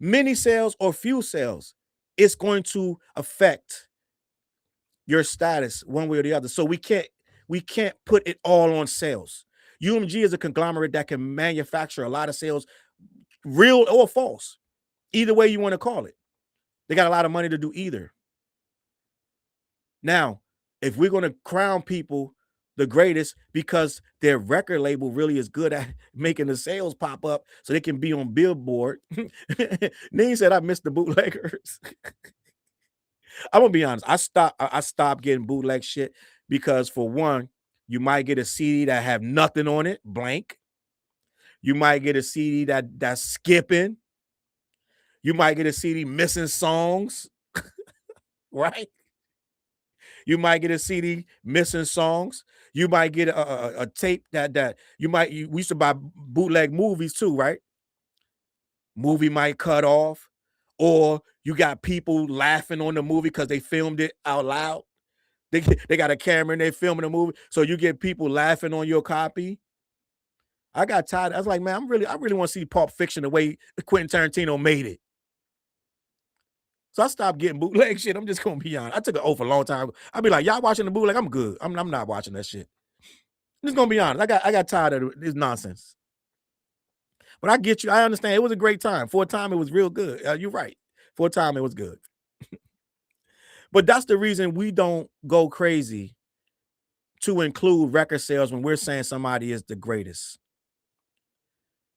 Many sales or few sales. It's going to affect your status one way or the other. So we can't put it all on sales. UMG is a conglomerate that can manufacture a lot of sales, real or false. Either way you want to call it. They got a lot of money to do either. Now, if we're going to crown people the greatest because their record label really is good at making the sales pop up so they can be on Billboard. Neen said, I missed the bootleggers. I'm going to be honest. I stopped getting bootleg shit because, for one, you might get a CD that have nothing on it, blank. You might get a CD that's skipping. You might get a CD missing songs, right? You might get a CD missing songs. You might get a tape that we used to buy bootleg movies too, right? Movie might cut off, or you got people laughing on the movie because they filmed it out loud. They got a camera and they're filming the movie, so you get people laughing on your copy. I got tired. I was like, man, I really want to see Pulp Fiction the way Quentin Tarantino made it. So I stopped getting bootleg shit. I'm just gonna be honest. I took an oath a long time. I'd be like, y'all watching the bootleg? I'm good. I'm not watching that shit. I'm just gonna be honest. I got tired of this nonsense. But I get you. I understand. It was a great time. For a time, it was real good. You're right. For a time, it was good. But that's the reason we don't go crazy to include record sales when we're saying somebody is the greatest.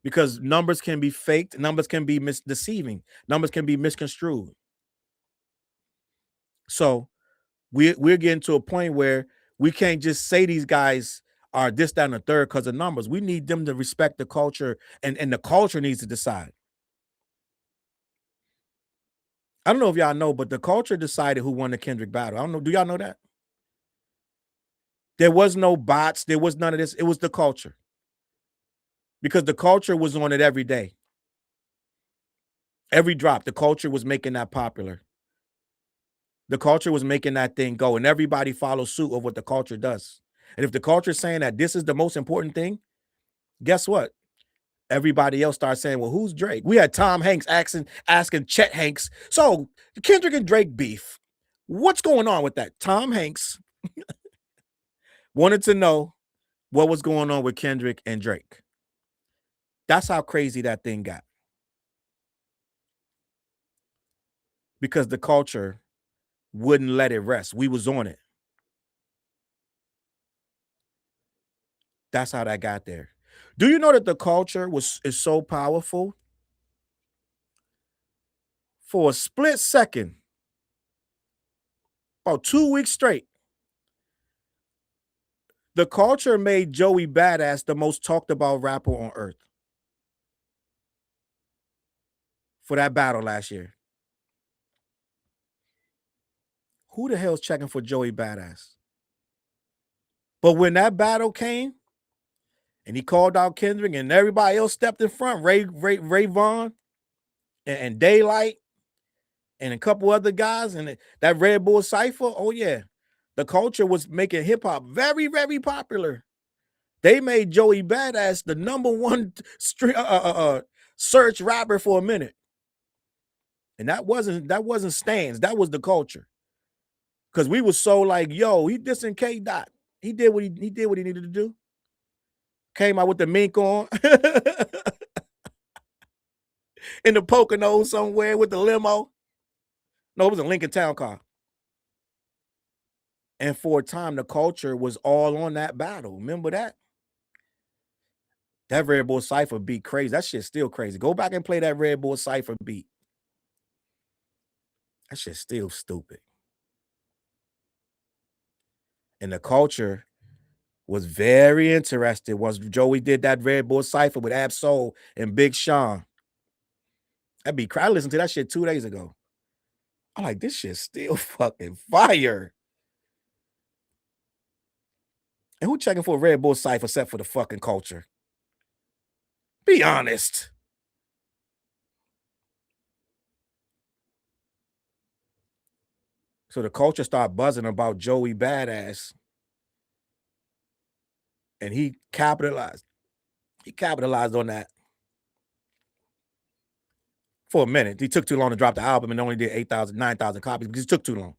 Because numbers can be faked. Numbers can be deceiving. Numbers can be misconstrued. So we're getting to a point where we can't just say these guys are this, that, and the third because of numbers. We need them to respect the culture, and the culture needs to decide. I don't know if y'all know, but the culture decided who won the Kendrick battle. I don't know. Do y'all know that? There was no bots. There was none of this. It was the culture. Because the culture was on it every day. Every drop, the culture was making that popular. The culture was making that thing go, and everybody follows suit of what the culture does. And if the culture is saying that this is the most important thing, guess what? Everybody else starts saying, well, who's Drake? We had Tom Hanks asking Chet Hanks, so Kendrick and Drake beef, what's going on with that? Tom Hanks wanted to know what was going on with Kendrick and Drake. That's how crazy that thing got. Because the culture wouldn't let it rest. We was on it. That's how that got there. Do you know that the culture is so powerful? For a split second, about 2 weeks straight, the culture made Joey Badass the most talked about rapper on earth for that battle last year. Who the hell's checking for Joey Badass? But when that battle came and he called out Kendrick and everybody else stepped in front, Ray Vaughn and Daylight and a couple other guys and that Red Bull Cypher, oh yeah, the culture was making hip hop very, very popular. They made Joey Badass the number one search rapper for a minute. And that wasn't stands. That was the culture. Because we was so like, yo, he dissing K Dot. He did what he did what he needed to do. Came out with the mink on in the Poconos somewhere with the limo. No, it was a Lincoln Town car. And for a time, the culture was all on that battle. Remember that? That Red Bull Cypher beat crazy. That shit's still crazy. Go back and play that Red Bull Cypher beat. That shit's still stupid. And the culture was very interested once Joey did that Red Bull Cypher with Ab-Soul and Big Sean. That'd be crazy. I listened to that shit 2 days ago. I'm like, this shit's still fucking fire. And who checking for a Red Bull Cypher except for the fucking culture? Be honest. So the culture started buzzing about Joey Badass. And he capitalized. He capitalized on that. For a minute. He took too long to drop the album and only did 8,000, 9,000 copies because it took too long.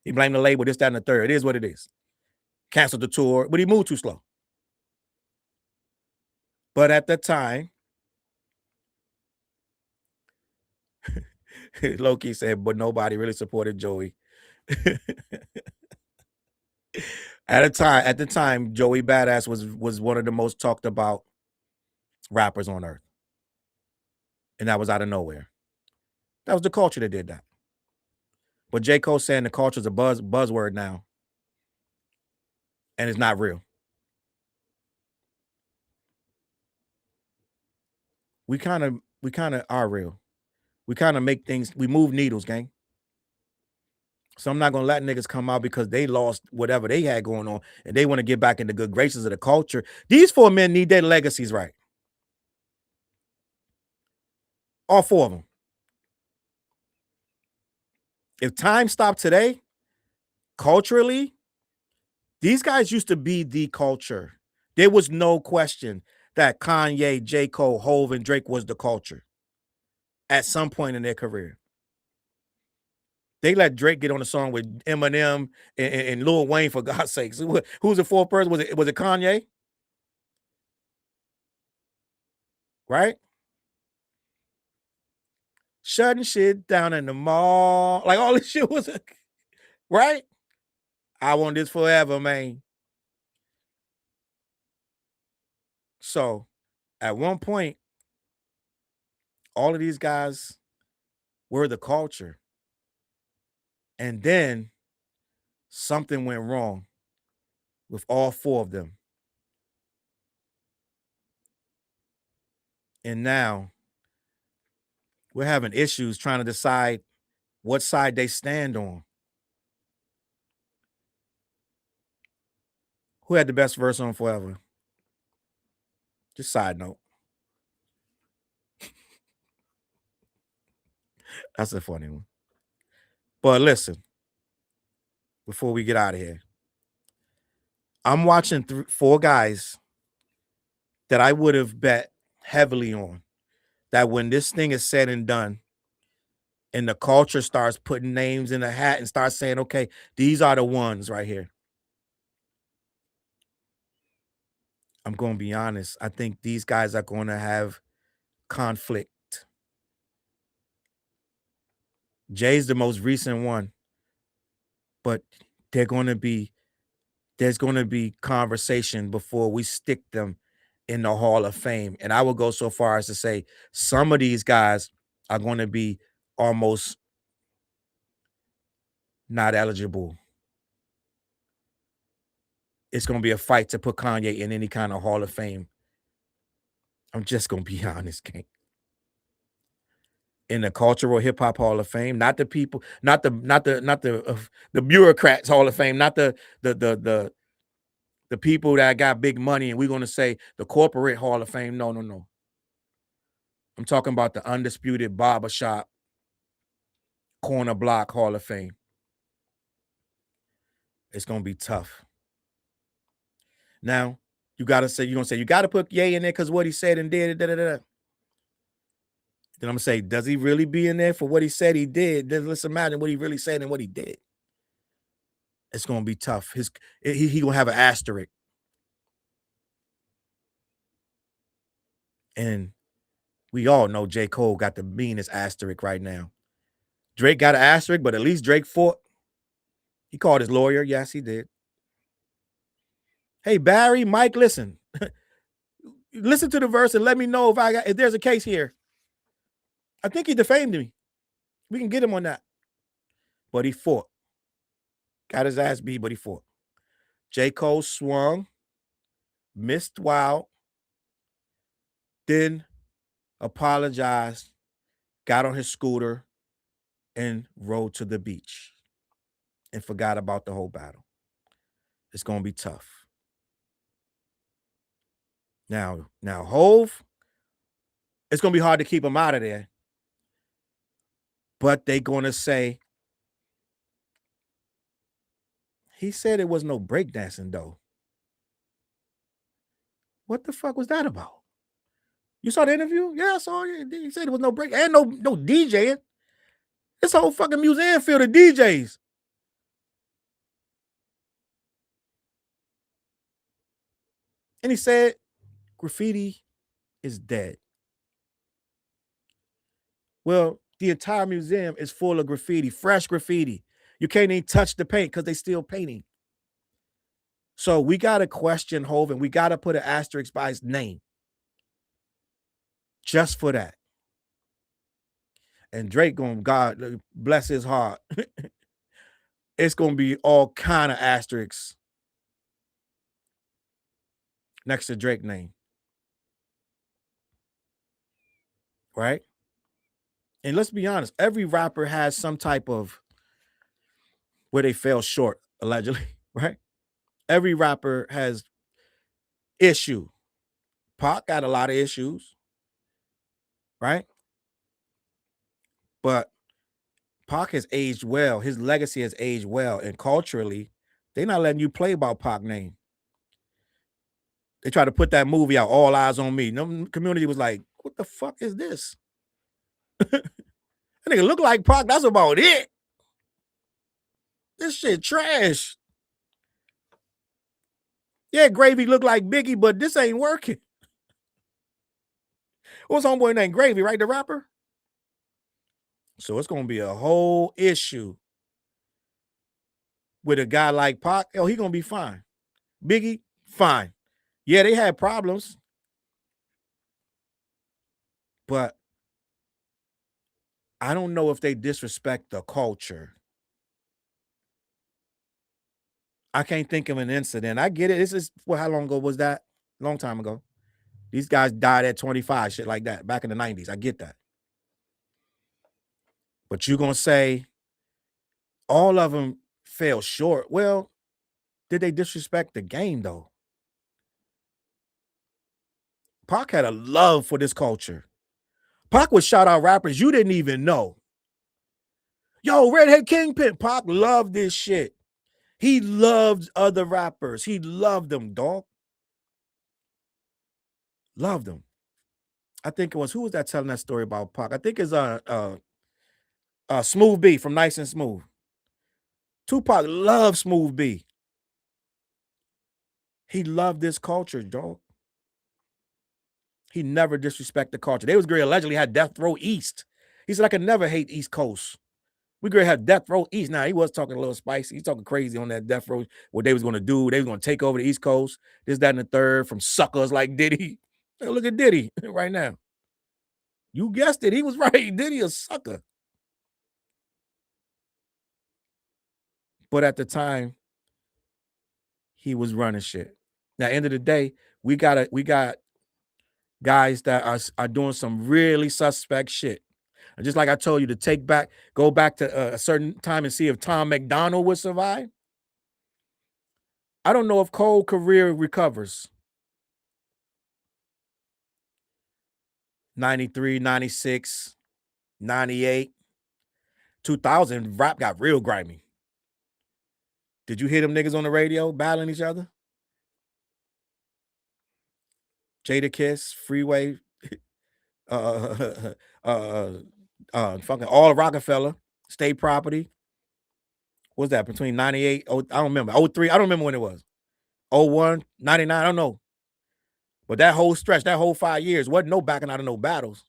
He blamed the label, this, that, and the third. It is what it is. Canceled the tour, but he moved too slow. But at the time, Loki said, but nobody really supported Joey. At the time, Joey Badass was one of the most talked about rappers on earth. And that was out of nowhere. That was the culture that did that. But J. Cole saying the culture is a buzzword now. And it's not real. We kind of are real. We kind of make things, we move needles, gang. So I'm not gonna let niggas come out because they lost whatever they had going on and they want to get back in the good graces of the culture. These 4 men need their legacies right. All 4 of them. If time stopped today, culturally, these guys used to be the culture. There was no question that Kanye, J. Cole, Hove, and Drake was the culture at some point in their career. They let Drake get on a song with Eminem and Lil Wayne, for God's sakes. Who's the 4th person? Was it Kanye? Right? Shutting shit down in the mall. Like all this shit was, right? I want this forever, man. So at one point, all of these guys were the culture. And then something went wrong with all 4 of them. And now we're having issues trying to decide what side they stand on. Who had the best verse on Forever? Just side note. That's a funny one. But listen, before we get out of here, I'm watching 4 guys that I would have bet heavily on that when this thing is said and done and the culture starts putting names in the hat and starts saying, okay, these are the ones right here. I'm going to be honest. I think these guys are going to have conflict. Jay's the most recent one, but there's going to be conversation before we stick them in the Hall of Fame. And I will go so far as to say some of these guys are going to be almost not eligible. It's going to be a fight to put Kanye in any kind of Hall of Fame. I'm just going to be honest, gang. In the Cultural Hip Hop Hall of Fame, not the people, not the bureaucrats Hall of Fame, not the people that got big money, and we're going to say the corporate Hall of Fame. No. I'm talking about the undisputed barbershop corner block Hall of Fame. It's going to be tough. Now, you're going to say, you got to put Ye in there because what he said and did, Then I'm gonna say, does he really be in there for what he said he did? Then let's imagine what he really said and what he did. It's gonna be tough. He gonna have an asterisk. And we all know J. Cole got the meanest asterisk right now. Drake got an asterisk, but at least Drake fought. He called his lawyer. Yes, he did. Hey, Barry, Mike, listen. Listen to the verse and let me know if there's a case here. I think he defamed me. We can get him on that. But he fought. Got his ass beat, but he fought. J. Cole swung, missed wild, then apologized, got on his scooter, and rode to the beach and forgot about the whole battle. It's going to be tough. Now, Hove, it's going to be hard to keep him out of there. But they're going to say, he said it was no breakdancing, though. What the fuck was that about? You saw the interview? Yeah, I saw it. He said it was no break and no DJing. This whole fucking museum filled with DJs. And he said, graffiti is dead. Well, the entire museum is full of graffiti, fresh graffiti. You can't even touch the paint because they still painting. So we got to question Hov and we got to put an asterisk by his name. Just for that. And Drake going, God bless his heart. It's going to be all kind of asterisks next to Drake's name. Right? And let's be honest, every rapper has some type of where they fell short, allegedly, right? Every rapper has issue. Pac got a lot of issues, right? But Pac has aged well. His legacy has aged well. And culturally, they're not letting you play about Pac name. They tried to put that movie out, All Eyes on Me. No community was like, what the fuck is this? That nigga look like Pac. That's about it. This shit trash. Yeah, Gravy look like Biggie, but this ain't working. What's homeboy named Gravy, right? The rapper? So it's gonna be a whole issue with a guy like Pac. Oh, he gonna be fine. Biggie, fine. Yeah, they had problems. But I don't know if they disrespect the culture. I can't think of an incident. I get it. This is how long ago was that? Long time ago. These guys died at 25, shit like that, back in the 90s. I get that. But you're going to say all of them fell short. Well, did they disrespect the game, though? Pac had a love for this culture. Pac would shout out rappers you didn't even know. Yo, Redhead Kingpin. Pac loved this shit. He loved other rappers. He loved them, dog. Loved them. I think it was, who was that telling that story about Pac? I think it's Smooth B from Nice and Smooth. Tupac loved Smooth B. He loved this culture, dog. He never disrespected the culture. They was great. Allegedly had Death Row East. He said, I could never hate East Coast. We great have Death Row East. Now, he was talking a little spicy. He's talking crazy on that Death Row, what they was going to do. They was going to take over the East Coast. This, that, and the third from suckers like Diddy. Look at Diddy right now. You guessed it. He was right. Diddy a sucker. But at the time, he was running shit. Now, end of the day, we got guys that are doing some really suspect shit. And just like I told you to go back to a certain time and see if Tom McDonald would survive. I don't know if Cole's career recovers. 93, 96, 98, 2000, rap got real grimy. Did you hear them niggas on the radio battling each other? Jadakiss, Freeway, fucking all of Rockefeller, state property. What's that, between 98? Oh, I don't remember. 03, I don't remember when it was. 01, 99, I don't know. But that whole stretch, that whole 5 years, wasn't no backing out of no battles.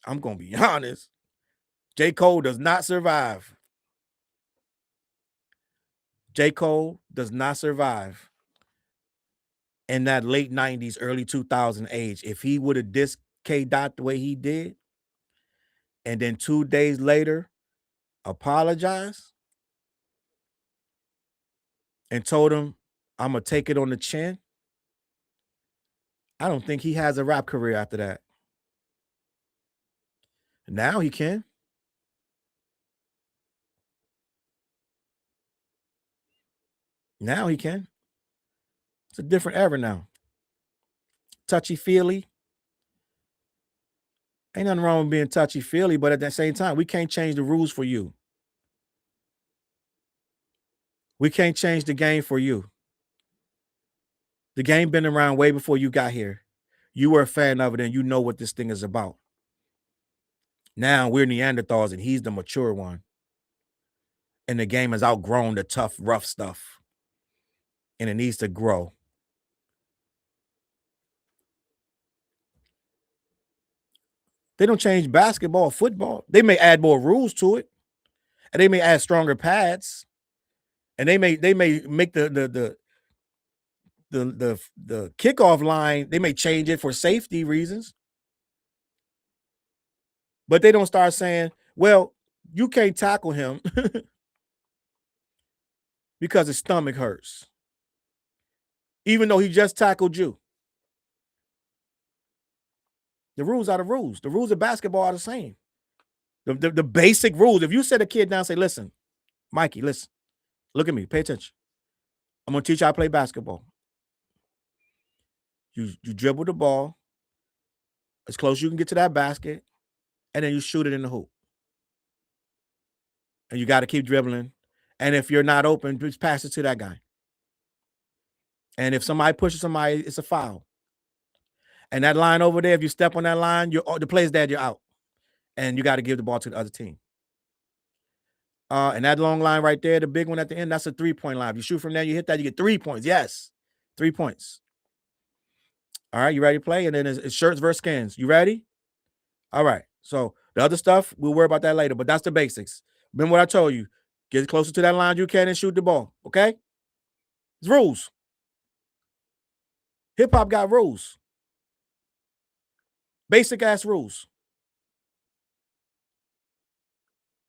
I'm gonna be honest. J. Cole does not survive. J. Cole does not survive in that late 90s, early 2000 age. If he would have dissed K. Dot the way he did, and then 2 days later apologized and told him, I'm gonna take it on the chin, I don't think he has a rap career after that. Now he can. Now he can. It's a different era now. Touchy-feely. Ain't nothing wrong with being touchy-feely, but at the same time, we can't change the rules for you. We can't change the game for you. The game been around way before you got here. You were a fan of it and you know what this thing is about. Now we're Neanderthals and he's the mature one. And the game has outgrown the tough, rough stuff. And it needs to grow. They don't change basketball, football. They may add more rules to it. And they may add stronger pads. And they may make the kickoff line, they may change it for safety reasons. But they don't start saying, well, you can't tackle him because his stomach hurts, even though he just tackled you. The rules are the rules. The rules of basketball are the same. The basic rules. If you set a kid down and say, listen, Mikey, listen, look at me, pay attention. I'm going to teach you how to play basketball. You dribble the ball as close as you can get to that basket, and then you shoot it in the hoop. And you got to keep dribbling. And if you're not open, just pass it to that guy. And if somebody pushes somebody, it's a foul. And that line over there, if you step on that line, the play's dead, you're out. And you got to give the ball to the other team. And that long line right there, the big one at the end, that's a 3-point line. If you shoot from there, you hit that, you get 3 points. Yes, 3 points. All right, you ready to play? And then it's shirts versus skins. You ready? All right. So the other stuff, we'll worry about that later, but that's the basics. Remember what I told you. Get closer to that line you can and shoot the ball, okay? It's rules. Hip-hop got rules. Basic-ass rules.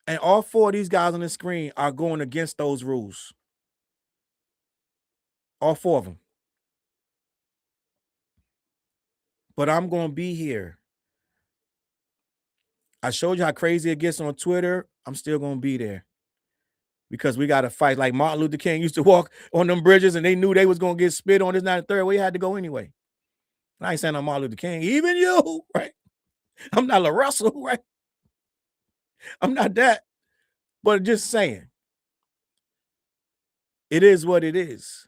And all 4 of these guys on the screen are going against those rules. All 4 of them. But I'm going to be here. I showed you how crazy it gets on Twitter. I'm still going to be there. Because we got to fight. Like Martin Luther King used to walk on them bridges and they knew they was going to get spit on this, not the third. Well, he had to go anyway. And I ain't saying I'm Martin Luther King. Even you, right? I'm not La Russell, right? I'm not that. But just saying. It is what it is.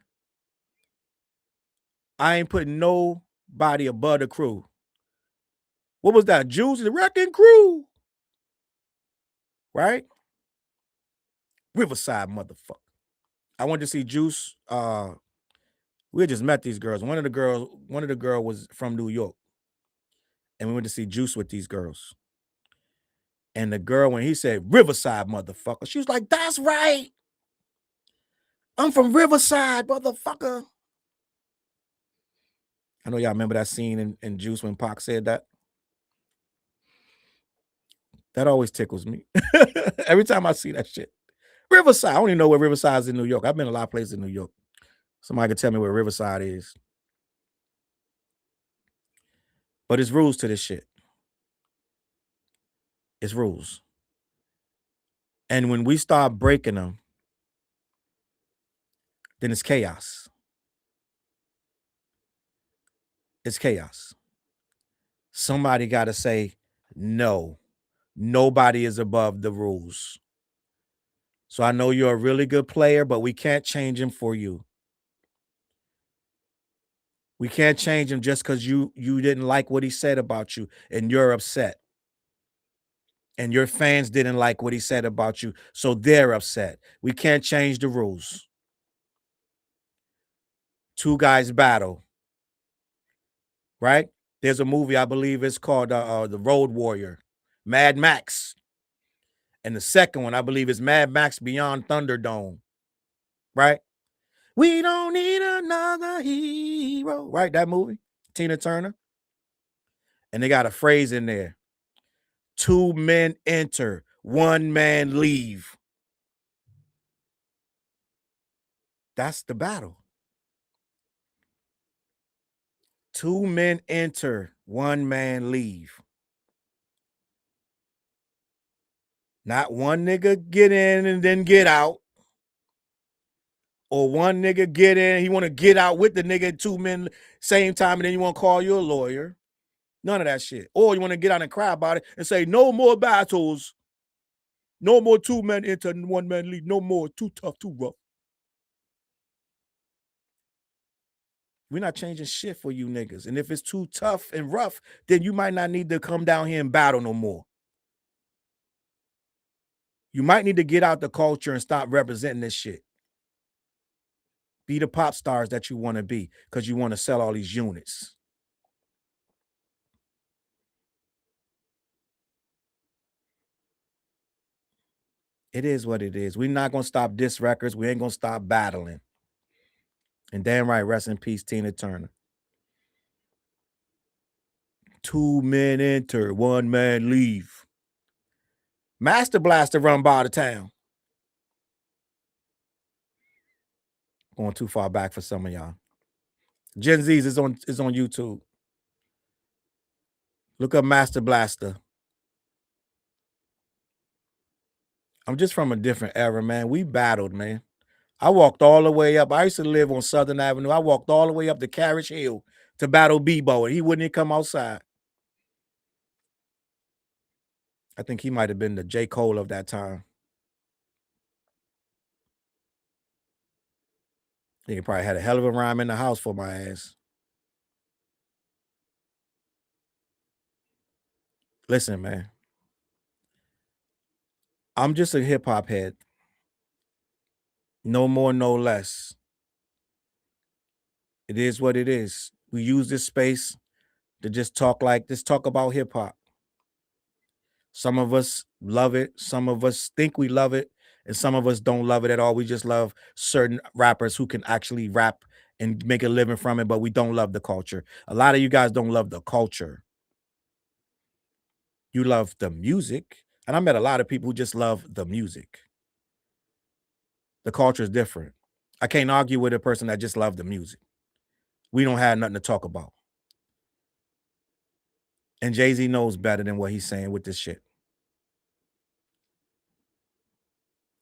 I ain't putting nobody above the crew. What was that? Juice, the Wrecking Crew. Right? Riverside, motherfucker. I went to see Juice. We had just met these girls. One of the girls was from New York. And we went to see Juice with these girls. And the girl, when he said Riverside, motherfucker, she was like, that's right. I'm from Riverside, motherfucker. I know y'all remember that scene in Juice when Pac said that. That always tickles me. Every time I see that shit. Riverside. I don't even know where Riverside is in New York. I've been a lot of places in New York. Somebody could tell me where Riverside is. But it's rules to this shit. It's rules. And when we start breaking them, then it's chaos. It's chaos. Somebody got to say, no, nobody is above the rules. So I know you're a really good player, but we can't change him for you. We can't change him just because you didn't like what he said about you and you're upset. And your fans didn't like what he said about you, so they're upset. We can't change the rules. Two guys battle, right? There's a movie, I believe it's called The Road Warrior, Mad Max. And the second one, I believe, is Mad Max Beyond Thunderdome, right? We don't need another hero, right? That movie, Tina Turner. And they got a phrase in there: 2 men enter, 1 man leave. That's the battle. 2 men enter, 1 man leave. Not one nigga get in and then get out. Or one nigga get in, he want to get out with the nigga 2 men same time, and then you want to call you a lawyer. None of that shit. Or you want to get out and cry about it and say, no more battles. No more 2 men enter, 1 man leave. No more. Too tough, too rough. We're not changing shit for you niggas. And if it's too tough and rough, then you might not need to come down here and battle no more. You might need to get out the culture and stop representing this shit. Be the pop stars that you want to be because you want to sell all these units. It is what it is. We're not going to stop diss records. We ain't going to stop battling. And damn right, rest in peace, Tina Turner. 2 men enter, 1 man leave. Master Blaster run by the town. Going too far back for some of y'all. Gen Z's is on YouTube. Look up Master Blaster. I'm just from a different era, man. We battled, man. I walked all the way up. I used to live on Southern Avenue. I walked all the way up to Carriage Hill to battle Bebo, and he wouldn't even come outside. I think he might have been the J. Cole of that time. He probably had a hell of a rhyme in the house for my ass. Listen, man. I'm just a hip hop head. No more, no less. It is what it is. We use this space to just talk about hip hop. Some of us love it. Some of us think we love it. And some of us don't love it at all. We just love certain rappers who can actually rap and make a living from it, but we don't love the culture. A lot of you guys don't love the culture. You love the music. And I met a lot of people who just love the music. The culture is different. I can't argue with a person that just loves the music. We don't have nothing to talk about. And Jay-Z knows better than what he's saying with this shit.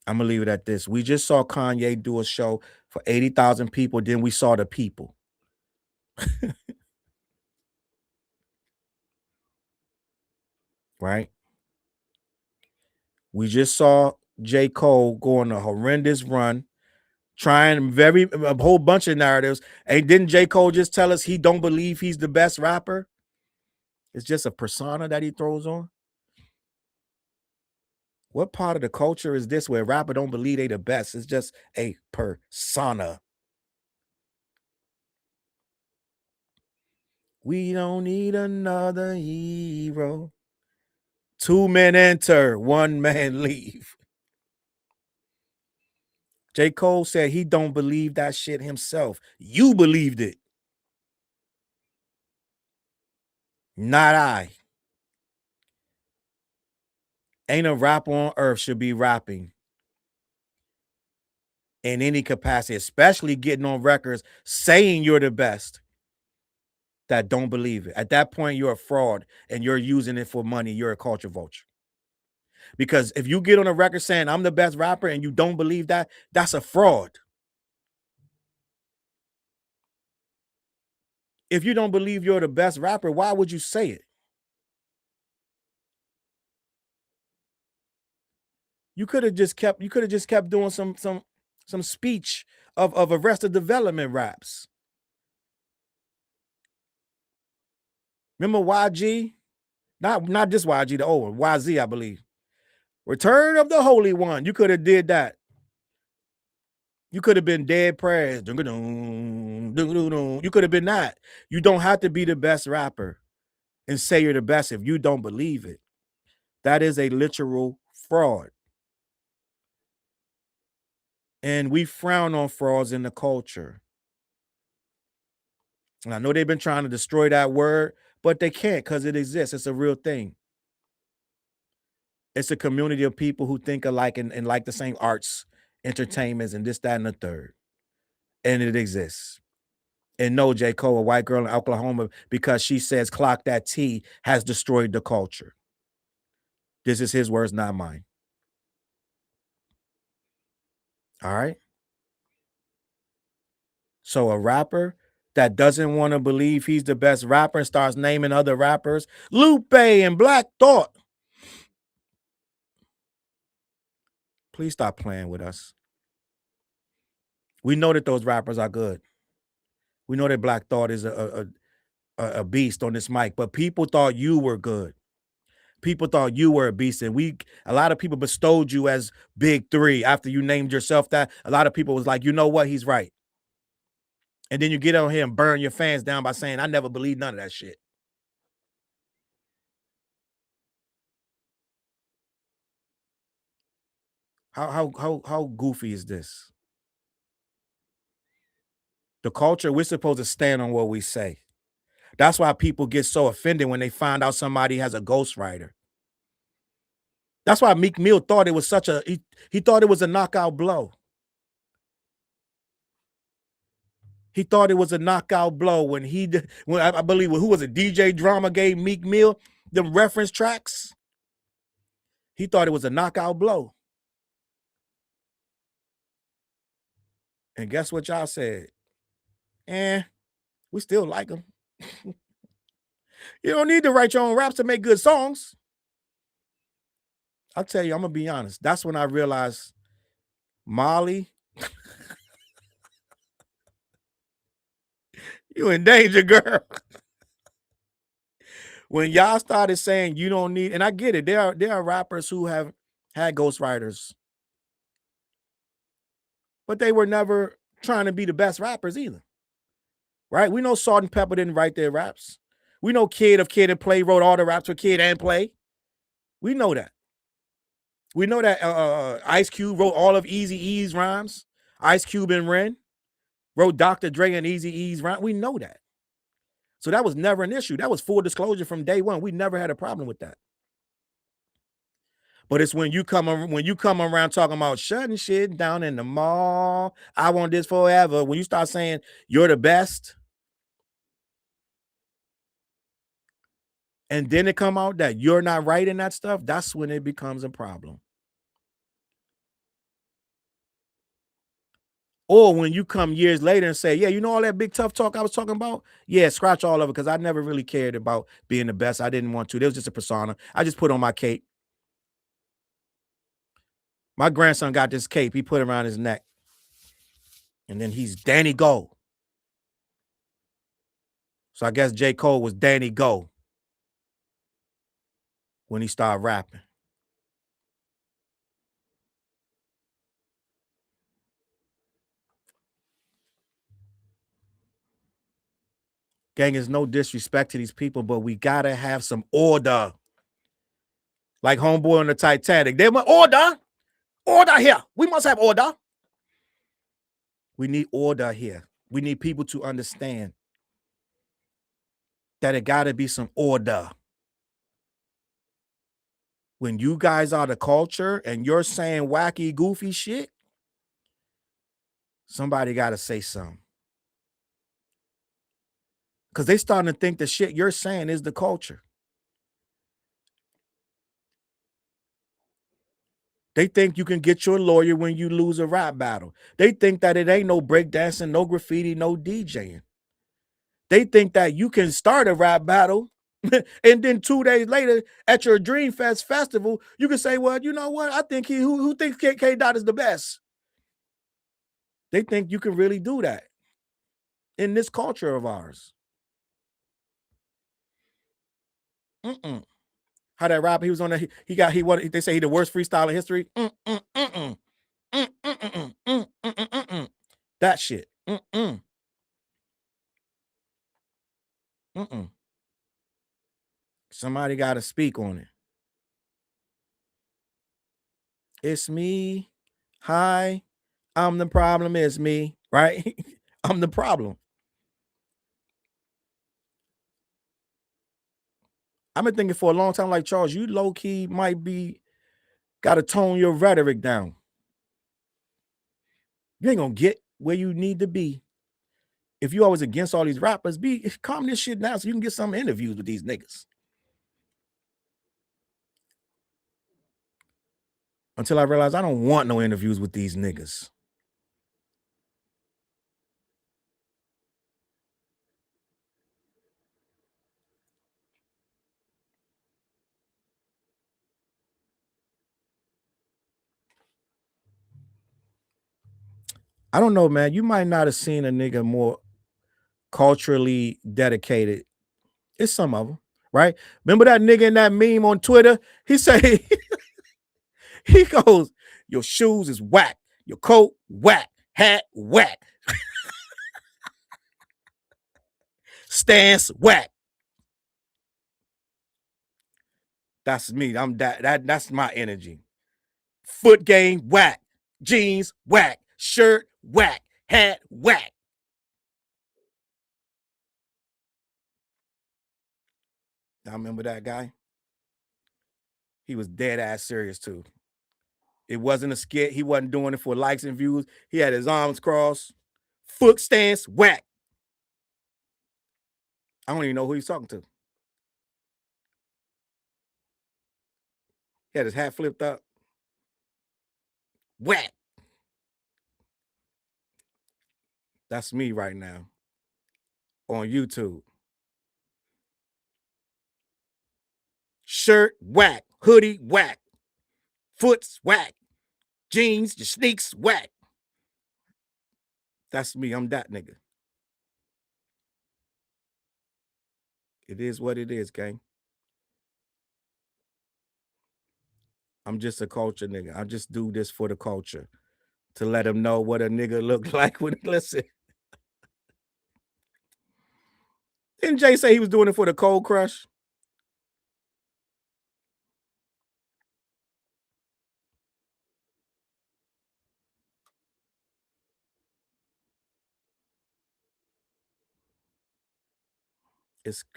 I'm gonna leave it at this. We just saw Kanye do a show for 80,000 people. Then we saw the people. Right? We just saw J. Cole go on a horrendous run, trying a whole bunch of narratives. And didn't J. Cole just tell us he don't believe he's the best rapper? It's just a persona that he throws on. What part of the culture is this where rapper don't believe they the best? It's just a persona. We don't need another hero. 2 men enter, 1 man leave. J. Cole said he don't believe that shit himself. You believed it. Not I. Ain't a rapper on earth should be rapping in any capacity, especially getting on records saying you're the best, that don't believe it. At that point, you're a fraud and you're using it for money. You're a culture vulture. Because if you get on a record saying I'm the best rapper and you don't believe that, that's a fraud. If you don't believe you're the best rapper, why would you say it? You could have just kept doing some speech of Arrested Development raps. Remember YG? Not just YG, the old one, YZ, I believe. Return of the Holy One. You could have did that. You could have been Dead Prez. You could have been that. You don't have to be the best rapper and say you're the best if you don't believe it. That is a literal fraud. And we frown on frauds in the culture. And I know they've been trying to destroy that word, but they can't because it exists. It's a real thing. It's a community of people who think alike and like the same arts, entertainments, and this, that, and the third. And it exists. And no, J. Cole, a white girl in Oklahoma, because she says clock that T, has destroyed the culture. This is his words, not mine. All right. So a rapper that doesn't want to believe he's the best rapper and starts naming other rappers, Lupe and Black Thought. Please stop playing with us. We know that those rappers are good. We know that Black Thought is a beast on this mic, but people thought you were good. People thought you were a beast, and a lot of people bestowed you as Big Three after you named yourself that. A lot of people was like, you know what, he's right. And then you get on here and burn your fans down by saying, I never believed none of that shit. How goofy is this? The culture, we're supposed to stand on what we say. That's why people get so offended when they find out somebody has a ghostwriter. That's why Meek Mill thought it was he thought it was a knockout blow. He thought it was a knockout blow when I believe, who was it? DJ Drama gave Meek Mill the reference tracks. He thought it was a knockout blow. And guess what y'all said? We still like him. You don't need to write your own raps to make good songs. I'll tell you, I'm going to be honest. That's when I realized, Molly, you in danger, girl. When y'all started saying you don't need, and I get it, there are rappers who have had ghostwriters, but they were never trying to be the best rappers either. Right? We know Salt and Pepper didn't write their raps. We know Kid of Kid and Play wrote all the raps for Kid and Play. We know that. We know that Ice Cube wrote all of Eazy-E's rhymes. Ice Cube and Ren wrote Dr. Dre and Eazy-E's rhymes. We know that. So that was never an issue. That was full disclosure from day one. We never had a problem with that. But it's when you come around talking about shutting shit down in the mall, I want this forever. When you start saying you're the best, and then it come out that you're not writing that stuff, that's when it becomes a problem. Or when you come years later and say, yeah, you know all that big tough talk I was talking about? Yeah, scratch all of it, because I never really cared about being the best. I didn't want to. It was just a persona. I just put on my cape. My grandson got this cape. He put it around his neck. And then he's Danny Go. So I guess J. Cole was Danny Go when he started rapping. Gang, is no disrespect to these people, but we gotta have some order. Like homeboy on the Titanic. They want order. Order here. We must have order. We need order here. We need people to understand that it gotta be some order. When you guys are the culture and you're saying wacky, goofy shit, somebody gotta say something. Because they starting to think the shit you're saying is the culture. They think you can get your lawyer when you lose a rap battle. They think that it ain't no breakdancing, no graffiti, no DJing. They think that you can start a rap battle and then 2 days later at your Dream Fest festival, you can say, well, you know what? I think who thinks K Dot is the best? They think you can really do that in this culture of ours. How that rapper, he was on there, they say he the worst freestyle in history. That shit. Somebody got to speak on it. It's me. Hi. I'm the problem. It's me. Right? I'm the problem. I've been thinking for a long time, like, Charles, you low key might be got to tone your rhetoric down. You ain't gonna get where you need to be if you always against all these rappers. Calm this shit down so you can get some interviews with these niggas. Until I realized I don't want no interviews with these niggas. I don't know, man. You might not have seen a nigga more culturally dedicated. It's some of them, right? Remember that nigga in that meme on Twitter? He say, he goes, your shoes is whack, your coat whack, hat whack, stance whack. That's me. That's my energy. Foot game whack, jeans whack, shirt whack, hat whack. I remember that guy. He was dead ass serious too. It wasn't a skit. He wasn't doing it for likes and views. He had his arms crossed, foot stance whack. I don't even know who he's talking to. He had his hat flipped up. Whack. That's me right now on YouTube. Shirt whack, hoodie whack, foot's whack, jeans, your sneaks whack. That's me. I'm that nigga. It is what it is, gang. I'm just a culture nigga. I just do this for the culture to let them know what a nigga look like when listen. Didn't Jay say he was doing it for the Cold Crush?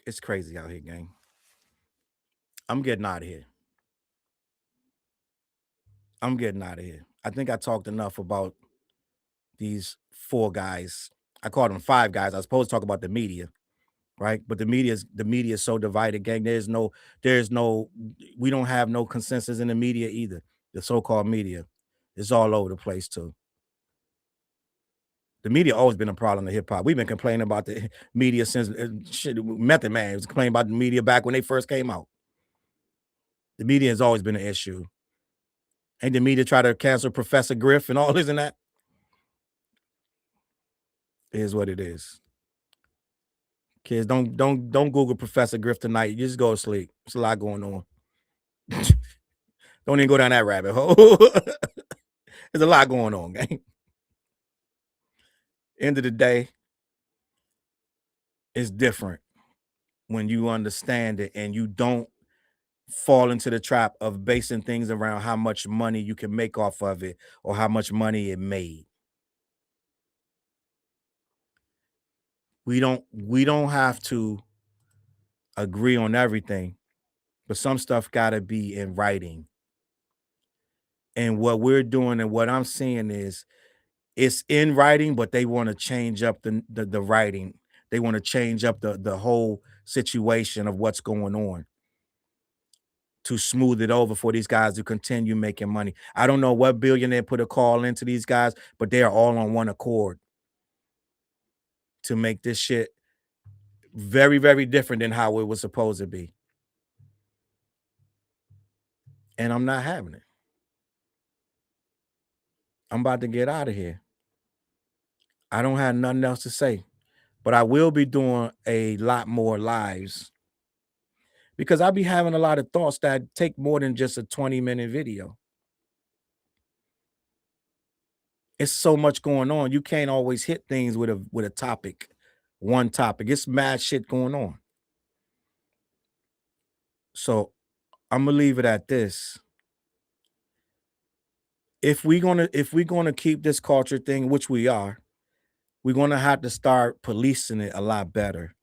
It's crazy out here, gang. I'm getting out of here. I'm getting out of here. I think I talked enough about these four guys. I called them five guys. I was supposed to talk about the media, right? But the media is so divided, gang. There's no we don't have no consensus in the media either. The so-called media. It's all over the place too. The media always been a problem in hip hop. We've been complaining about the media since Method Man was complaining about the media back when they first came out. The media has always been an issue. Ain't the media try to cancel Professor Griff and all this and that? It is what it is. Kids, don't Google Professor Griff tonight. You just go to sleep. There's a lot going on. Don't even go down that rabbit hole. There's a lot going on, gang. End of the day, it's different when you understand it and you don't fall into the trap of basing things around how much money you can make off of it or how much money it made. We don't have to agree on everything, but some stuff got to be in writing. And what we're doing and what I'm seeing is it's in writing, but they want to change up the writing. They want to change up the whole situation of what's going on to smooth it over for these guys to continue making money. I don't know what billionaire put a call into these guys, but they are all on one accord to make this shit very, very different than how it was supposed to be. And I'm not having it. I'm about to get out of here. I don't have nothing else to say, but I will be doing a lot more lives because I be having a lot of thoughts that take more than just a 20-minute video. It's so much going on. You can't always hit things with a topic, one topic. It's mad shit going on. So I'm gonna leave it at this. If we're gonna keep this culture thing, which we are, we're gonna have to start policing it a lot better.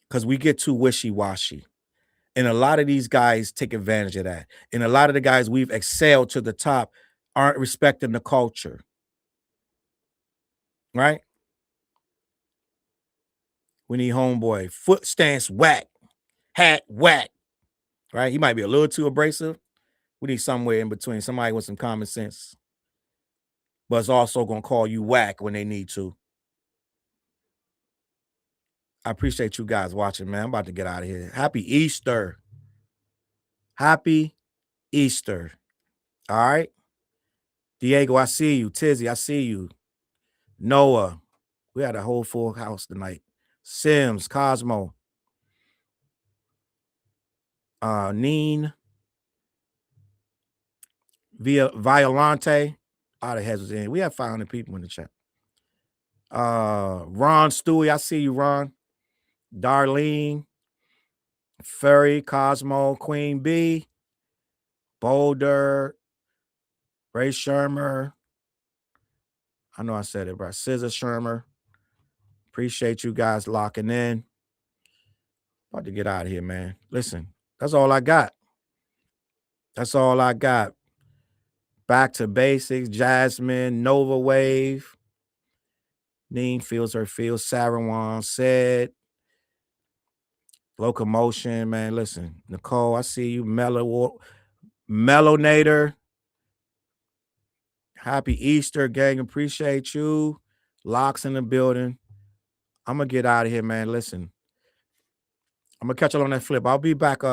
Because we get too wishy-washy. And a lot of these guys take advantage of that. And a lot of the guys we've excelled to the top aren't respecting the culture. Right? We need homeboy. Foot stance whack. Hat whack. Right? He might be a little too abrasive. We need somewhere in between. Somebody with some common sense. But it's also gonna call you whack when they need to. I appreciate you guys watching, man. I'm about to get out of here. Happy Easter. Happy Easter. All right. Diego, I see you. Tizzy, I see you. Noah. We had a whole full house tonight. Sims, Cosmo. Neen. Violante. All the heads was in. We have 500 people in the chat. Ron Stewie, I see you, Ron. Darlene. Ferry, Cosmo, Queen B. Boulder. Ray Shermer. I know I said it, bro. Scissor Shermer. Appreciate you guys locking in. About to get out of here, man. Listen, that's all I got. That's all I got. Back to basics. Jasmine, Nova Wave. Neen feels her feels. Sarawan said. Locomotion, man. Listen, Nicole, I see you. Melonator. Happy Easter, gang. Appreciate you. Locks in the building. I'm going to get out of here, man. Listen, I'm going to catch you on that flip. I'll be back